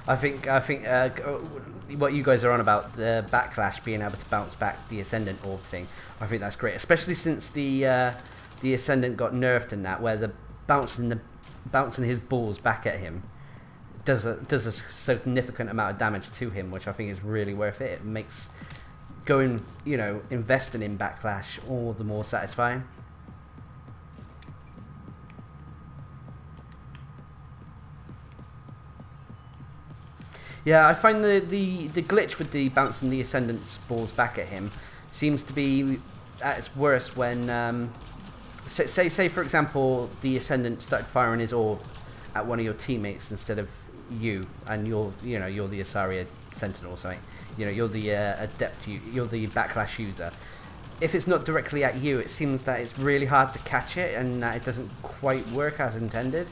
I think what you guys are on about, the backlash being able to bounce back the Ascendant orb thing, I think that's great, especially since the Ascendant got nerfed in that, where the bouncing his balls back at him does a significant amount of damage to him, which I think is really worth it. It makes going, you know, investing in backlash all the more satisfying. Yeah, I find the glitch with the bouncing the Ascendant's balls back at him seems to be at its worst when, say for example, the Ascendant started firing his orb at one of your teammates instead of you, and you're the Asaria Sentinel or something. You know, you're the adept, you're the backlash user. If it's not directly at you, it seems that it's really hard to catch it, and that it doesn't quite work as intended.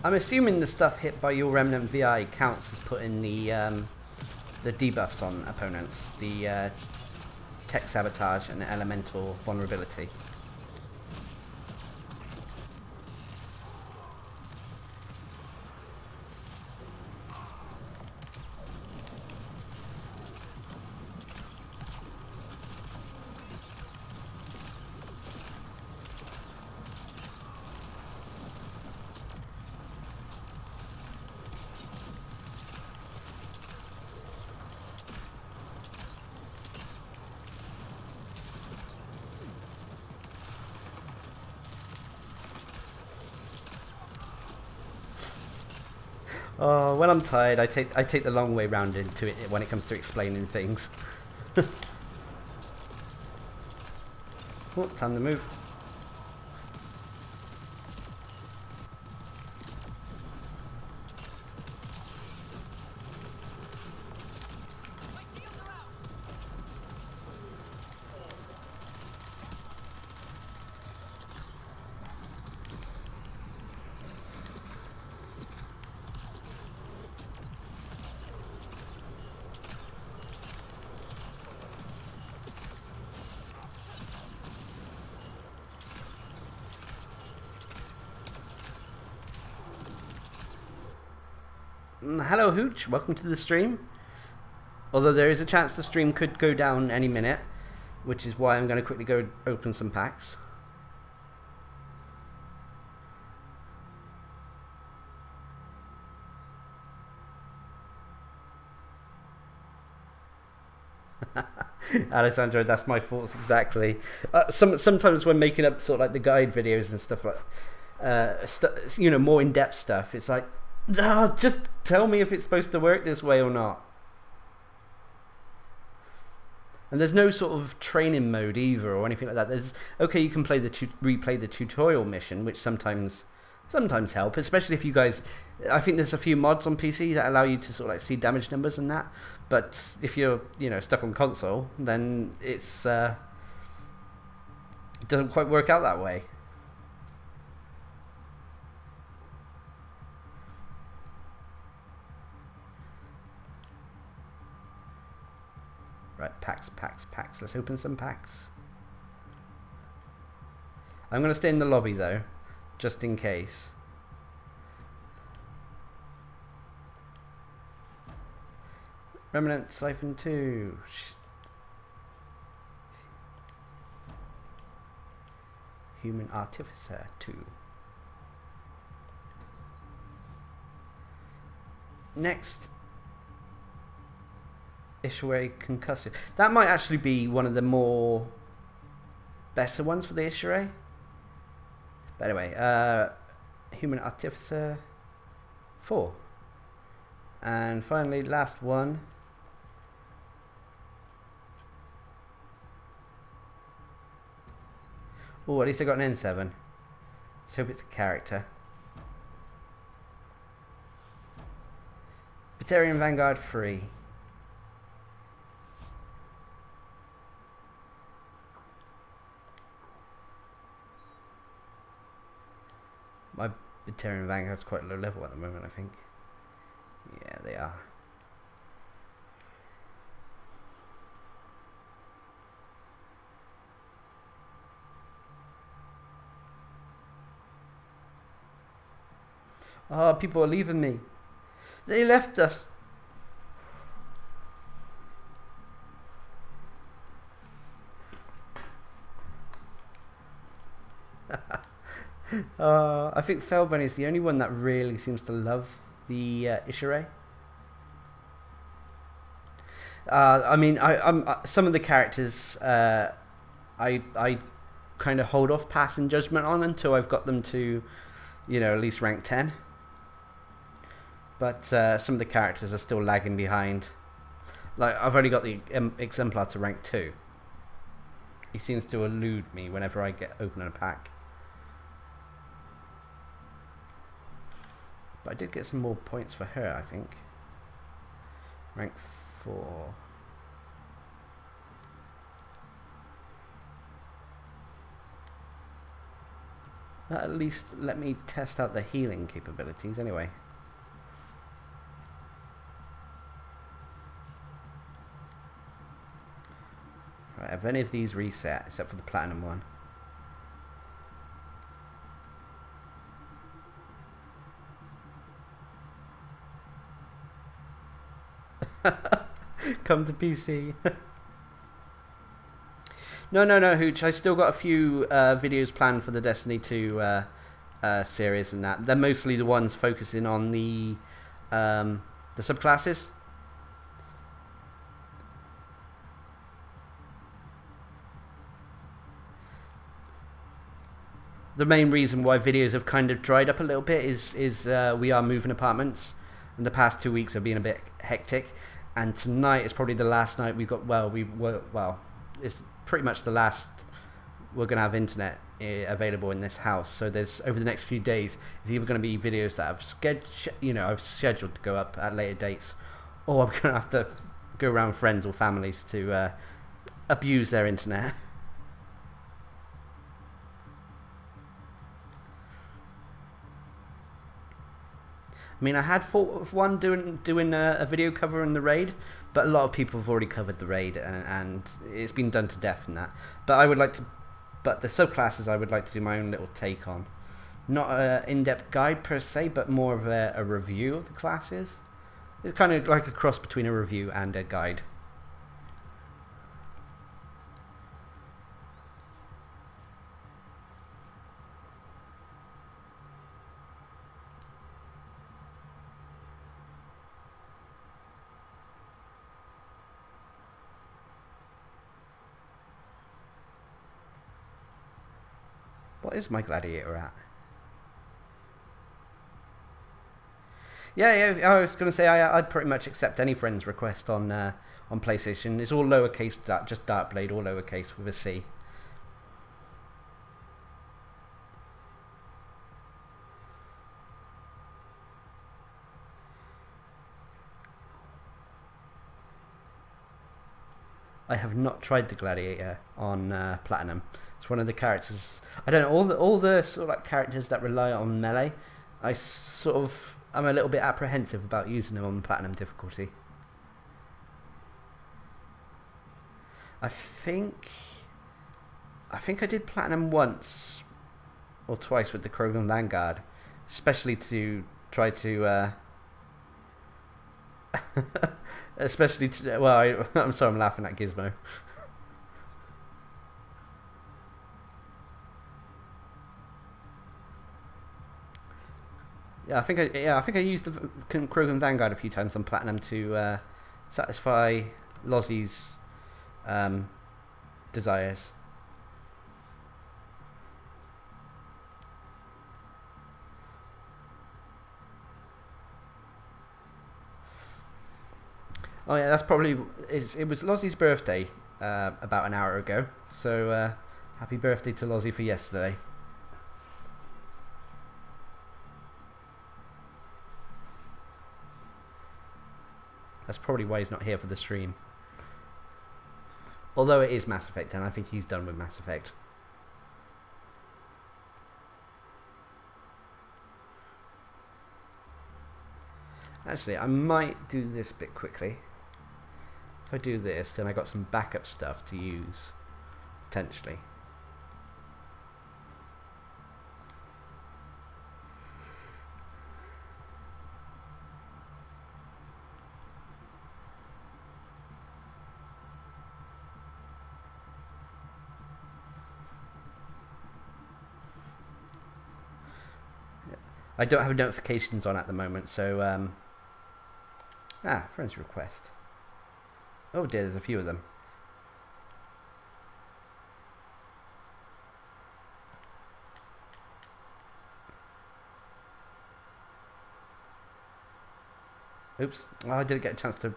I'm assuming the stuff hit by your Remnant VI counts as putting the debuffs on opponents, the tech sabotage and elemental vulnerability. Oh, when I'm tired, I take the long way round into it when it comes to explaining things. Oh, time to move. My shields are out. Hello Hooch, welcome to the stream. Although there is a chance the stream could go down any minute, which is why I'm going to quickly go open some packs. Alessandro, that's my thoughts exactly. Sometimes when making up sort of like the guide videos and stuff like, you know, more in-depth stuff, it's like, just tell me if it's supposed to work this way or not. And there's no sort of training mode either or anything like that. There's, okay, you can play replay the tutorial mission, which sometimes sometimes help, especially if you guys. I think there's a few mods on PC that allow you to sort of like see damage numbers and that. But if you're stuck on console, then it's it doesn't quite work out that way. Right, packs. Let's open some packs. I'm going to stay in the lobby though, just in case. Remnant Siphon 2. Human Artificer 2. Next, Ishiray Concussive. That might actually be one of the more better ones for the Ishiray. But anyway, Human Artificer 4. And finally, last one. Oh, at least I got an N7. Let's hope it's a character. Batarian Vanguard 3. My Batarian Vanguard's quite low level at the moment, I think. Yeah, they are. Oh, people are leaving me. They left us. I think Felbun is the only one that really seems to love the Ishiray. I mean, I'm some of the characters I kind of hold off passing judgment on until I've got them to, at least rank 10. But some of the characters are still lagging behind. Like, I've only got the Exemplar to rank 2. He seems to elude me whenever I get open a pack. But I did get some more points for her, I think. Rank 4. That at least let me test out the healing capabilities anyway. Right, have any of these reset except for the platinum one? Come to PC. No, Hooch. I still got a few videos planned for the Destiny 2 series and that. They're mostly the ones focusing on the subclasses. The main reason why videos have kind of dried up a little bit is we are moving apartments, and the past 2 weeks have been a bit hectic. And tonight is probably the last night we've got. It's pretty much the last we're going to have internet available in this house. So there's, over the next few days, it's either going to be videos that I've scheduled to go up at later dates, or I'm going to have to go around friends or families to abuse their internet. I mean, I had thought of one doing a video covering the raid, but a lot of people have already covered the raid, and it's been done to death in that. But but the subclasses I would like to do my own little take on. Not an in-depth guide per se, but more of a review of the classes. It's kind of like a cross between a review and a guide. What is my gladiator at? Yeah, I was going to say I'd pretty much accept any friend's request on PlayStation. It's all lowercase, just Darcblade, all lowercase with a C. I have not tried the Gladiator on Platinum. It's one of the characters. I don't know, all the sort of like characters that rely on melee. I'm a little bit apprehensive about using them on Platinum difficulty. I think I did Platinum once or twice with the Krogan Vanguard, especially to try to especially to, well, I'm sorry, I'm laughing at Gizmo. I think I used the Krogan Vanguard a few times on Platinum to satisfy Lozzie's desires. Oh yeah, that's probably it was Lozzie's birthday about an hour ago. So happy birthday to Lozzie for yesterday. That's probably why he's not here for the stream. Although it is Mass Effect, and I think he's done with Mass Effect. Actually, I might do this bit quickly. If I do this, then I got some backup stuff to use, potentially. I don't have notifications on at the moment, so friends request. Oh dear, there's a few of them. Oops, I didn't get a chance to.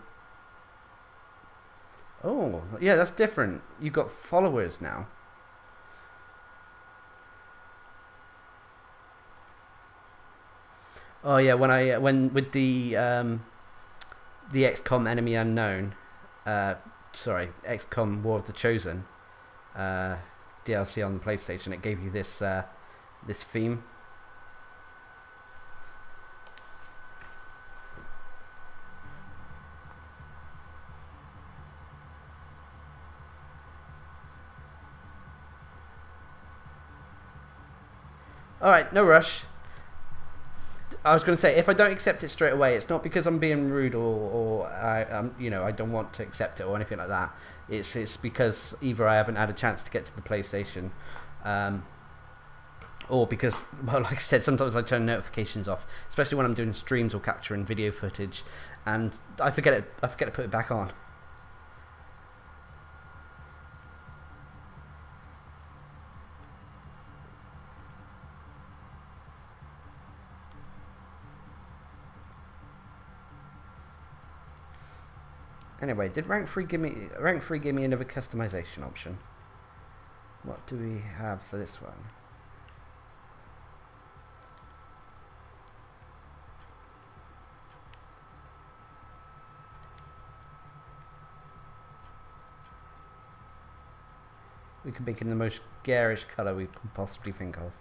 Oh, yeah, that's different. You got followers now. Oh yeah, when with the XCOM Enemy Unknown, sorry, XCOM War of the Chosen DLC on the PlayStation, it gave you this this theme. All right, no rush. I was going to say, if I don't accept it straight away, it's not because I'm being rude or you know, I don't want to accept it or anything like that. It's because either I haven't had a chance to get to the PlayStation, or because, well, like I said, sometimes I turn notifications off, especially when I'm doing streams or capturing video footage, and I forget to put it back on. Anyway, did rank 3 give me another customization option? What do we have for this one? We could make it in the most garish colour we can possibly think of.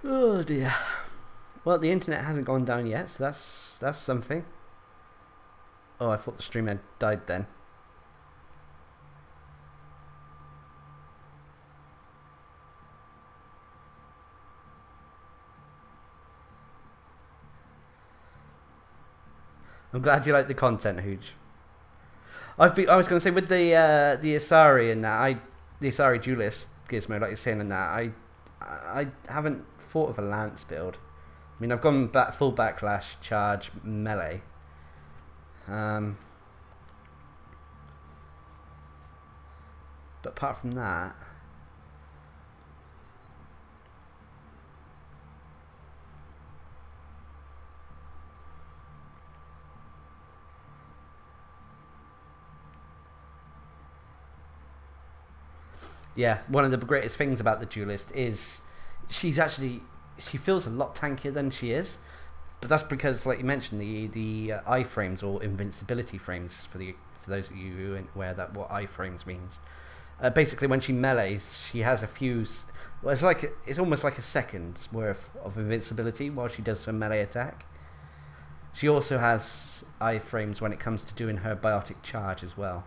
Oh dear. Well, the internet hasn't gone down yet, so that's something. Oh, I thought the stream had died then. I'm glad you like the content, Hooch. I was going to say with the Asari and that, the Asari Duelist Gizmo, like you're saying, and that I haven't thought of a lance build. I mean, I've gone back full backlash, charge, melee. But apart from that, Yeah, one of the greatest things about the Duelist is she feels a lot tankier than she is, but that's because, like you mentioned, the iframes or invincibility frames for those of you who aren't aware that what iframes means. Basically, when she melees, she has a few. Well, it's almost like a second's worth of invincibility while she does her melee attack. She also has iframes when it comes to doing her biotic charge as well.